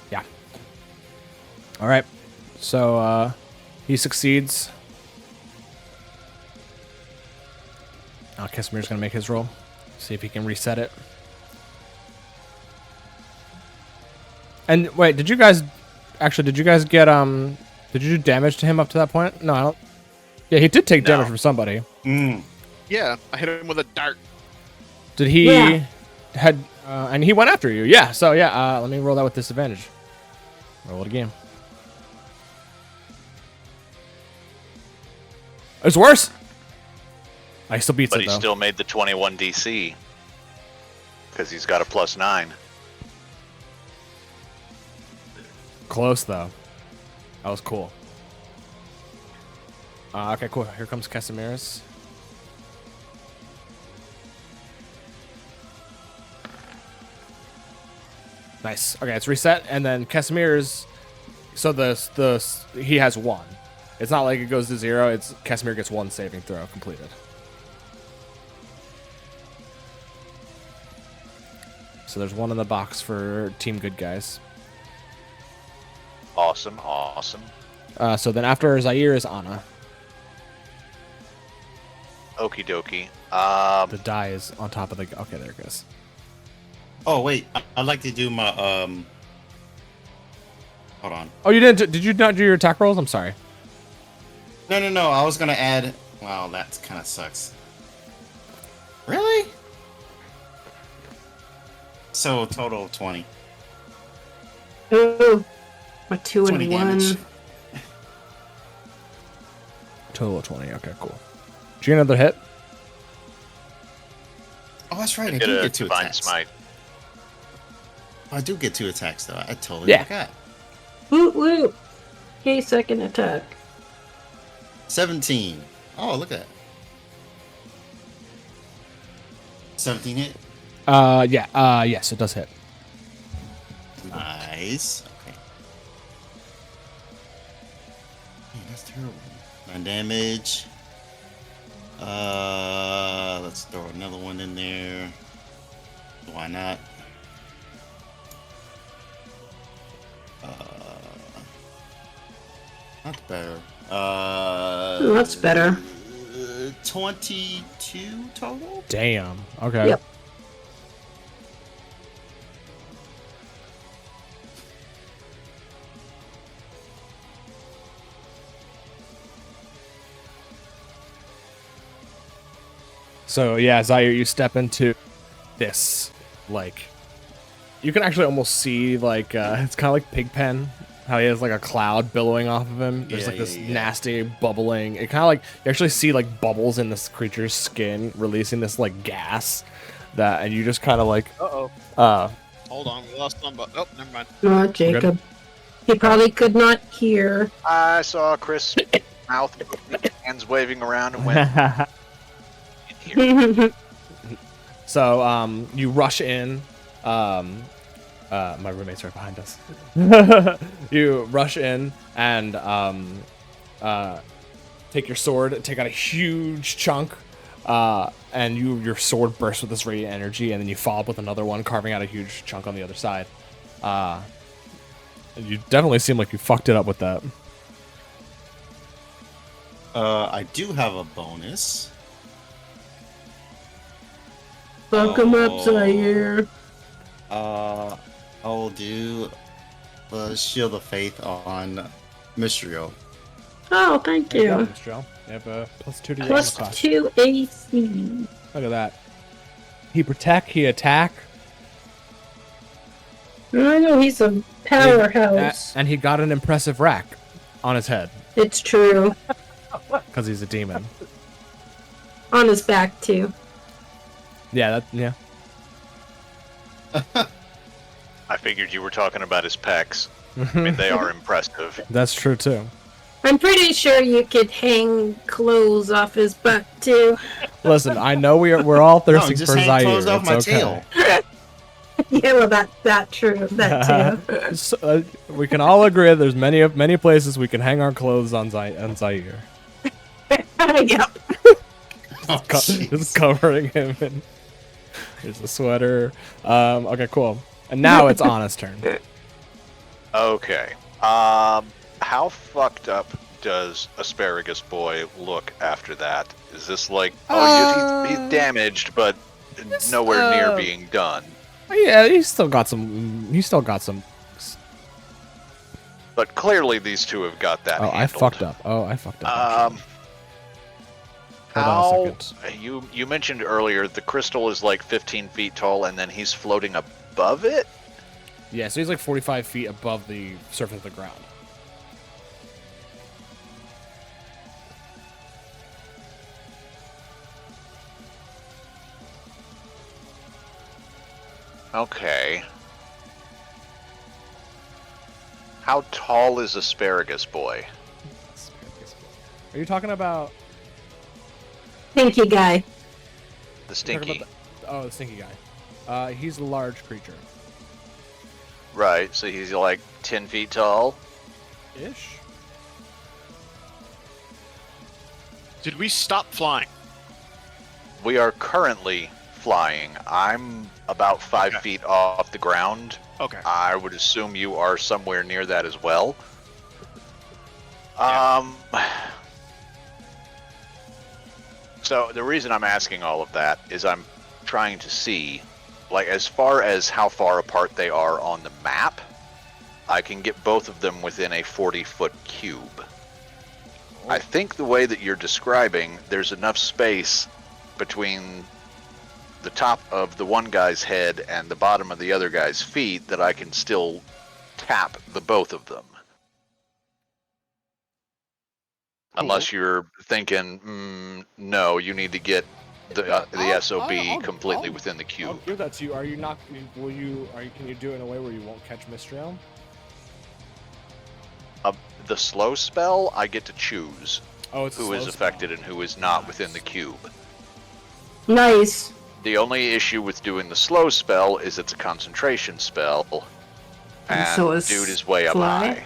Yeah. All right. So he succeeds. Casimir's gonna make his roll. See if he can reset it. And wait, did you guys get did you do damage to him up to that point? No, I don't. Yeah, he did take No. damage from somebody. Yeah, I hit him with a dart. Did he Yeah. and he went after you? Yeah. So yeah, let me roll that with disadvantage. Roll it again. It's worse. I still beats But it he though. still made the 21 DC. Because he's got a +9. Close though. That was cool. Okay, cool. Here comes Casimiris. Nice. Okay, it's reset, and then Casimir's. So he has 1. It's not like it goes to 0. It's Casimir gets 1 saving throw completed. So there's 1 in the box for Team Good Guys. Awesome. So then after Zaire is Anna. Okie dokie. The die is on top of the. Okay, there it goes. Oh wait, I'd like to do my Hold on. Oh, you didn't? Did you not do your attack rolls? I'm sorry. No. I was gonna add. Wow, that kind of sucks. Really? So total of 20. Ooh. A 2 and 20 1. damage. Total of 20. Okay, cool. Did you get another hit? Oh, that's right. I Get do a get 2 Divine attacks. Smite. I do get 2 attacks though. I totally Yeah. forgot. Woot woot. Okay, second attack. 17. Oh, look at that. 17 hit. Yeah. Yes, it does hit. Nice. Okay. Man, that's terrible. 9 damage. Let's throw another one in there. Why not? That's better. That's better. 22 total? Damn. Okay. Yep. So yeah, Zaire, you step into this, like, you can actually almost see like it's kind of like Pigpen, how he has like a cloud billowing off of him. There's Yeah, like this yeah. nasty bubbling. It kind of like you actually see like bubbles in this creature's skin, releasing this like gas that, and you just kind of like Hold on, we lost one, but oh, never mind. Oh, Jacob. He probably could not hear. I saw Chris' mouth, hands waving around, and went in here. So you rush in. My roommate's right behind us. You rush in and take your sword, take out a huge chunk, and your sword bursts with this radiant energy, and then you follow up with another one, carving out a huge chunk on the other side. You definitely seem like you fucked it up with that. I do have a bonus. Fuck him up, Zaire. I'll do the Shield of Faith on Mysterio. Oh, thank There you. go, Mr. Joe. You have a +2 to your armor Plus class. 2 AC. Look at that. He protect, he attack. I know he's a powerhouse. And he got an impressive rack on his head It's true. because he's a demon. On his back, too. Yeah, yeah. I figured you were talking about his pecs. I mean, they are impressive. That's true too. I'm pretty sure you could hang clothes off his butt, too. Listen, I know we're all thirsty just for hang Zaire. clothes off It's my okay. tail. Yeah, well, that true. That, too. So, we can all agree there's many places we can hang our clothes on Zaire. Yep. Oh, Just covering him in. Here's a sweater. Okay, cool. And now it's Anna's turn. Okay. How fucked up does Asparagus Boy look after that? Is this like, he's damaged, but nowhere near being done? Yeah, he's still got some. He's still got some. But clearly these two have got that Oh, I handled. fucked up. Actually. Hold on a How second. you mentioned earlier the crystal is like 15 feet tall and then he's floating above it? Yeah, so he's like 45 feet above the surface of the ground. Okay. How tall is Asparagus Boy? Are you talking about? Thank you, guy. The Talking stinky. about the stinky guy. He's a large creature. Right, so he's like 10 feet tall? Ish. Did we stop flying? We are currently flying. I'm about 5 Okay. feet off the ground. Okay. I would assume you are somewhere near that as well. So the reason I'm asking all of that is I'm trying to see, like, as far as how far apart they are on the map, I can get both of them within a 40-foot cube. I think the way that you're describing, there's enough space between the top of the one guy's head and the bottom of the other guy's feet that I can still tap the both of them. Unless you're thinking, no, you need to get the SOB completely within the I'll cube. give that to you. Are you not? Will you? Can you do it in a way where you won't catch Mistral? The slow spell, I get to choose Oh, it's a who is slow affected spell. and who is not within the cube. Nice. The only issue with doing the slow spell is it's a concentration spell, and so is dude is way up fly? high.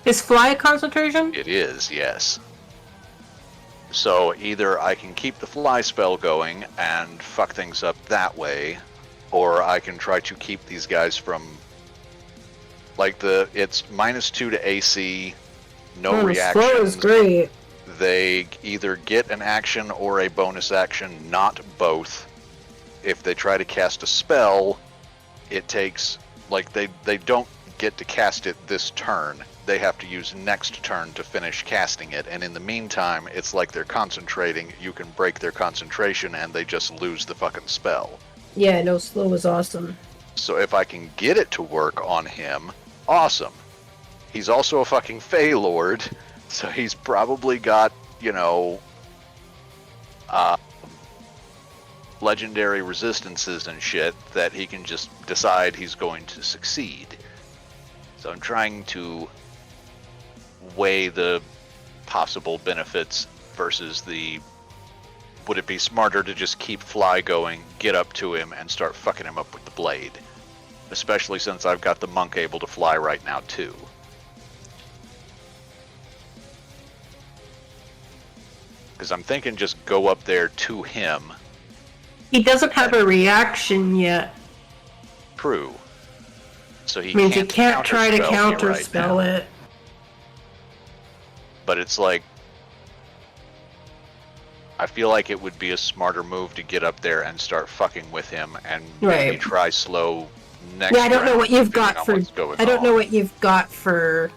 Is fly a concentration? It is, yes. So either I can keep the fly spell going and fuck things up that way, or I can try to keep these guys from, like, it's -2 to AC, no Slow reactions. is great. They either get an action or a bonus action, not both. If they try to cast a spell, it takes, like, they don't get to cast it this turn. They have to use next turn to finish casting it, and in the meantime, it's like they're concentrating. You can break their concentration and they just lose the fucking spell. Yeah, no, slow is awesome. So if I can get it to work on him, awesome. He's also a fucking Fey Lord, so he's probably got, legendary resistances and shit that he can just decide he's going to succeed. So I'm trying to weigh the possible benefits versus the would it be smarter to just keep fly going, get up to him, and start fucking him up with the blade? Especially since I've got the monk able to fly right now, too. Because I'm thinking just go up there to him. He doesn't have a reaction yet. True. So he Means can't you can't try to counterspell me right now. counterspell it. But it's like, I feel like it would be a smarter move to get up there and start fucking with him and maybe Right. try slow next Yeah, I don't know round, what you've depending got on for. what's going I don't know on. what you've got for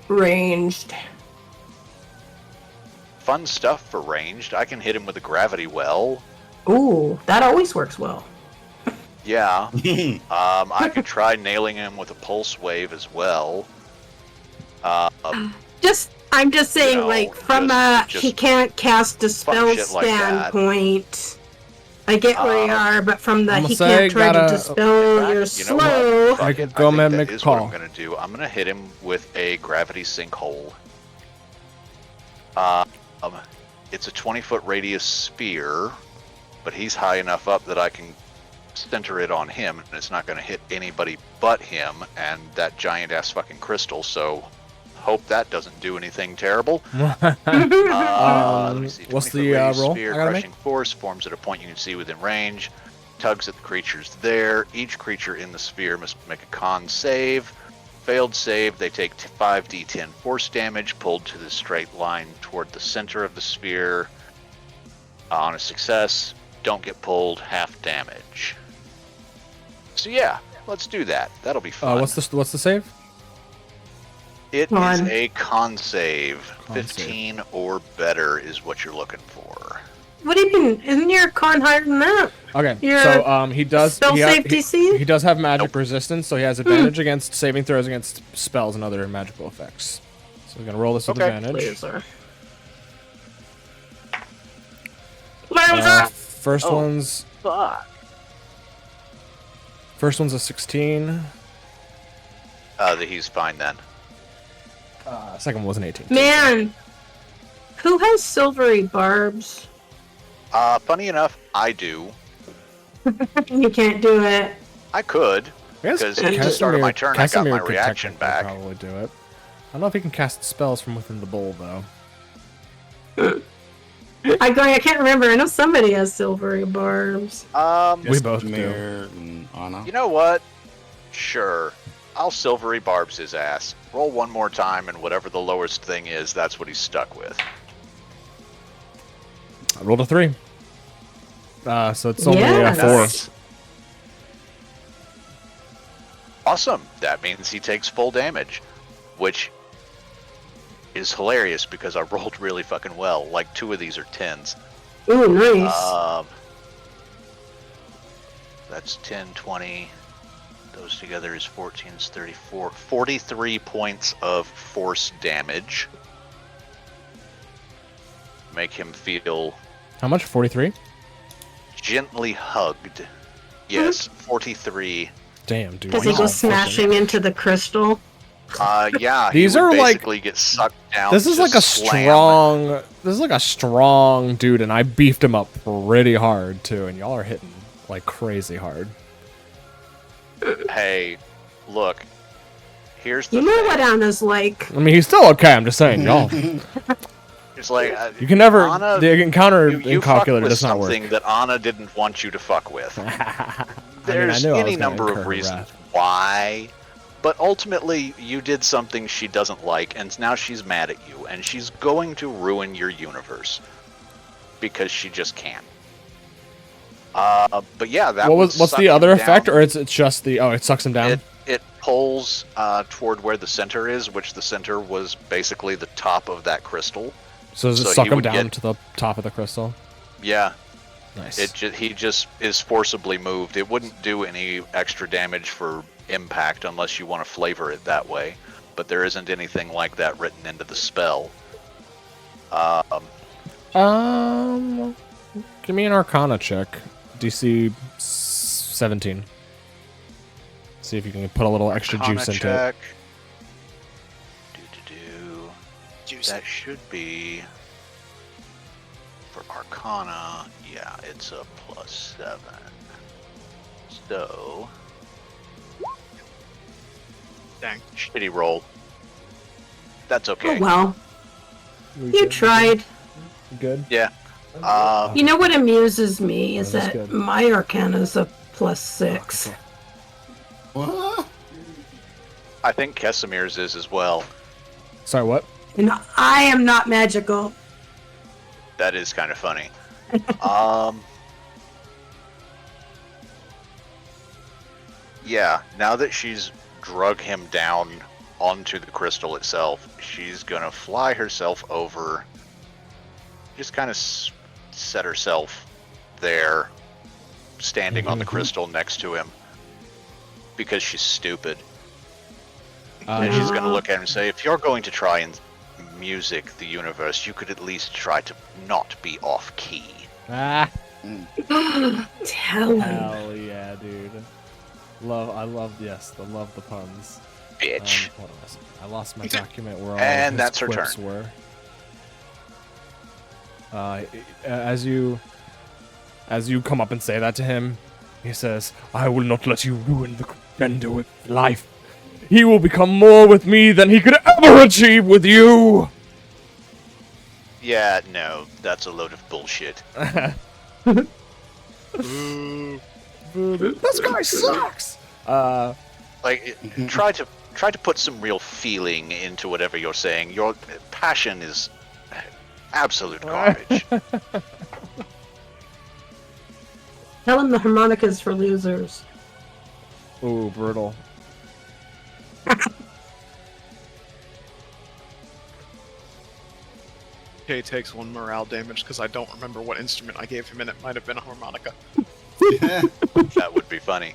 ranged. Fun stuff for ranged. I can hit him with a gravity well. Ooh, that always works well. Yeah. I could try nailing him with a pulse wave as well. I'm just saying, know, like, from just he can't cast a spell shit like that. standpoint. I get where you are, but from the I'ma he say, can't try gotta- to dispel, you're You know slow. what? Fuck it. Go, I think man, that make a is what call. I'm gonna do. I'm gonna hit him with a gravity sinkhole. It's a 20-foot radius sphere, but he's high enough up that I can center it on him, and it's not gonna hit anybody but him and that giant ass fucking crystal. So, hope that doesn't do anything terrible. Let me see. What's 20-foot the radius roll sphere, I gotta make? crushing force forms at a point you can see within range. Tugs at the creatures there. Each creature in the sphere must make a con save. Failed save, they take 5d10 force damage, pulled to the straight line toward the center of the sphere. On a success, don't get pulled, half damage. So yeah, let's do that. That'll be fun. What's the save? It is Con. a con save. Con 15 or better is what you're looking for. What do you mean? Isn't your con higher than that? Okay, Your so he does spell save DC? he does have magic resistance, so he has advantage against saving throws against spells and other magical effects. So we're gonna roll this with Okay. advantage. Laser. First Oh. one's Fuck. a 16. He's fine then. Second one was an 18. Man, who has silvery barbs? Funny enough, I do. You can't do it. I could. I guess Because at the start of my turn, I got Casimir my could reaction technically back. Probably do it. I don't know if he can cast spells from within the bowl though. I can't remember. I know somebody has silvery barbs. We both do. Mayor and Anna. You know what? Sure. I'll silvery barbs his ass. Roll one more time, and whatever the lowest thing is, that's what he's stuck with. I rolled a 3. So it's only Yes. 4. Nice. Awesome. That means he takes full damage, which is hilarious because I rolled really fucking well. Like 2 of these are 10s. Ooh, nice. That's 10, 20. Those together is 14, is 34. 43 points of force damage. Make him feel How much? 43? gently hugged. Yes, 43. Damn, dude. Does he Wow. go smashing into the crystal? Yeah, These he would are like- basically get sucked down. This is to like a slam. strong dude, and I beefed him up pretty hard too, and y'all are hitting like crazy hard. Hey, look. Here's the You know thing. what Anna's like. I mean, he's still okay. I'm just saying, y'all. It's like You can never Anna, the encounter you fucked incalculator with does not work. something that Anna didn't want you to fuck with. I There's knew I any was gonna number incur of her reasons wrath. why, but ultimately you did something she doesn't like, and now she's mad at you, and she's going to ruin your universe because she just can. But yeah, that What's suck the other him effect, down. or it's just the it sucks him down? It pulls toward where the center is, which the center was basically the top of that crystal. So does it so suck he him would down get- to the top of the crystal? Yeah, Nice. he just is forcibly moved. It wouldn't do any extra damage for impact unless you want to flavor it that way, but there isn't anything like that written into the spell. Give me an Arcana check. DC 17. See if you can put a little extra Arcana juice into it. check. Do. Juicy. That should be For Arcana, yeah, it's a +7. So, Dang. shitty roll. That's okay. Oh well, you tried. Good. Yeah. You know what amuses me is that's that good. my Arcana's a +6. Okay. What? I think Kesemir's is as well. Sorry, what? And I am not magical. That is kind of funny. Yeah, now that she's drug him down onto the crystal itself, she's gonna fly herself over, just kind of set herself there, standing on the crystal next to him, because she's stupid. And she's gonna look at him and say, if you're going to try and music the universe, you could at least try to not be off key. Ah. Tell him. Hell yeah, dude. I love the puns. Bitch. Hold on a second. I lost my document where all And his that's her quips turn. were. As you come up and say that to him, he says, "I will not let you ruin the crescendo with life. He will become more with me than he could ever achieve with you." Yeah, no, that's a load of bullshit. This guy sucks. Like, try to put some real feeling into whatever you're saying. Your passion is absolute garbage. Tell him the harmonica's for losers. Ooh, brutal. Kay takes 1 morale damage because I don't remember what instrument I gave him, and it might have been a harmonica. That would be funny.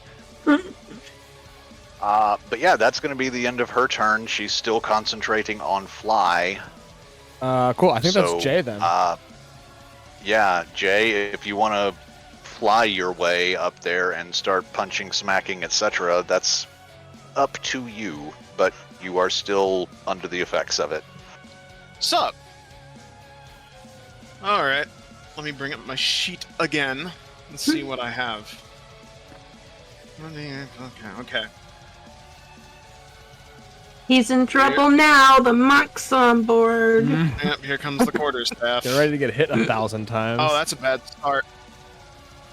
But yeah, that's going to be the end of her turn. She's still concentrating on fly. Cool. I think So, that's Jay then. Yeah, Jay, if you want to fly your way up there and start punching, smacking, etc., that's up to you. But you are still under the effects of it. Sup? Alright. Let me bring up my sheet again and see what I have. Okay. He's in trouble now. The monk's on board. Yep, here comes the quarterstaff. Get ready to get hit 1,000 times. Oh, that's a bad start.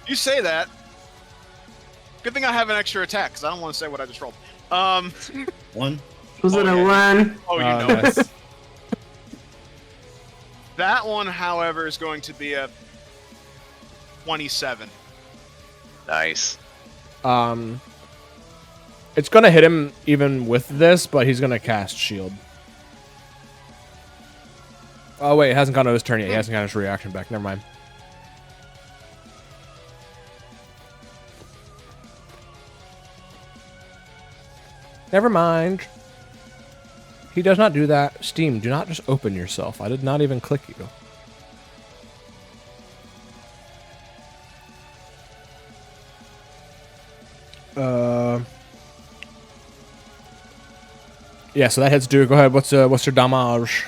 You say that. Good thing I have an extra attack, because I don't want to say what I just rolled. One. Was it a yeah. 1? Oh, you know nice. it. That one, however, is going to be a 27. Nice. It's gonna hit him even with this, but he's gonna cast shield. Oh wait, it hasn't gone to his turn yet. He hasn't got his reaction back. Never mind. Never mind. He does not do that. Steam, do not just open yourself. I did not even click you. Yeah, so that hits dude. Go ahead. What's your damage?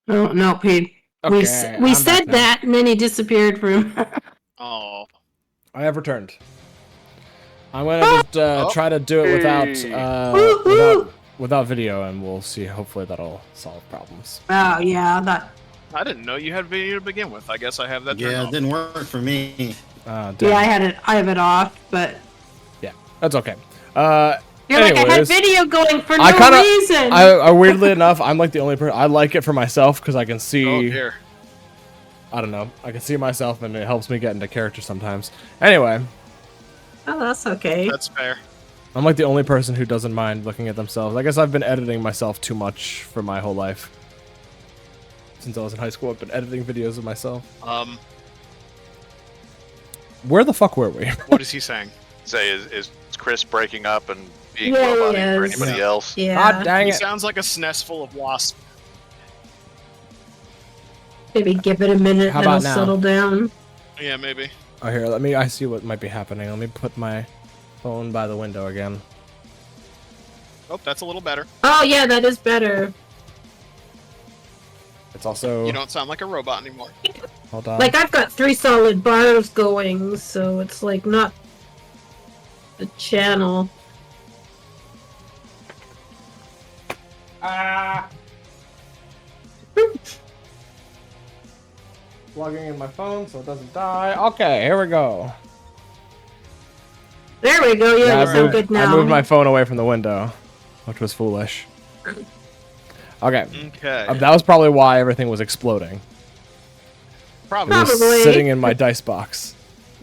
Oh no, Pete. Okay, We I'm said back now. that, and then he disappeared from. Oh. I have returned. I'm gonna just try to do it Woo-hoo! without video, and we'll see. Hopefully, that'll solve problems. Oh yeah, that. I didn't know you had video to begin with. I guess I have that turned Yeah, off. it didn't work for me. Damn. Yeah, I have it off, but Yeah, that's okay. you're like I had Anyways, video going for no I kind of, reason. I weirdly enough, I'm like the only person. I like it for myself because I can see. Oh dear. I don't know. I can see myself, and it helps me get into character sometimes. Anyway, Oh, that's okay. That's fair. I'm like the only person who doesn't mind looking at themselves. I guess I've been editing myself too much for my whole life. Since I was in high school, I've been editing videos of myself. Where the fuck were we? What is he saying? Say, is Chris breaking up and being Yeah, he robotic for is. anybody else? Yeah. God dang He it. sounds like a SNES full of wasps. Maybe give it a minute, How and it'll about now? settle down. Yeah, maybe. Oh, here, I see what might be happening. Let me put my phone by the window again. Oh, that's a little better. Oh yeah, that is better. It's also, You don't sound like a robot anymore. hold on. Like I've got 3 solid bars going, so it's like not the channel. Plugging in my phone so it doesn't die. Okay, here we go. There we go. Yeah, I you sound moved, good now. I moved my phone away from the window, which was foolish. Okay, Okay. that was probably why everything was exploding. It Probably. was Probably. sitting in my dice box,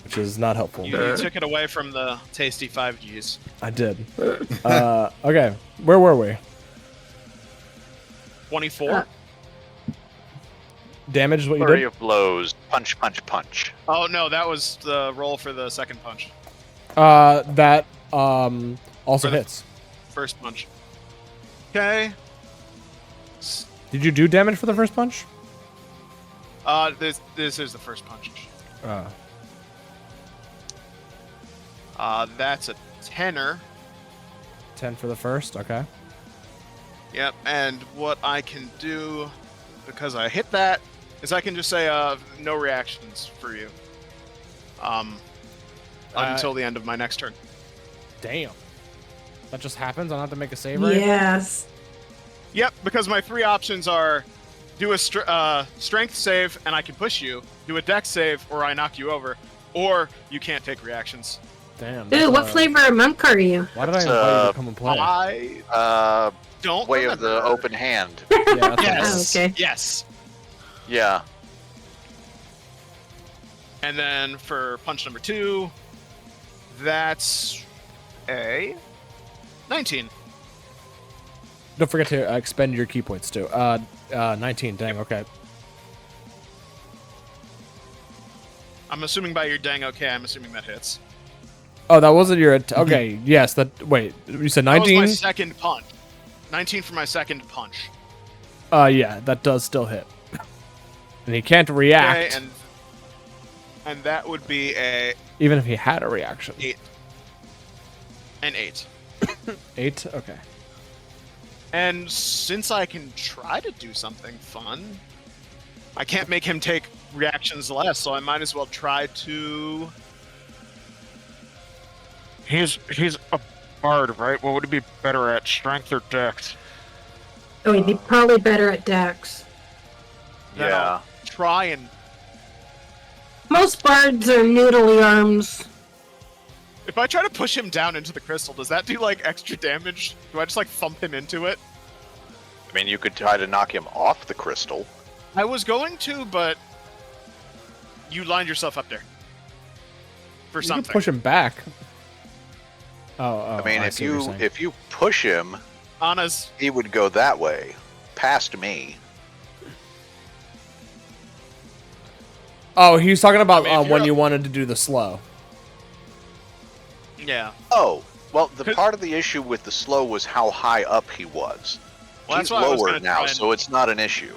which is not helpful. You took it away from the tasty 5Gs. I did. Okay, where were we? 24. Damage is what you Flurry did? of blows. Punch, punch, punch. Oh no, that was the roll for the second punch. That also For the- hits. First punch. Okay. Did you do damage for the first punch? This is the first punch. That's a tenner. 10 for the first, okay. Yep, and what I can do, because I hit that, is I can just say, no reactions for you. Until the end of my next turn. Damn. That just happens? I don't have to make a save, right? Yes. Yep, because my 3 options are do a strength save and I can push you, do a dex save or I knock you over, or you can't take reactions. Damn. Dude, what flavor of monk are you? Why did I That's, invite you to come and play? I don't Way of remember. the open hand. Yeah, that's what it Yes. is. Oh, okay. Yes. Yeah. And then for punch number 2, that's a 19. Don't forget to expend your key points too. 19, dang, okay. I'm assuming by your dang okay, I'm assuming that hits. Oh, that wasn't your... okay, yes, that... Wait, you said That was 19? my second punch. 19 for my second punch. Yeah, that does still hit. And he can't react, Okay, and that would be even if he had a reaction. 8. 8? Okay. And since I can try to do something fun, I can't make him take reactions less, so I might as well try to... He's a bard, right? What would he be better at, strength or dex? Oh, he'd be probably better at Dex. Then Yeah. I'll try and... Most bards are noodly arms. If I try to push him down into the crystal, does that do, like, extra damage? Do I just, like, thump him into it? I mean, you could try to knock him off the crystal. I was going to, but... You lined yourself up there. For You can something. push him back. Oh, I mean, see what you're saying. if you push him, Anna's... he would go that way, past me. Oh, he was talking about I mean, if when you're you wanted to do the slow. Yeah. Oh, well, the 'Cause- part of the issue with the slow was how high up he was. Well, He's that's why I was lower gonna now, try and- so it's not an issue.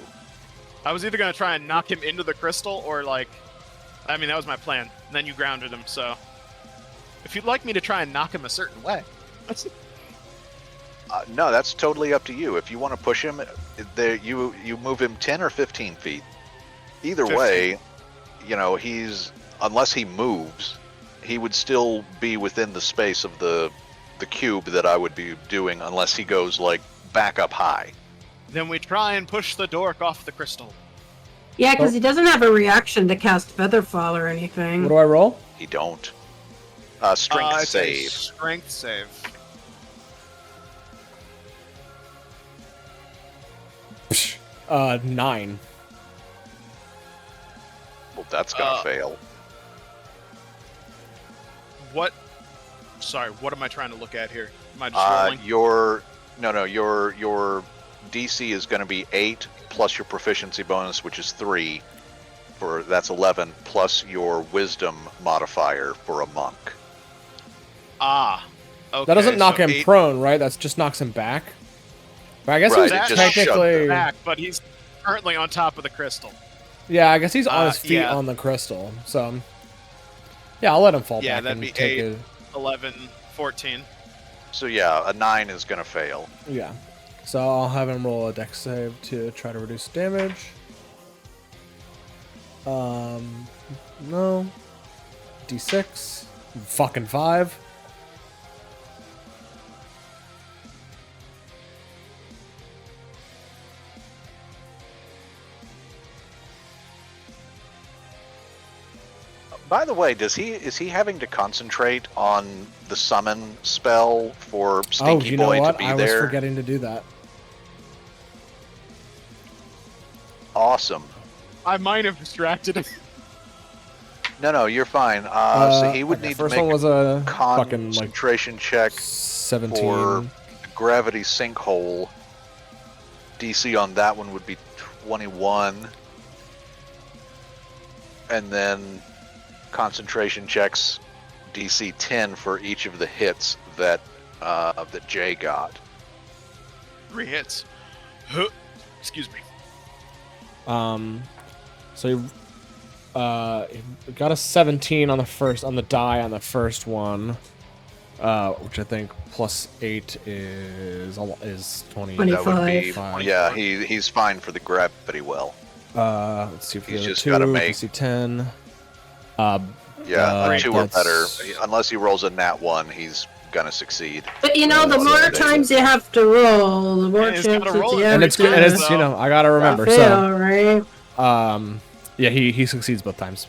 I was either going to try and knock him into the crystal, or, like... I mean, that was my plan. And then you grounded him, so... If you'd like me to try and knock him a certain way... No, that's totally up to you. If you want to push him there you move him 10 or 15 feet. Either 15. way, you know, unless he moves, he would still be within the space of the cube that I would be doing, unless he goes like back up high. Then we try and push the dork off the crystal. Yeah, because he doesn't have a reaction to cast Featherfall or anything. What do I roll? He don't. Strength It's a save. Strength save. Psh, 9. Well, that's gonna fail. What? Sorry, what am I trying to look at here? Am I just rolling? Your DC is going to be 8 plus your proficiency bonus, which is 3. That's 11 plus your wisdom modifier for a monk. Ah. Okay, That doesn't knock so him 8 prone, right? That just knocks him back. But I guess Right, he's it just technically. back, but he's currently on top of the crystal. Yeah, I guess he's on his feet yeah. on the crystal. So, yeah, I'll let him fall Yeah, back that'd and be take 8. it. 11, 14. So yeah, a 9 is going to fail. Yeah. So I'll have him roll a dex save to try to reduce damage. No. D6. Fucking 5. By the way, is he having to concentrate on the summon spell for Stinky you know Boy what? to be I there? was forgetting to do that. Awesome. I might have distracted him. No, you're fine. So he would okay, need to first make one was a fucking like concentration check 17. for the gravity sinkhole. DC on that one would be 21. And then concentration checks DC 10 for each of the hits that Jay got. 3 hits. Excuse me. So he got a 17 on the die on the first one, which I think plus 8 is 20. That would be 25. yeah. He's fine for the gravity well. Let's see if He's the other just two, gotta make- DC 10. Yeah, a 2 or better. that's- Unless he rolls a nat 1, he's gonna succeed. But you know, the That's more it. times you have to roll, the more Yeah, he's gotta chances roll you it have And it's to good, and it's So- you know I gotta remember. fail, So right? yeah, he succeeds both times.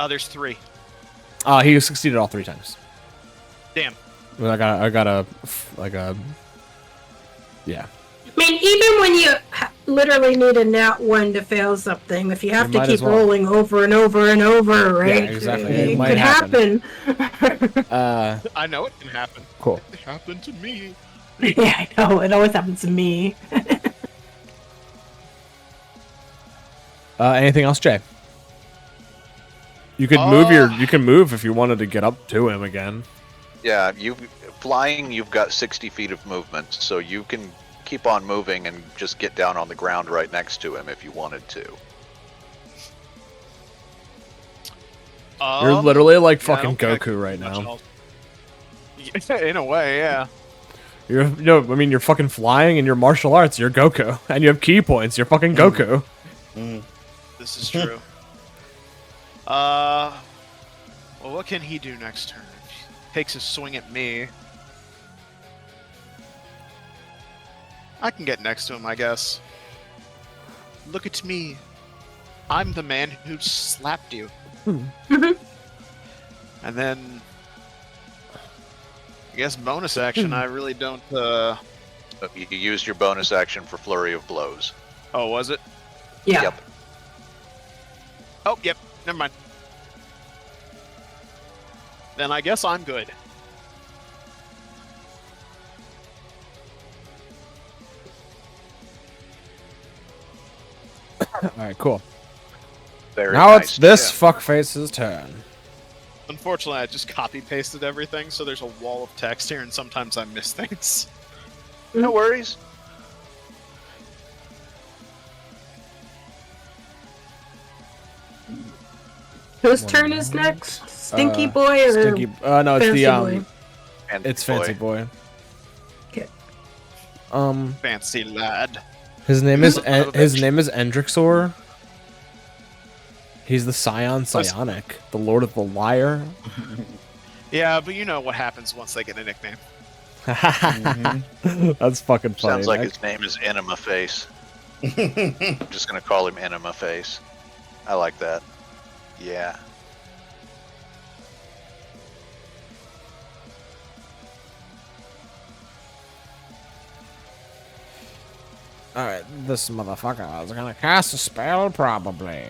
There's 3. He succeeded all 3 times. Damn. Well, I got a yeah. I mean, even when you literally need a nat 1 to fail something, if you have You to might keep as well. rolling over and over and over, right? Yeah, exactly. It, It might could happen. happen. I know it can happen. Cool. It happened to me. Yeah, I know. It always happens to me. Anything else, Jay? You could you can move if you wanted to get up to him again. Yeah, flying. You've got 60 feet of movement, so you can keep on moving and just get down on the ground right next to him if you wanted to. You're literally like yeah, I fucking don't think I Goku can right do much now. else. In a way, yeah. You're fucking flying and you're martial arts. You're Goku, and you have key points. You're fucking Goku. This is true. Well, what can he do next turn? He takes a swing at me. I can get next to him, I guess. Look at me. I'm the man who slapped you. And then, I guess bonus action. I really don't. You used your bonus action for flurry of blows. Oh, was it? Yeah. Yep. Oh, yep. Never mind. Then I guess I'm good. All right, cool. Very Now nice. it's this fuckface's turn. Unfortunately, I just copy-pasted everything, so there's a wall of text here, and sometimes I miss things. No worries. Whose turn is next? Stinky Boy or Stinky. No, it's Fancy the Boy? It's Fancy Boy. Okay. Fancy lad. His name is Endrixor. He's the Scion Psionic, the Lord of the Liar. Yeah, but you know what happens once they get a nickname. That's fucking funny. Sounds like Nick. his name is Enema Face. I'm just gonna call him Enema Face. I like that. Yeah. Alright, this motherfucker is gonna cast a spell, probably.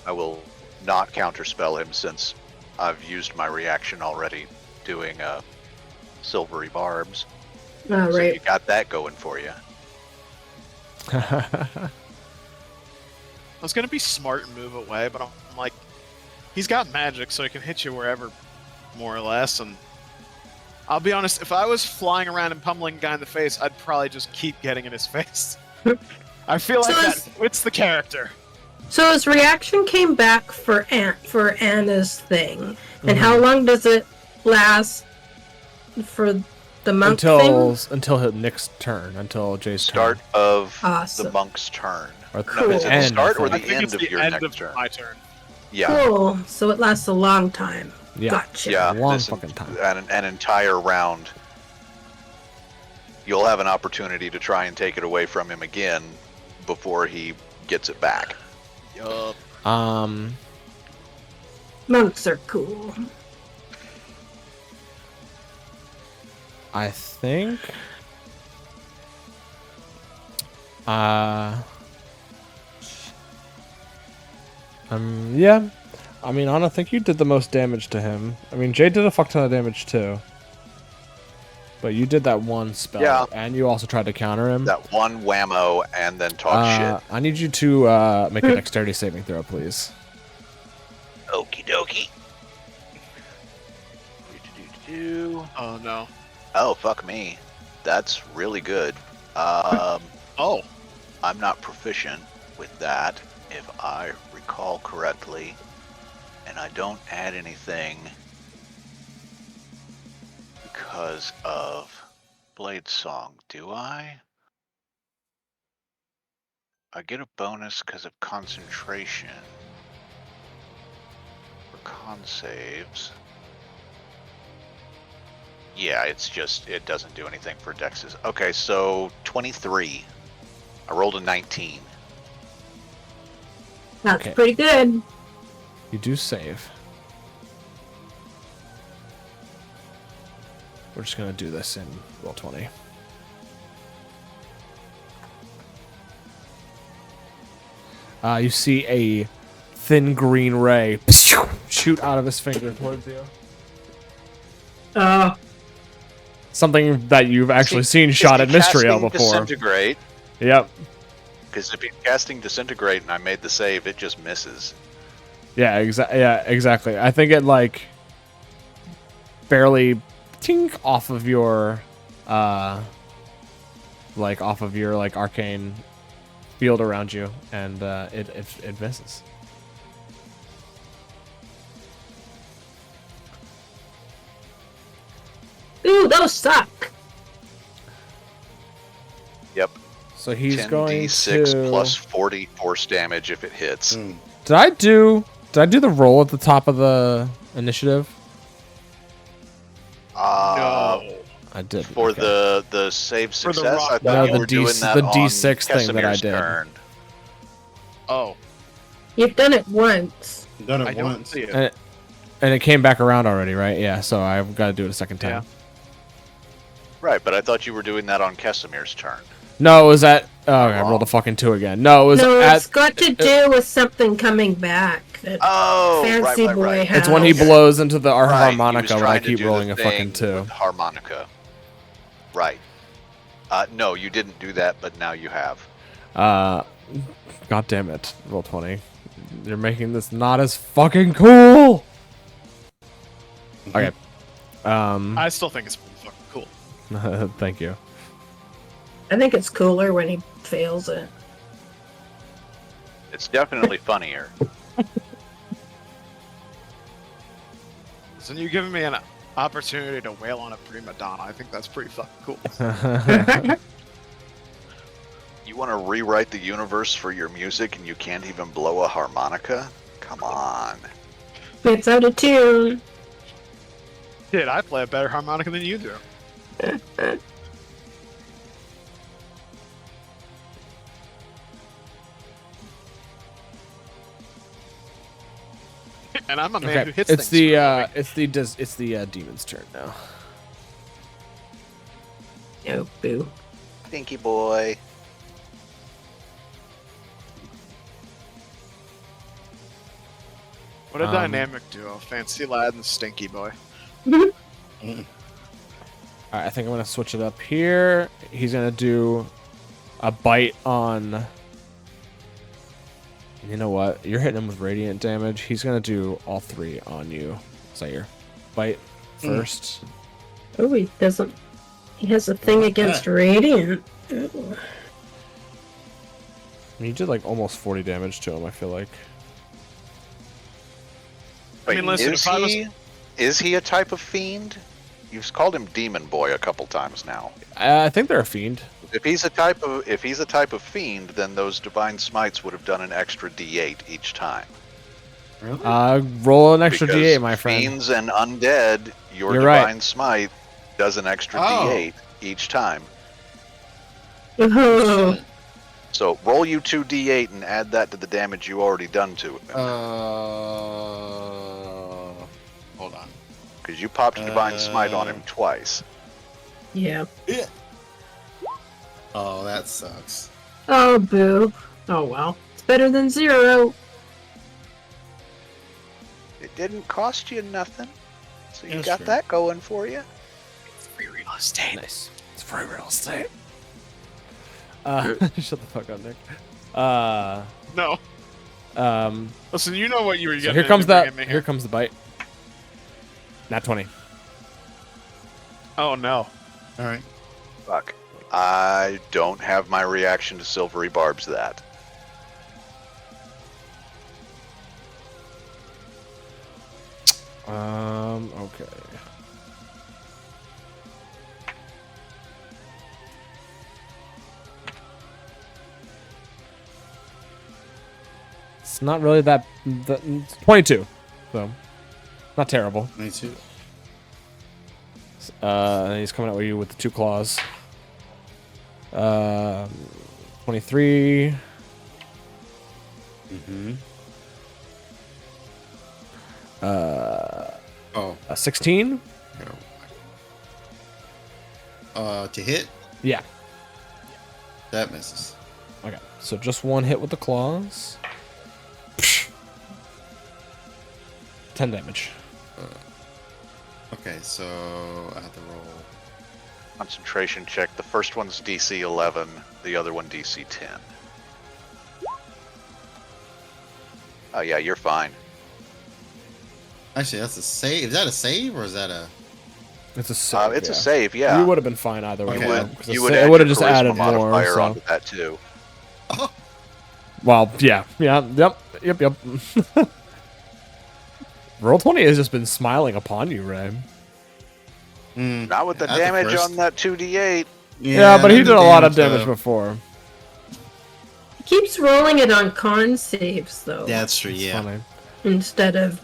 I will not counterspell him since I've used my reaction already doing silvery barbs. All So you right. got that going for you. I was gonna be smart and move away, but I'm like, he's got magic, so he can hit you wherever, more or less. And I'll be honest, if I was flying around and pummeling a guy in the face, I'd probably just keep getting in his face. I feel like So that is- fits the character. So his reaction came back for Anna's thing, and how long does it last for the monk thing? Until Nick's turn, until Jay's Start of Awesome. the monk's turn. turn. No, is it the End, start or I the I think end it's of the your end next of turn? my turn. Yeah. Cool. So it lasts a long time. Yeah. Gotcha. Yeah, Long this fucking time. An entire round. You'll have an opportunity to try and take it away from him again before he gets it back. Yup. Monks are cool. I think. Yeah. I mean, Anna, I think you did the most damage to him. I mean, Jay did a fuck ton of damage too. But you did that one spell, Yeah. and you also tried to counter him. That one whammo and then talk shit. I need you to make a dexterity saving throw, please. Okie dokie. Oh no. Oh, fuck me. That's really good. Oh. I'm not proficient with that, if I recall correctly. And I don't add anything because of Blade Song, do I? I get a bonus because of concentration for con saves. Yeah, it's just, it doesn't do anything for dexes. Okay, so 23. I rolled a 19. That's Okay. pretty good. You do save. We're just gonna do this in roll 20. You see a thin green ray shoot out of his finger towards you. Something that you've actually seen shot at Mystery L before. Disintegrate, Yep. because if he's casting Disintegrate and I made the save, it just misses. Yeah, exactly. I think it like barely tink off of your arcane field around you, and it misses. Ooh, those suck. Yep. So he's 10d6 going to plus 40 force damage if it hits. Did I do the roll at the top of the initiative? No. I did. For okay. the save For the success, rock- I thought No, you the were D- doing that the on D6 thing that I Casimir's did. turn. Oh. You've done it once. Done I it don't once. see it. And it came back around already, right? Yeah. So I've got to do it a second time. Yeah. Right, but I thought you were doing that on Casimir's turn. No, it was at. Oh, I rolled a fucking 2 again. No, it was No, at. it's got to do with something coming back. That Oh, Fancy right, boy right, right. has. It's when he blows into the Right, he was harmonica when I trying to keep do the rolling a thing fucking 2. with harmonica. Right. No, you didn't do that, but now you have. God damn it. Roll 20. You're making this not as fucking cool. Okay. I still think it's pretty fucking cool. Thank you. I think it's cooler when he fails it. It's definitely funnier. So you're giving me an opportunity to wail on a prima donna. I think that's pretty fucking cool. You want to rewrite the universe for your music and you can't even blow a harmonica? Come on. It's out of tune. Dude, I play a better harmonica than you do. And I'm a man who hits it's things. it's the demon's turn now. Oh, boo. Stinky boy. What a dynamic duo. Fancy lad and stinky boy. All right, I think I'm gonna switch it up here. He's gonna do a bite on. You know what? You're hitting him with radiant damage. He's gonna do all 3 on you, Zaire. Bite first. Oh, he doesn't. He has a thing against radiant. Ooh. I mean, you did like almost 40 damage to him. I feel like. I mean, listen, Is he a type of fiend? You've called him Demon Boy a couple times now. I think they're a fiend. If he's a type of fiend, then those divine smites would have done an extra D8 each time. Really? Roll an extra Because D8, my friend. Fiends and undead, your You're divine right. smite does an extra D8 each time. Oh. So roll you 2 D8 and add that to the damage you already done to him. Hold on. Because you popped divine smite on him twice. Yeah. Oh, that sucks. Oh, boo. Oh, well. It's better than 0. It didn't cost you nothing, so you That's got true. that going for you. Free real estate. Nice. It's free real estate. Shut the fuck up, Nick. No. Listen, you know what you were So getting. here comes into that. bringing me Here comes the bite. Nat 20. Oh no. All right. Fuck. I don't have my reaction to Silvery Barbs that. Okay. It's not really that. It's 22, so not terrible. 22. And he's coming at you with the 2 claws. 23. Mm-hmm. Oh. 16. To hit? Yeah. That misses. Okay. So just 1 hit with the claws. 10 damage. Okay, so I have to roll. Concentration check. The first one's DC 11, the other one DC 10. Oh yeah, you're fine. Actually, that's a save. Is that a save or is that a? It's a save. It's a save, yeah. You would have been fine either way. Okay. though, You 'cause You the would sa- add it would have your just charisma added more. modifier So. onto that too. Oh, Well, yeah. Yep. Roll 20 has just been smiling upon you, Ray. Not with the That's the damage first. on that 2d8. Yeah, but he not did the a lot of damage, damage before. He keeps rolling it on con saves, though, Yeah, that's true. It's Yeah. funny. instead of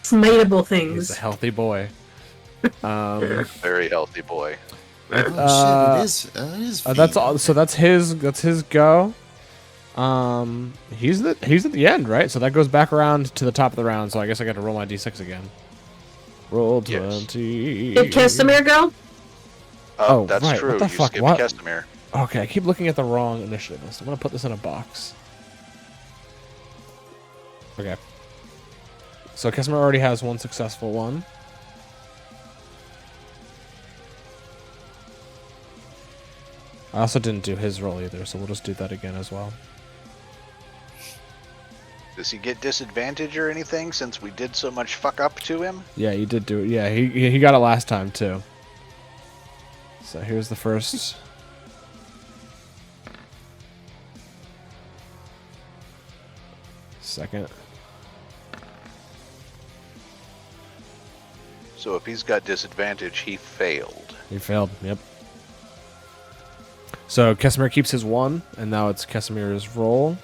smiteable He's things. a healthy boy. Very healthy boy. Oh shit! It is. That's all. So that's his go. He's at the end, right? So that goes back around to the top of the round. So I guess I got to roll my d6 again. Roll Yes. 20. Did Kesimir go? Oh, That's right. true. What the You fuck? skipped What? Kesimir. Okay, I keep looking at the wrong initiative list. I'm gonna put this in a box. Okay. So Kesimir already has 1 successful one. I also didn't do his roll either, so we'll just do that again as well. Does he get disadvantage or anything since we did so much fuck up to him? Yeah, you did do it. Yeah, he got it last time too. So here's the first. Second. So if he's got disadvantage, he failed. He failed. Yep. So Kesimir keeps his 1, and now it's Kesimir's roll.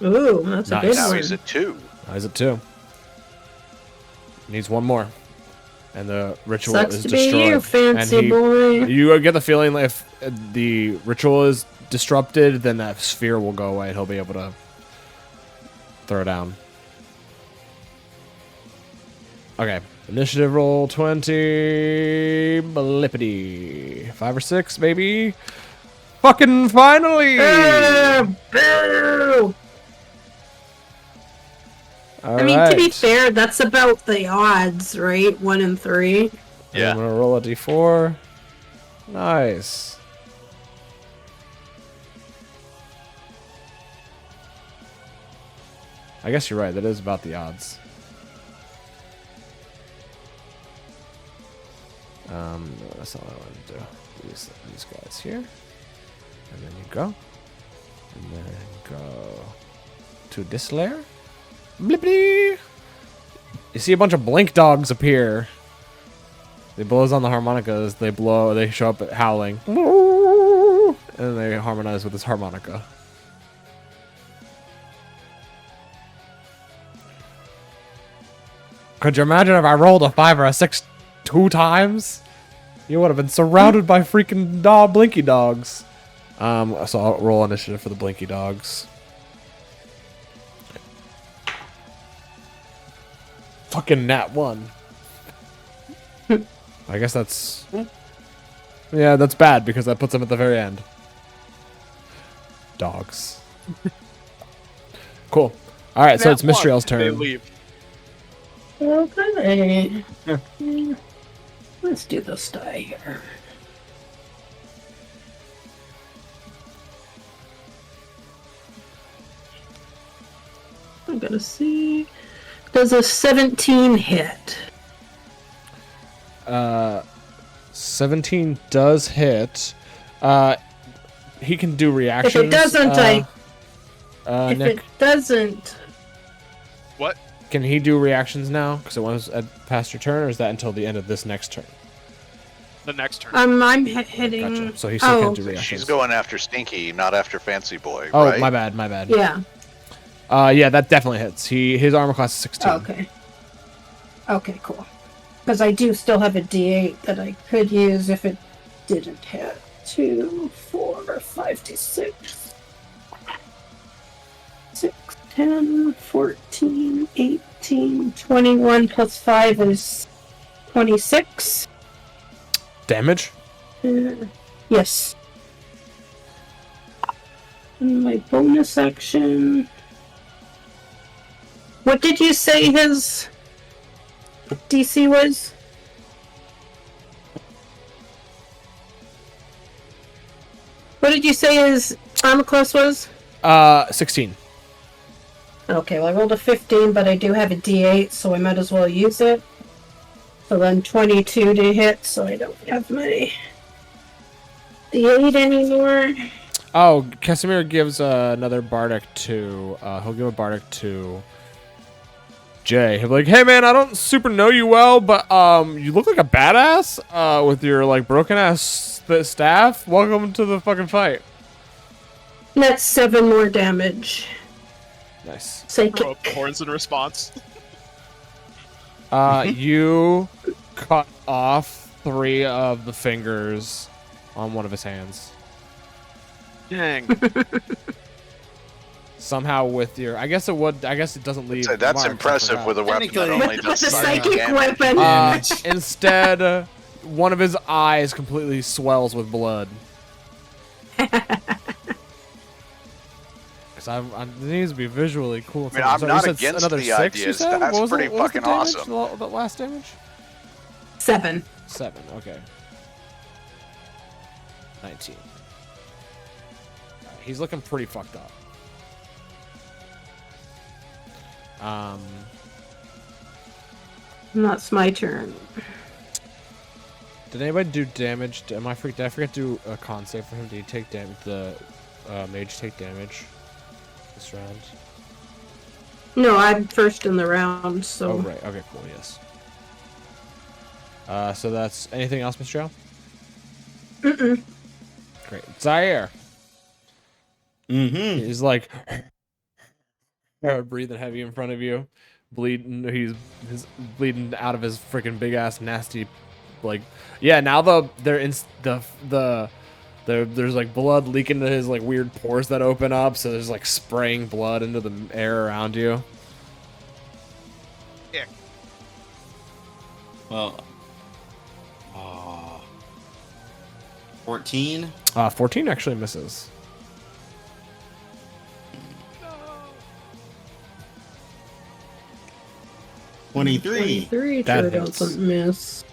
Ooh, that's a Nice. big Now one. he's at 2. Now he's at 2. Needs 1 more. And the ritual Sucks is to destroyed. be you, fancy And boy. you get the feeling that if the ritual is disrupted, then that sphere will go away and he'll be able to throw down. Okay. Initiative roll 20. Blippity. 5 or 6, baby. Fucking finally! Boo! All I mean, to be right. fair, that's about the odds, right? 1 and 3. And I'm gonna roll a d4. Nice. I guess you're right. That is about the odds. No, that's not what I want to do. These guys here, and then you go, and then go to this layer. Blippity! You see a bunch of blink dogs appear. They blows on the harmonicas. They blow. They show up howling, and they harmonize with this harmonica. Could you imagine if I rolled a 5 or a 6 2 times? You would have been surrounded by freaking blinky dogs. So I'll roll initiative for the blinky dogs. Fucking nat 1. I guess that's... Yeah, that's bad because that puts them at the very end. Dogs. Cool. Alright, so it's Mistriel's They turn. leave. Okay. Let's do this die here. I'm gonna see. Does a 17 hit? 17 does hit. He can do reactions. If it doesn't, if Nick, it doesn't, What? can he do reactions now? Because it was past your turn, or is that until the end of this next turn? The next turn. I'm hitting. Gotcha. So he still can't do She's reactions. going after Stinky, not after Fancy Boy, Oh, right? my bad. Yeah. Yeah, that definitely hits. His armor class is 16. Okay. Okay, cool. Because I do still have a D8 that I could use if it didn't hit. 2, 4, 5, 6. 6, 10, 14, 18, 21 plus 5 is 26. Damage? Yes. And my bonus action. What did you say his DC was? What did you say his armor class was? 16. Okay, well I rolled a 15, but I do have a D8, so I might as well use it. So then 22 to hit, so I don't have my D8 anymore. Oh, Casimir gives another Bardic to... he'll give a Bardic to Jay. He'll be like, hey man, I don't super know you well, but you look like a badass with your like broken ass staff. Welcome to the fucking fight. That's 7 more damage. Nice. Psychic. Horns in response. You cut off 3 of the fingers on one of his hands. Dang. Somehow with your... I guess it doesn't leave So that's marks, I impressive forgot. with a weapon that Technically- only With does the psychic psychic damage. weapon. Instead, one of his eyes completely swells with blood. Because it needs to be visually cool. I mean, I'm So you not said against another the 6, idea. you said? That's What was pretty what was the fucking damage? awesome. The last damage? 7. 7, okay. 19. Alright, he's looking pretty fucked up. And that's my turn. Did anybody do damage? Did I forget to do a con save for him? Did he take damage? The mage take damage this round? No, I'm first in the round, so. Oh right. Okay. Cool. Yes. So that's anything else, Mr. Al? Mm-mm. Great. Zaire. Mm-hmm. He's like breathing heavy in front of you, bleeding. He's bleeding out of his freaking big ass nasty, like, yeah. Now there's like blood leaking into his like weird pores that open up, so there's like spraying blood into the air around you. Yeah. Well, 14. 14 actually misses. 23. 23 That sure hits. doesn't miss.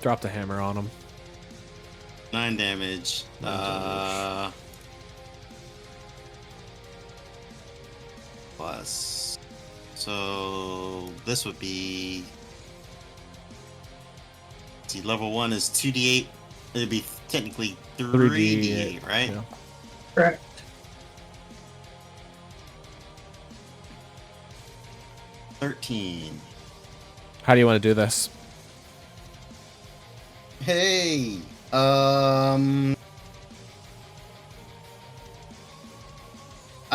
Drop the hammer on him. 9 damage. Plus. So this would be. See, level 1 is 2d8. It'd be technically 3d8, right? Yeah. Correct. $13. How do you want to do this? Hey. I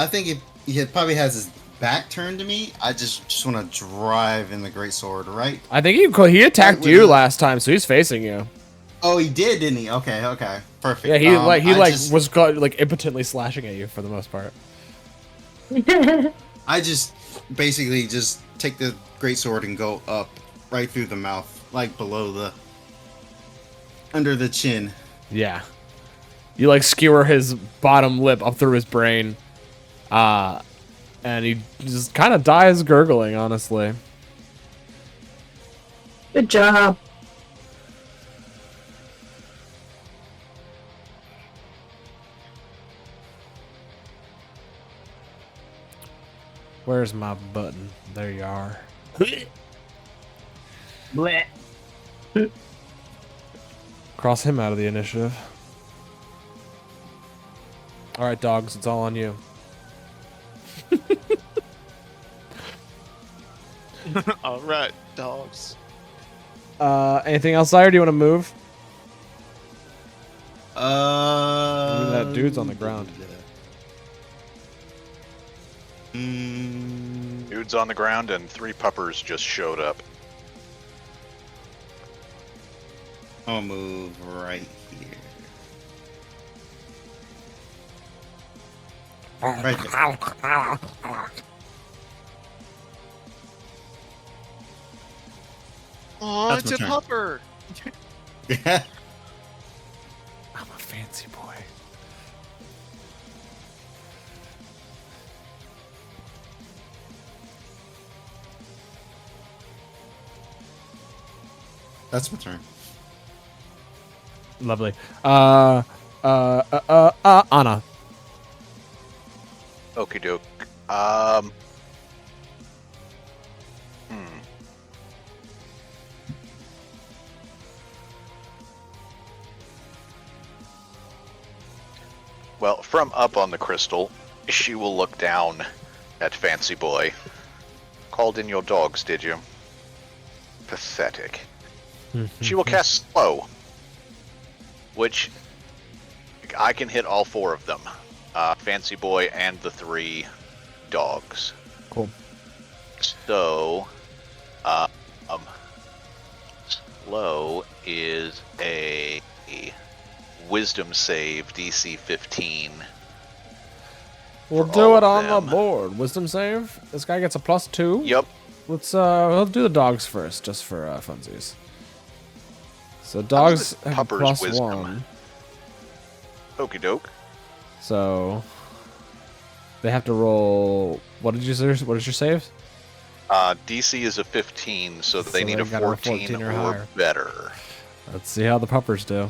think if he probably has his back turned to me, I just want to drive in the greatsword, right? I think he attacked with you the- last time, so he's facing you. Oh, he did, didn't he? Okay, perfect. Yeah, he I just- was like impotently slashing at you for the most part. I just basically just take the greatsword and go up right through the mouth, like below the, under the chin. Yeah. You like skewer his bottom lip up through his brain. And he just kind of dies gurgling, honestly. Good job. Where's my button? There you are. Blech. Cross him out of the initiative. Alright, dogs, it's all on you. All right, dogs. Anything else, Sire? Do you want to move? That dude's on the ground. Dude's on the ground and 3 puppers just showed up. I'll move right here. Right there. Oh, That's it's a my turn. pupper. I'm a fancy boy. That's my turn. Lovely. Anna. Okie doke. Well, from up on the crystal, she will look down at Fancy Boy. Called in your dogs, did you? Pathetic. She will cast Slow, which I can hit all 4 of them. Fancy Boy and the 3 dogs. Cool. So, Slow is a Wisdom save, DC 15. We'll for do all it of on the them. board. Wisdom save. This guy gets a +2. Yep. We'll do the dogs first, just for funsies. So dogs the have a pupper's wisdom? +1. Okie doke. So they have to roll. What did you say? What is your save? DC is a 15, so So they need they a gotta 14, 14 or or higher. better. Let's see how the puppers do.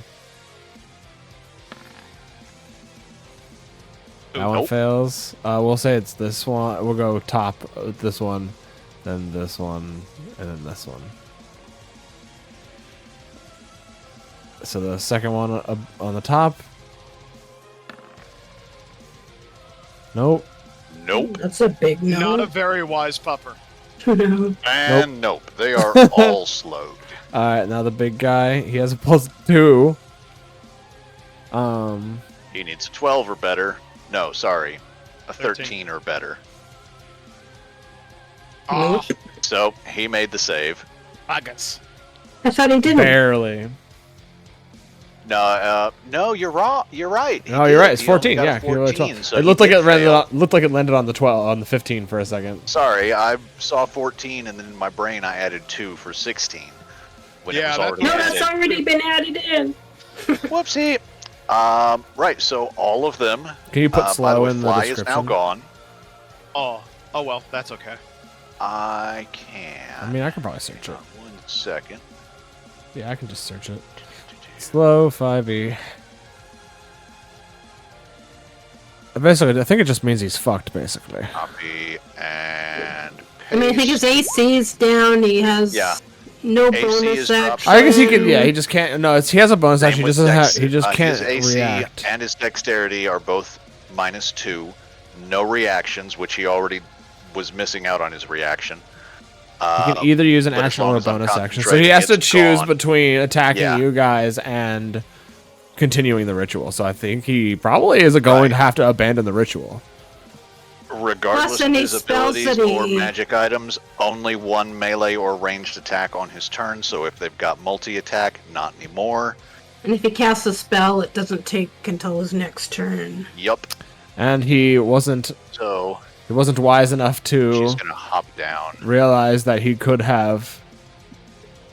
That one Nope. fails. We'll say it's this one. We'll go top with this one, then this one, and then this one. So the second one on the top. Nope. Nope. That's a big no. Not a very wise pupper. And nope. They are all slowed. All right, now the big guy. He has a +2. He needs a 12 or better. No, sorry. A 13. 13 or better. Oh, So he made the save. Agas. I thought he didn't. Barely. No, you're wrong. You're right. He No, you're did. right. It's He only 14. got a Yeah, he rolled a 14, 12. so It he looked like did it landed. fail. Looked like it landed on the 12, on the 15 for a second. Sorry, I saw 14, and then in my brain I added 2 for 16. When Yeah, it was that- already No, added. that's already been added in. Whoopsie. Right. So all of them. Can you put by slow way, in the Fly is description? now gone. Oh well, that's okay. I can. I mean, I can probably search it. 1 second. Yeah, I can just search it. Slow 5e. Basically, I think it just means he's fucked, basically. Copy and I mean, I think his AC is down. He has Yeah. no AC bonus is dropped. action. I guess he can. Yeah, he just can't. No, he has a bonus Same action. He with doesn't have. dex- He just can't his AC react. and his dexterity are both -2. No reactions, which he already was missing out on his reaction. He can either use an but as action long or a as I'm bonus action. So concentrating, he has to it's choose gone. between attacking Yeah. you guys and continuing the ritual. So I think he probably is going Right. to have to abandon the ritual. Regardless Plus of any his spells abilities that or he- magic items, only one melee or ranged attack on his turn. So if they've got multi-attack, not anymore. And if he casts a spell, it doesn't take until his next turn. Yup. And he wasn't So wise enough to she's gonna hop down. realize that he could have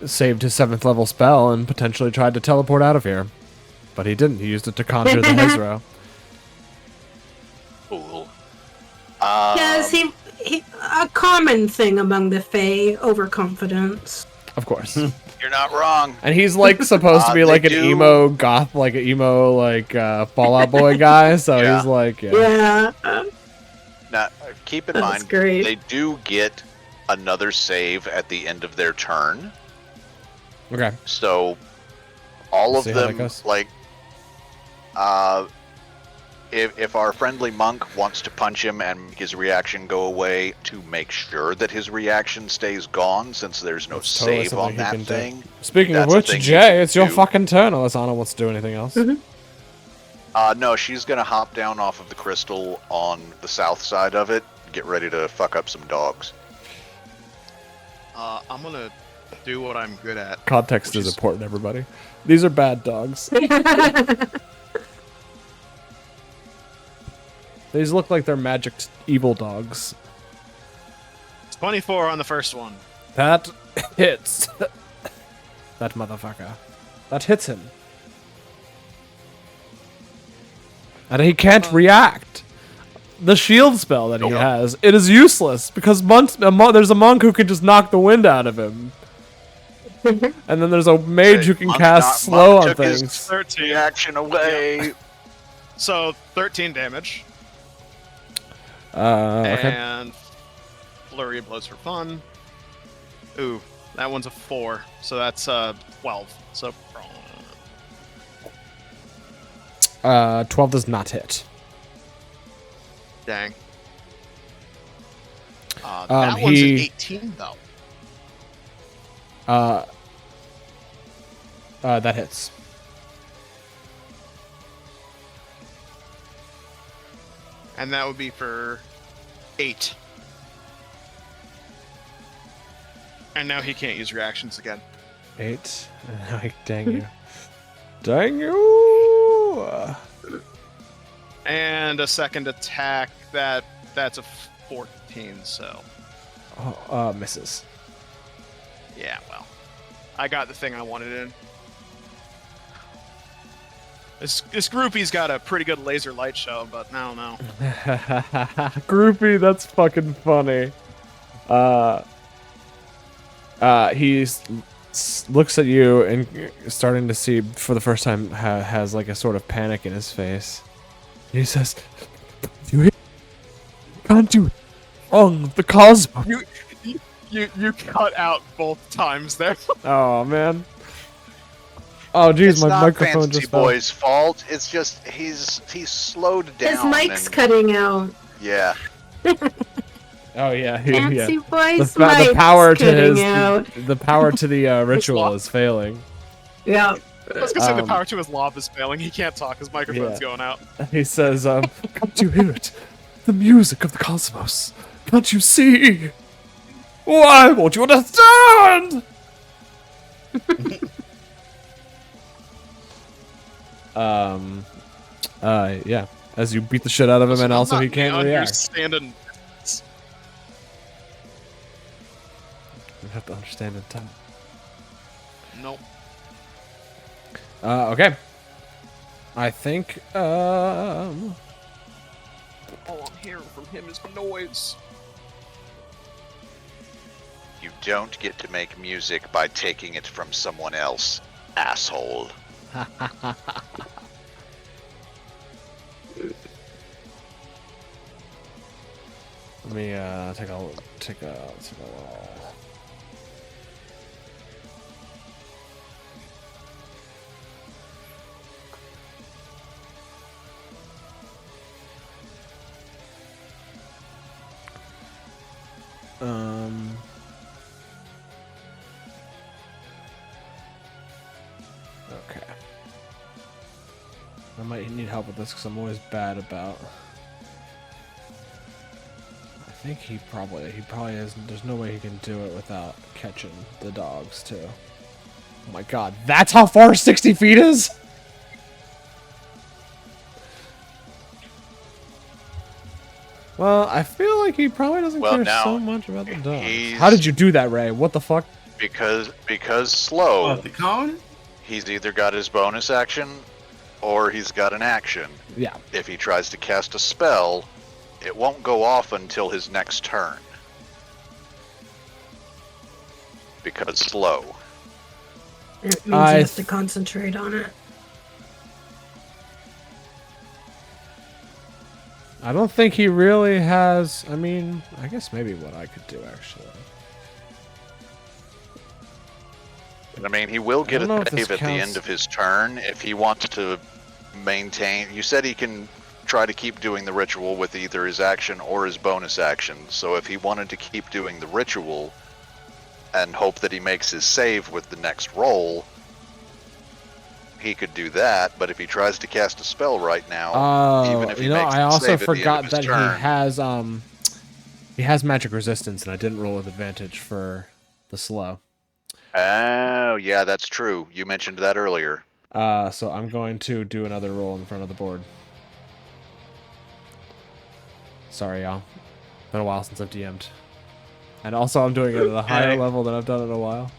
saved his 7th level spell and potentially tried to teleport out of here. But he didn't. He used it to conjure the Hezro. Fool. Yes, he a common thing among the Fae, overconfidence. Of course. You're not wrong. And he's like supposed to be They like an do- emo goth, like an emo like Fallout Boy guy. So Yeah. he's like, yeah. Yeah. Now, keep in That's mind, great. they do get another save at the end of their turn. Okay. So all of See how that them, goes. like, if our friendly monk wants to punch him and make his reaction go away to make sure that his reaction stays gone, since there's no That's totally save something on he that can do. thing. Speaking of That's a which, thing he Jay, can it's your do. fucking turn unless Anna wants to do anything else. No, she's gonna hop down off of the crystal on the south side of it, get ready to fuck up some dogs. I'm gonna do what I'm good at. Context Which is is- important, everybody. These are bad dogs. These look like they're magic evil dogs. 24 on the first one. That hits. That motherfucker. That hits him. And he can't react. The shield spell that he has, it is useless because there's a monk who can just knock the wind out of him. And then there's a mage who can Monk cast slow on took his things. 13. Reaction away. So 13 damage. Okay. And flurry of blows for fun. Ooh, that one's a 4. So that's 12. So 12 does not hit. dang. That one's an he- 18 though. That hits. And that would be for 8. And now he can't use reactions again. 8. Dang you. Dang you! And a second attack, that's a 14, so Misses. yeah, well. I got the thing I wanted in. This groupie's got a pretty good laser light show, but I don't know. Groupie, that's fucking funny. He looks at you and starting to see for the first time has like a sort of panic in his face. He says, "You can't do wrong the cause." You cut out both times there. Oh man. Oh, geez, It's my not microphone Fancy just fell. Boy's fault. It's just he's slowed down. His mic's and- cutting out. Yeah. Oh yeah, Fancy boy's The mic's power to cutting his out. the power to the ritual is failing. Yeah. I was gonna say the Um, power to his lob is failing. He can't talk. His microphone's Yeah. going out. He says, "Can't you hear it? The music of the cosmos. Can't you see? Why won't you understand?" Yeah. As you beat the shit out of him, and also he can't react. Understanding. You have to understand in time. Nope. Okay. I think, All I'm hearing from him is noise. You don't get to make music by taking it from someone else, asshole. let me, take a okay. I might need help with this because I'm always bad about. I think he probably is. There's no way he can do it without catching the dogs too. Oh my god, that's how far 60 feet is? Well, I feel like he probably doesn't Well, care now, so much about the dogs. he's- How did you do that, Ray? What the fuck? Because slow, What, the cone? he's either got his bonus action or he's got an action. Yeah. If he tries to cast a spell, it won't go off until his next turn. Because slow. It means I he has to concentrate on it. I don't think he really has. I mean, I guess maybe what I could do actually. I mean, he will get I don't know a if this save at the counts. end of his turn if he wants to maintain. You said he can try to keep doing the ritual with either his action or his bonus action. So if he wanted to keep doing the ritual and hope that he makes his save with the next roll, he could do that. But if he tries to cast a spell right now, Oh, even if he you know, makes I the also save at the end forgot of that his turn, he has magic resistance, and I didn't roll with advantage for the slow. Oh, yeah, that's true. You mentioned that earlier. So I'm going to do another roll in front of the board. Sorry, y'all. Been a while since I've DM'd. And also, I'm doing it at a higher Hey. level than I've done in a while.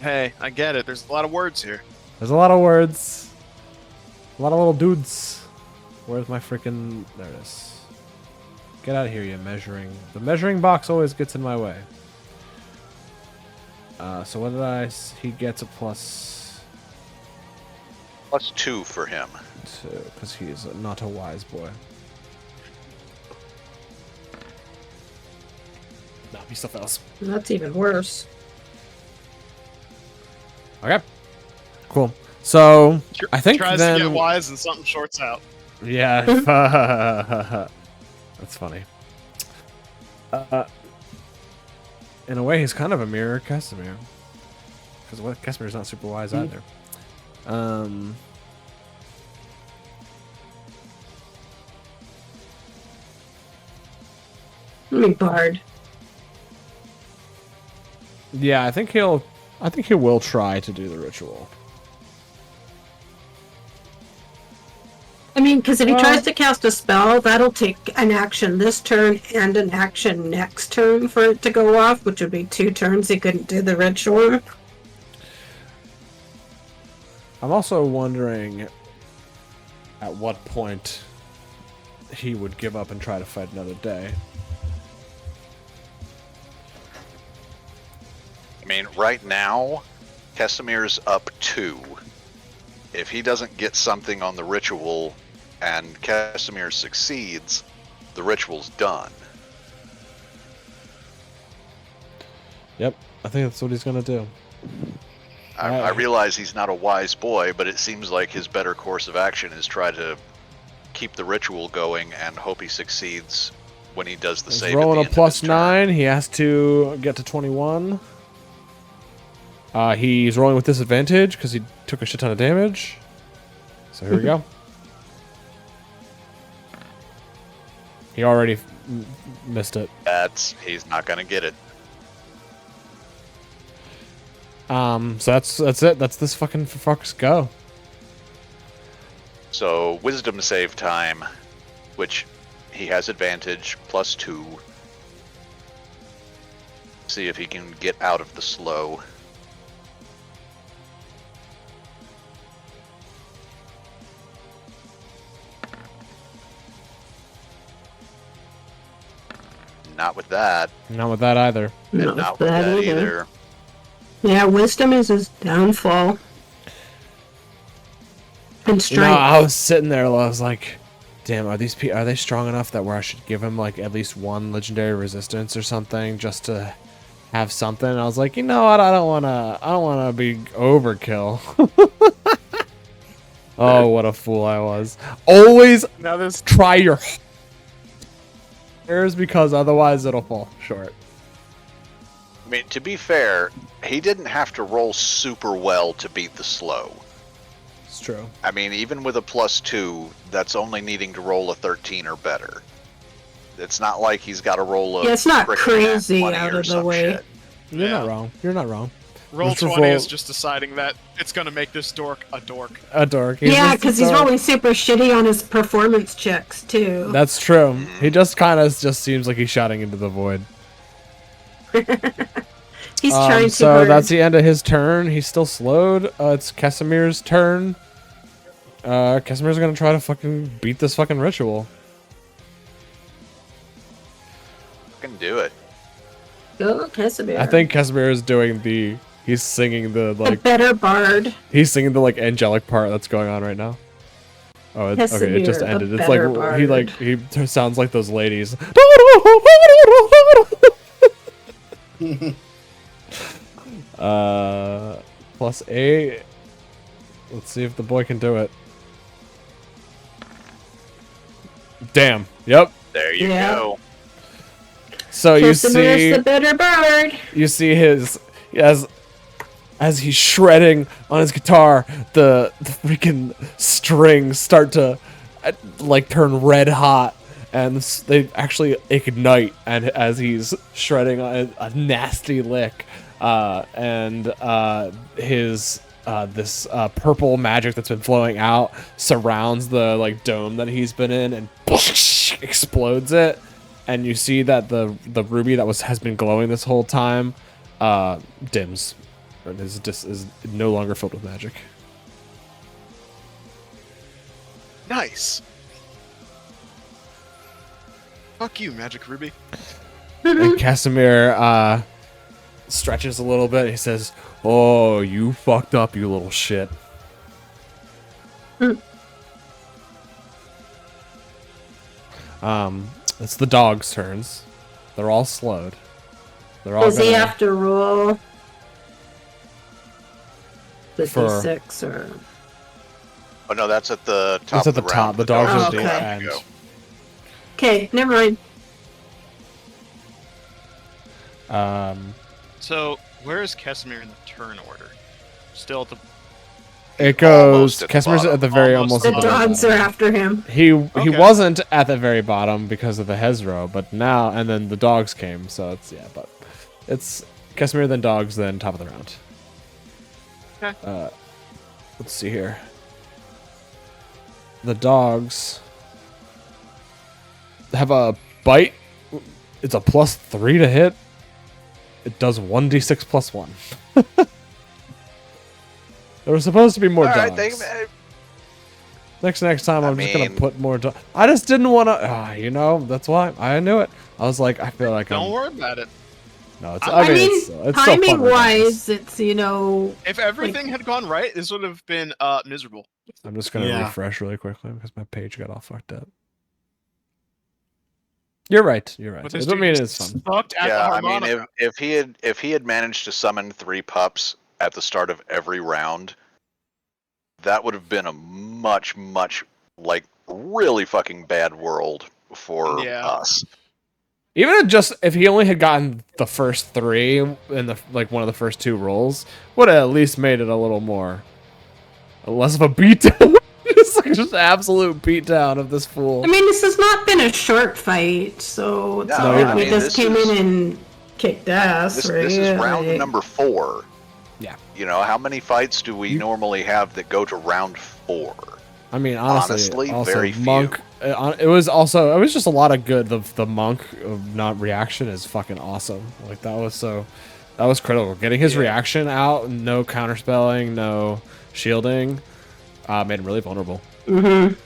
Hey, I get it. There's a lot of words here. There's a lot of words. A lot of little dudes. Where's my freaking... There it is. Get out of here, you measuring... The measuring box always gets in my way. So what did I... He gets a +2, +2 for him. because he's not a wise boy. No, he still fails. That's even worse. Okay. Cool. So, I think Tries then... to get wise and something shorts out. Yeah. That's funny. In a way, he's kind of a mirror of Casimir. Because Casimir's not super wise either. I mean, Bard. Yeah, I think he will try to do the ritual. I mean, because if he Well- tries to cast a spell, that'll take an action this turn and an action next turn for it to go off, which would be 2 turns he couldn't do the ritual. I'm also wondering at what point he would give up and try to fight another day. I mean, right now, Casimir's up 2. If he doesn't get something on the ritual and Casimir succeeds, the ritual's done. Yep, I think that's what he's gonna do. I realize he's not a wise boy, but it seems like his better course of action is try to keep the ritual going and hope he succeeds when he does the He's save. rolling at a the end plus of his turn. 9. He has to get to 21. He's rolling with disadvantage because he took a shit ton of damage. So here we go. He already missed it. He's not gonna get it. So that's it. That's this fucking fuck's go. So wisdom save time, which he has advantage +2. See if he can get out of the slow. Not with that. Not with that either. And Not not with with that that either. either. Yeah, wisdom is his downfall. And You strength. know, I was sitting there. I was like, "Damn, are they strong enough that where I should give him like at least one legendary resistance or something just to have something?" And I was like, "You know what? I don't wanna be overkill." Oh, what a fool I was! Always Now this try your hairs because otherwise it'll fall short. I mean, to be fair, he didn't have to roll super well to beat the slow. It's true. I mean, even with a +2, that's only needing to roll a 13 or better. It's not like he's got to roll a Yeah, it's not frickin' crazy nat 20 out or of the some way. shit. You're Yeah. not wrong. You're not wrong. roll Mr. 20 is Vol- just deciding that it's gonna make this dork a dork. A dork. Yeah, just a because he's dork. rolling super shitty on his performance checks too. That's true. He just kind of just seems like he's shouting into the void. He's trying too So hard. that's the end of his turn. He's still slowed. It's Casimir's turn. Casimir's gonna try to fucking beat this fucking ritual. Fucking do it. Go, Casimir. I think Casimir is doing the. He's singing the a like. better bard. He's singing the like angelic part that's going on right now. Oh, okay. It Casimir, just the ended. It's better like he bard. sounds like those ladies. +8. Let's see if the boy can do it. Damn. Yep. There you Yeah. go. So you Casimir's see, the better bard. you see his as he's shredding on his guitar, the freaking strings start to like turn red hot, and they actually ignite. And as he's shredding a nasty lick, his this purple magic that's been flowing out surrounds the like dome that he's been in and explodes it. And you see that the ruby that has been glowing this whole time dims and is no longer filled with magic. Nice. Fuck you, Magic Ruby. And Casimir stretches a little bit. He says, "Oh, you fucked up, you little shit." It's the dogs' turns. They're all slowed. They're all Does he gonna- have to roll the For- D6 or? Oh no, that's at the top. It's at of the the top. round. The dogs are are at at the the Okay. end. Okay, never mind. So, where is Casimir in the turn order? Still at the. It goes. Almost at the Casimir's bottom. at the very Almost almost. The at the very dogs bottom. are after him. He Okay. wasn't at the very bottom because of the Hezro, but now and then the dogs came, so it's but it's Casimir, then dogs, then top of the round. Okay. Let's see here. The dogs have a bite. It's a +3 to hit. It does 1d6 +1. There were supposed to be more All dogs. right, Next time, I'm just gonna mean- put more. I just didn't want to. That's why I knew it. I was like, I feel like Don't worry about it. No, it's. I mean, it's still fun timing regardless. wise, it's If everything had gone right, this would have been miserable. I'm just gonna Yeah. refresh really quickly because my page got all fucked up. You're right. You're right. But It this doesn't mean dude it's fun. sucked at Yeah, the I mean, harmonica. if he had managed to summon 3 pups at the start of every round, that would have been a much, like, really fucking bad world for Yeah. us. Even if he only had gotten the first 3 in the one of the first 2 rolls, would have at least made it a little more, less of a beatdown. just absolute beatdown of this fool. I mean, this has not been a short fight, so it's No, not like I we mean, just came in and kicked ass, This right? is round Like- number 4. Yeah. You know, how many fights do we normally have that go to round 4? I mean, honestly Honestly, also very few. monk. It was just a lot of good. The monk of not reaction is fucking awesome. Like that was critical. Getting his reaction out, no counterspelling, no shielding, made him really vulnerable. Mhm.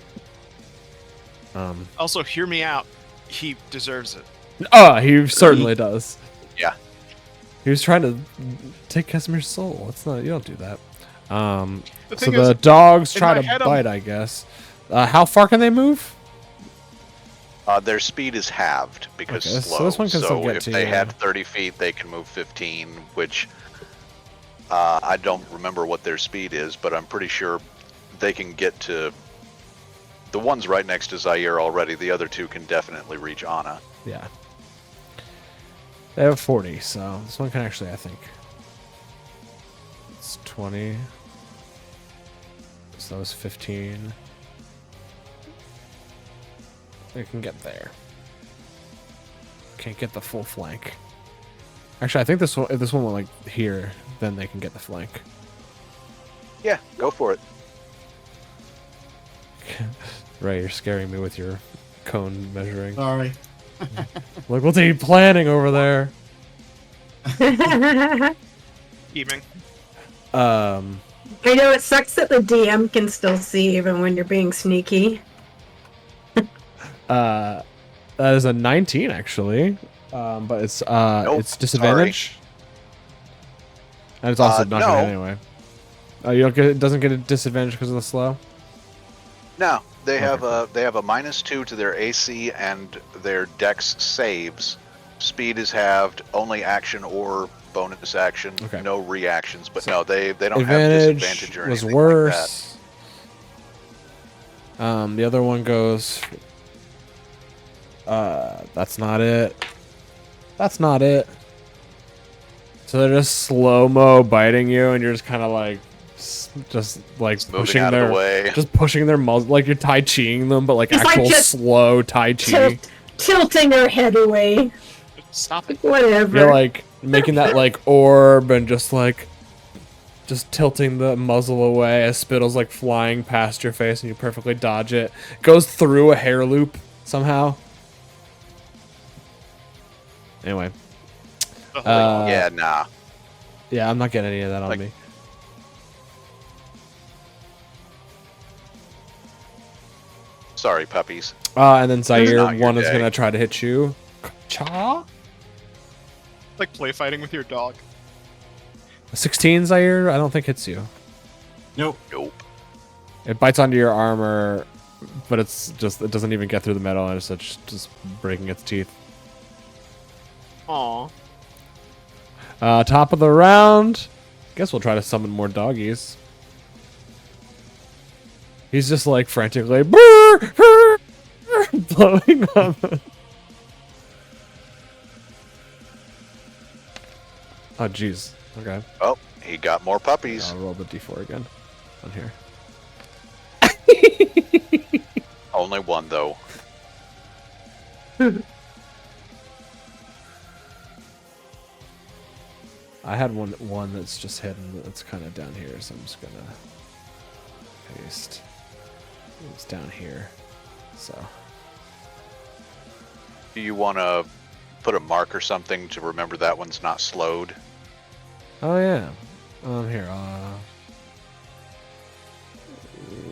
Also, hear me out. He deserves it. Oh, he certainly does. Yeah. He was trying to take Casimir's soul. It's not. You don't do that. The So thing the is, dogs in try my to head, bite, I guess. How far can they move? Their speed is halved because Okay, slow. so this one can still get if to they you. had 30 feet, they can move 15, which I don't remember what their speed is, but I'm pretty sure they can get to the ones right next to Zaire already. The other 2 can definitely reach Anna. Yeah. They have 40, so this one can actually, I think. It's 20. So that was 15. They can get there. Can't get the full flank. Actually, I think if this one went like here, then they can get the flank. Yeah, go for it. Ray, you're scaring me with your cone measuring. Sorry. Like, what's he planning over there? Evening. I know it sucks that the DM can still see even when you're being sneaky. That is a 19 actually, but it's it's disadvantage, and it's also not no. gonna hit anyway. You don't get it doesn't get a disadvantage because of the slow. No, they have a -2 to their AC and their Dex saves. Speed is halved. Only action or bonus action. Okay. No reactions. But no, they don't have Advantage disadvantage or was anything worse. The other one goes. That's not it. That's not it. So they're just slow-mo biting you, and you're just kind of like, just like moving pushing out of their, the way. just pushing their muzzle, like you're Tai Chiing them, but like It's like actual just slow Tai Chi. Tilting her head away. Stop it. Whatever. You're like making that like orb and just tilting the muzzle away as Spittle's like flying past your face, and you perfectly dodge it. Goes through a hair loop somehow. Anyway. Yeah, nah. Yeah, I'm not getting any of that on Like- me. Sorry, puppies. And then Zaire, not your one is day. gonna try to hit you. Cha? Like play fighting with your dog. 16 Zaire, I don't think hits you. Nope. Nope. It bites onto your armor, but it doesn't even get through the metal, and it's just breaking its teeth. Aw. Top of the round. Guess we'll try to summon more doggies. He's just like frantically "Brr, brr, brr," blowing up. Oh jeez. Okay. Oh, he got more puppies. I'll roll the d4 again on here. Only one though. I had one that's just hidden. That's kind of down here, so I'm just gonna paste. It's down here. So Do you want to put a mark or something to remember that one's not slowed? oh yeah. Here.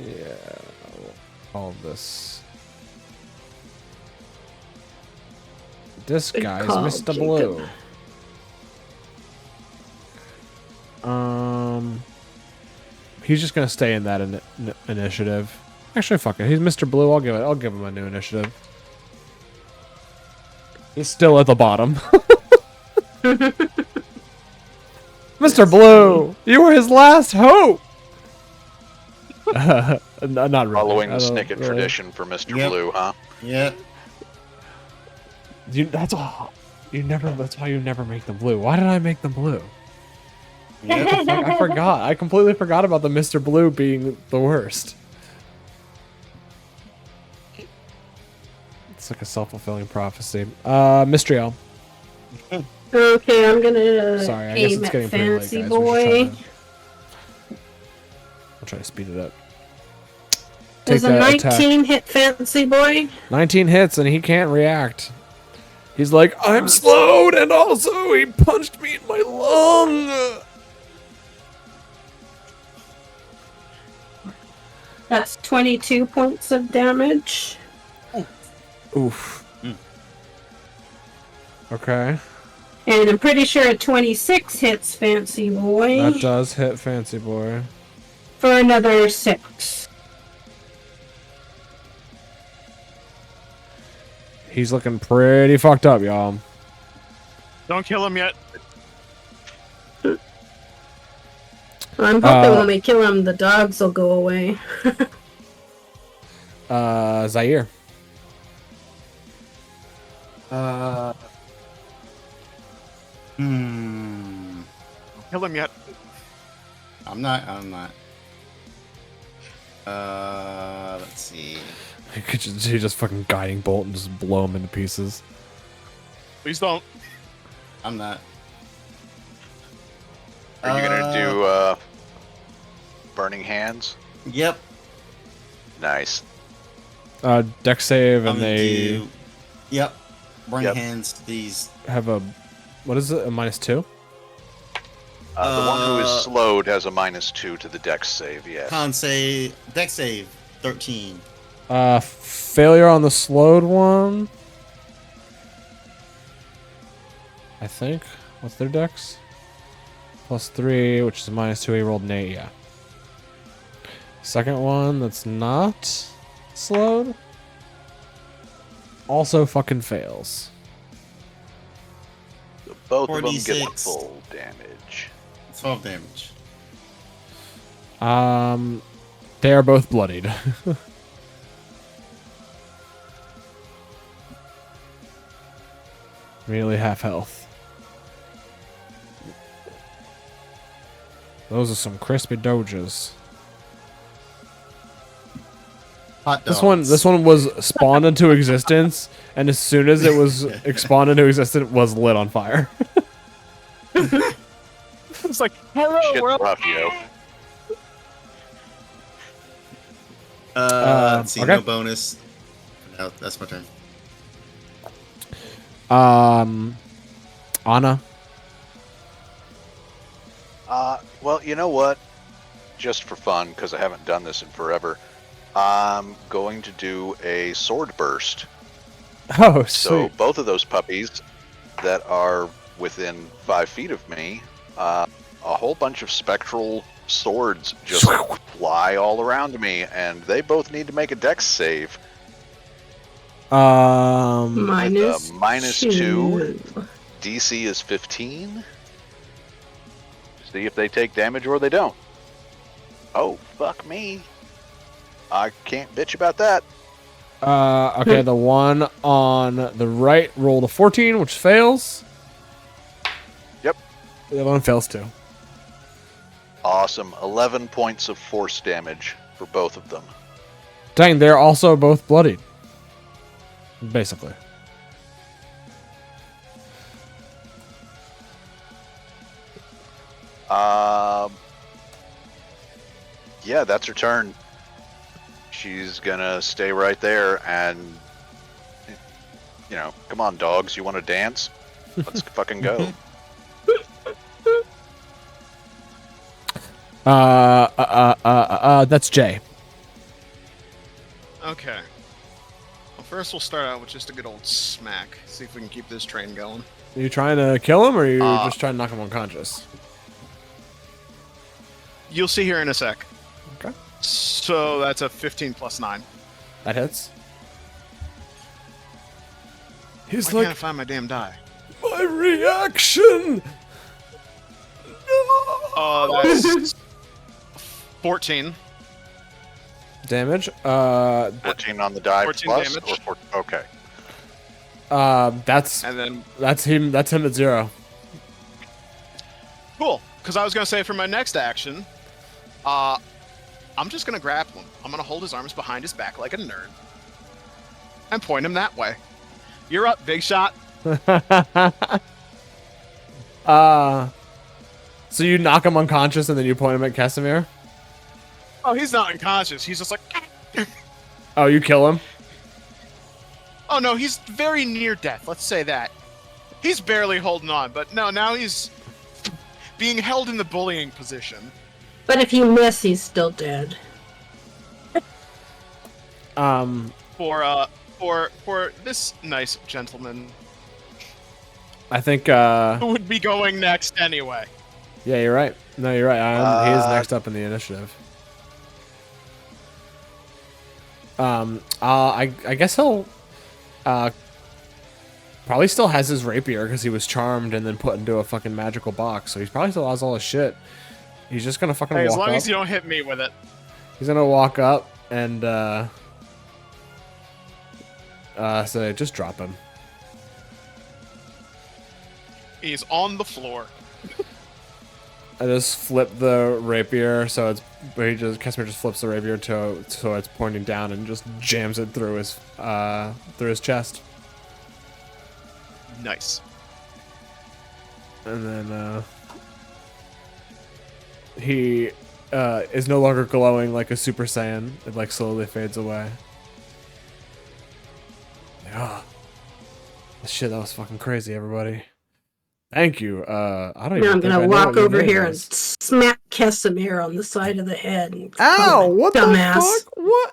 Yeah. All this. This Good guy's call, Mr. Jacob. Blue. He's just gonna stay in that initiative. Actually, fuck it. He's Mr. Blue. I'll give him a new initiative. He's still at the bottom. Mr. Blue, you were his last hope. Not really. Following I the don't Snicket really- tradition for Mr. Yep. Blue, huh? Yep. That's all. You never. That's why you never make them blue. Why did I make them blue? Yep. I forgot. I completely forgot about the Mr. Blue being the worst. It's like a self-fulfilling prophecy. Mystriel. Okay, I'm gonna Sorry, I guess aim it's at getting pretty late, Fancy guys. Boy. I'll try to speed it up. Does a that attack. 19 hit Fancy Boy? 19 hits and he can't react. He's like, I'm slowed, and also he punched me in my lung. That's 22 points of damage. Oof. Okay. And I'm pretty sure a 26 hits Fancy Boy That does hit Fancy Boy. for another 6. He's looking pretty fucked up, y'all. Don't kill him yet. I'm hoping when we kill him, the dogs will go away. Zaire. Hmm. Don't kill him yet. I'm not. Let's see. He just fucking guiding bolt and just blow him into pieces. Please don't. I'm not. Are you gonna do Burning Hands? Yep. Nice. Deck save, and I'm they gonna do- Yep. Burning Yep. hands. These. have a, what is it, a -2? The one who is slowed has a -2 to the dex save, yes. Con save. Deck save. 13. Failure on the slowed one. I think. What's their dex? +3, which is -2. He rolled an 8, yeah. Second one that's not slowed. Also fucking fails. So both of them get 46. full damage. 12 damage. They are both bloodied. Immediately half health. Those are some crispy dojas. Hot dogs. This one was spawned into existence, and as soon as it was spawned into existence, was lit on fire. It's like, hello, Shit's world. rough, yo. Let's see. okay. No bonus. No, that's my turn. Anna. Well, you know what? Just for fun, because I haven't done this in forever, I'm going to do a sword burst. Oh, So sweet. both of those puppies that are within 5 feet of me, a whole bunch of spectral swords just fly all around me, and they both need to make a dex save. Minus -2. DC is 15. See if they take damage or they don't. Oh, fuck me. I can't bitch about that. Okay, the one on the right rolled a 14, which fails. Yep. The other one fails too. Awesome. 11 points of force damage for both of them. Dang, they're also both bloodied. Basically. Yeah, that's her turn. She's gonna stay right there and, you know, come on, dogs, you want to dance? Let's fucking go. That's Jay. Okay. Well, first we'll start out with just a good old smack. See if we can keep this train going. Are you trying to kill him, or are you just trying to knock him unconscious? You'll see here in a sec. Okay. So that's a 15 plus 9. That hits. He's Why like, can't I find my damn die? my reaction! No! That's 14. Damage. 14 on the die 14 plus, damage. okay. That's And then that's him at 0. cool, because I was gonna say for my next action, I'm just gonna grapple him. I'm gonna hold his arms behind his back like a nerd, and point him that way. You're up, big shot. So you knock him unconscious and then you point him at Casimir? Oh, he's not unconscious. He's just like, Oh, you kill him? oh no, he's very near death. Let's say that. He's barely holding on, but no, now he's being held in the bullying position. But if you miss, he's still dead. For this nice gentleman I think, who would be going next anyway. yeah, you're right. No, you're right. He is next up in the initiative. I guess he'll, probably still has his rapier because he was charmed and then put into a fucking magical box. So he probably still has all his shit. He's just gonna fucking Hey, walk as long up. as you don't hit me with it. He's gonna walk up and, say, just drop him. He's on the floor. I just flip the rapier so Casimir just flips the rapier so it's pointing down and just jams it through his chest. Nice. And then he is no longer glowing like a Super Saiyan. It like slowly fades away. Ah, shit, that was fucking crazy, everybody. Thank you. I don't even Now I'm think I gonna know walk what your over name here and is. smack Casimir on the side of the head. And Ow! call him a What dumbass. the fuck? What?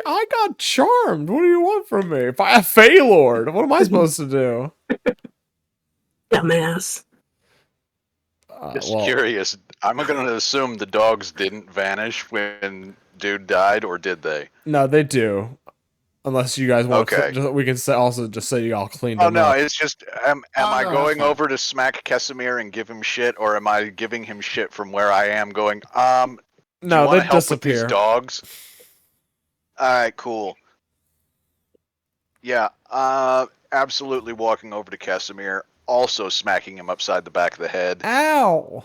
I got charmed. What do you want from me? If I have Feylord, what am I supposed to do? Dumbass. Just Well, curious. I'm going to assume the dogs didn't vanish when dude died, or did they? no, they do. Unless you guys want Okay. to, we can also just say y'all cleaned Oh them no, up. it's just am I no, going that's fine. over to smack Casimir and give him shit, or am I giving him shit from where I am going, do you No, want they to help with these disappear. dogs? Alright, cool. Yeah, absolutely walking over to Casimir, also smacking him upside the back of the head. Ow!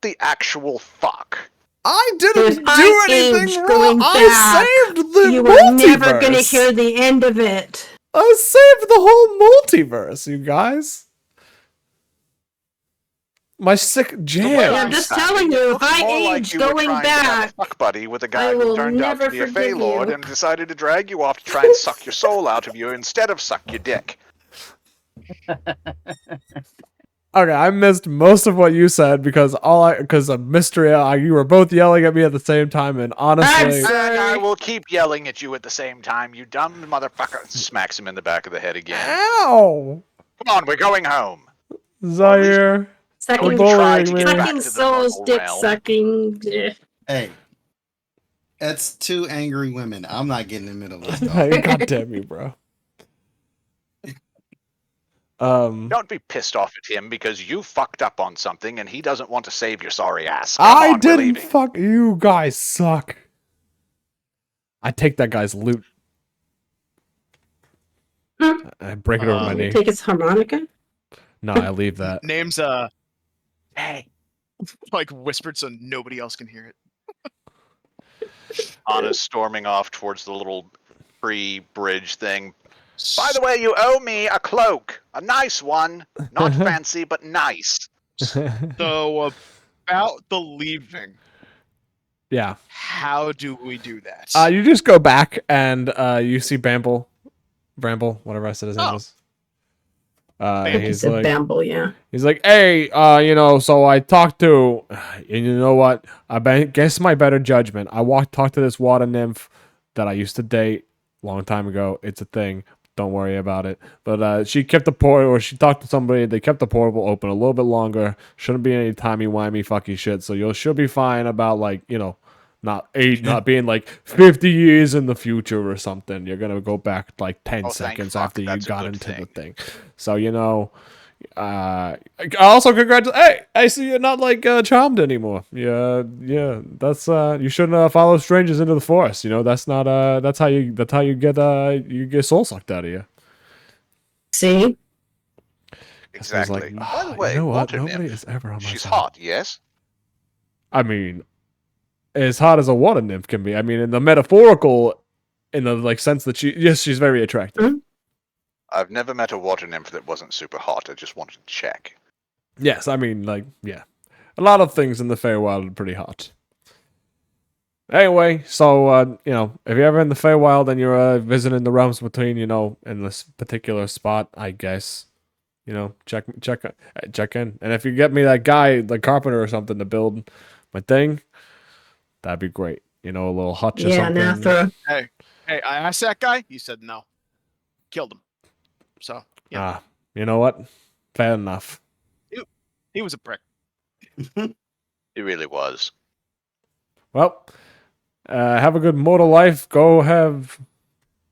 The actual fuck. I There's didn't do high anything age wrong. going back. I saved the You multiverse. were never gonna hear the end of it. I saved the whole multiverse, you guys. My sick The jam. way I'm just telling you, it looks high more like age you were going trying to have back. a fuck buddy with a I guy who will turned out to never be a forgive Feylord you. and decided to drag you off to try and suck your soul out of you instead of suck your dick. Okay, I missed most of what you said because of mystery. You were both yelling at me at the same time, and honestly, I'm sorry. And I will keep yelling at you at the same time, you dumb motherfucker. Smacks him in the back of the head again. ow, Come on, we're going home. Zaire. Sucking, You're try bullying to me. get back sucking to the souls, normal dick realm. sucking. Hey, that's two angry women. I'm not getting in the middle of this. Dog. God damn you, bro. Don't be pissed off at him because you fucked up on something and he doesn't want to save your sorry ass. Come I on, we're didn't leaving. fuck you guys. Suck. I take that guy's loot. I break it over my You knee. take his harmonica? No, I leave that. Name's hey, like whispered so nobody else can hear it. Anna's storming off towards the little pre-bridge thing. By the way, you owe me a cloak. A nice one. Not fancy, but nice. So about the leaving, Yeah. how do we do that? You just go back and you see Bramble, whatever I said his name Oh. was. I think he He's said like, Bamble, yeah. he's like, hey, so I talked to, and you know what? Guess my better judgment. Talked to this water nymph that I used to date a long time ago. It's a thing. Don't worry about it. But she kept the portal, or she talked to somebody. They kept the portal open a little bit longer. Shouldn't be any timey-wimey fucking shit. So she'll be fine about not being like 50 years in the future or something. You're gonna go back like 10 Oh, thank seconds fuck. after you That's a got good into the thing. thing. So Also, congratulations. Hey, I see you're not like charmed anymore. Yeah. That's you shouldn't follow strangers into the forest. You know, that's not that's how you get soul sucked out of you. See? Exactly. Like, By the way, you know what? water Nobody nymph. is ever on my She's side. hot, yes? I mean, as hot as a water nymph can be. I mean, in the metaphorical, in the like sense that she's very attractive. Mhm. I've never met a water nymph that wasn't super hot. I just wanted to check. Yes, I mean, like, yeah. A lot of things in the Feywild are pretty hot. Anyway, so, you know, if you're ever in the Feywild and you're visiting the realms between, you know, in this particular spot, I guess, you know, check in. And if you get me that guy, the carpenter or something to build my thing, that'd be great. You know, a little hutch or Yeah, something. Nathra. Hey, I asked that guy. He said no. Killed him. So yeah, You know what? Fair enough. he was a prick. It really was. Well, have a good mortal life. Go have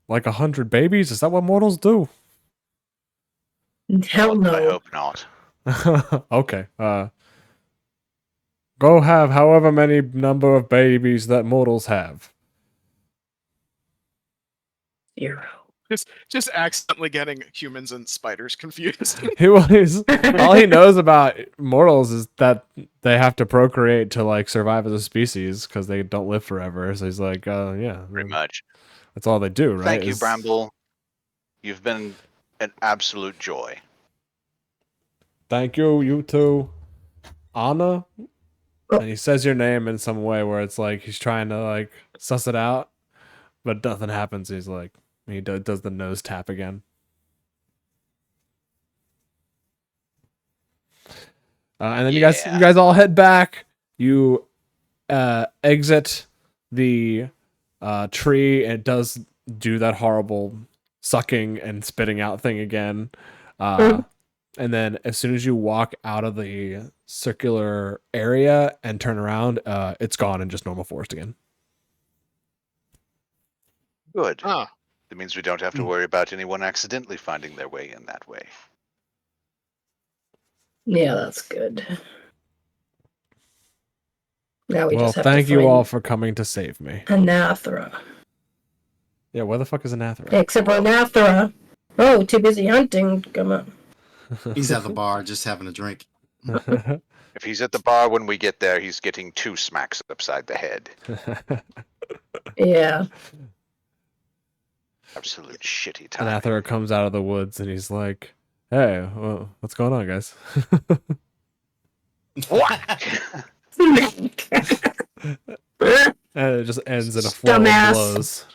like 100 babies. Is that what mortals do? Hell God, I no. hope not. Okay. Go have however many number of babies that mortals have. 0. Just accidentally getting humans and spiders confused. All he knows about mortals is that they have to procreate to like survive as a species because they don't live forever. So he's like, yeah, Pretty much. that's all they do, right? Thank you, Bramble. You've been an absolute joy. Thank you, you too. Anna? Oh. And he says your name in some way where it's like he's trying to like suss it out, but nothing happens. He's like, he does the nose tap again. And then you guys all head back. You exit the tree, and it does do that horrible sucking and spitting out thing again. And then as soon as you walk out of the circular area and turn around, it's gone and just normal forest again. Good. Huh. That means we don't have to worry about anyone accidentally finding their way in that way. Yeah, that's good. Now we Well, just have thank to you find all for coming to save me. Anathra. Yeah, where the fuck is Anathra? Except for Anathra. Oh, too busy hunting. Come on. He's at the bar just having a drink. If he's at the bar when we get there, he's getting 2 smacks upside the head. Yeah. Absolute shitty time. Anathra comes out of the woods and he's like, "Hey, what's going on, guys?" And it just ends in a flow of Dumbass. blows.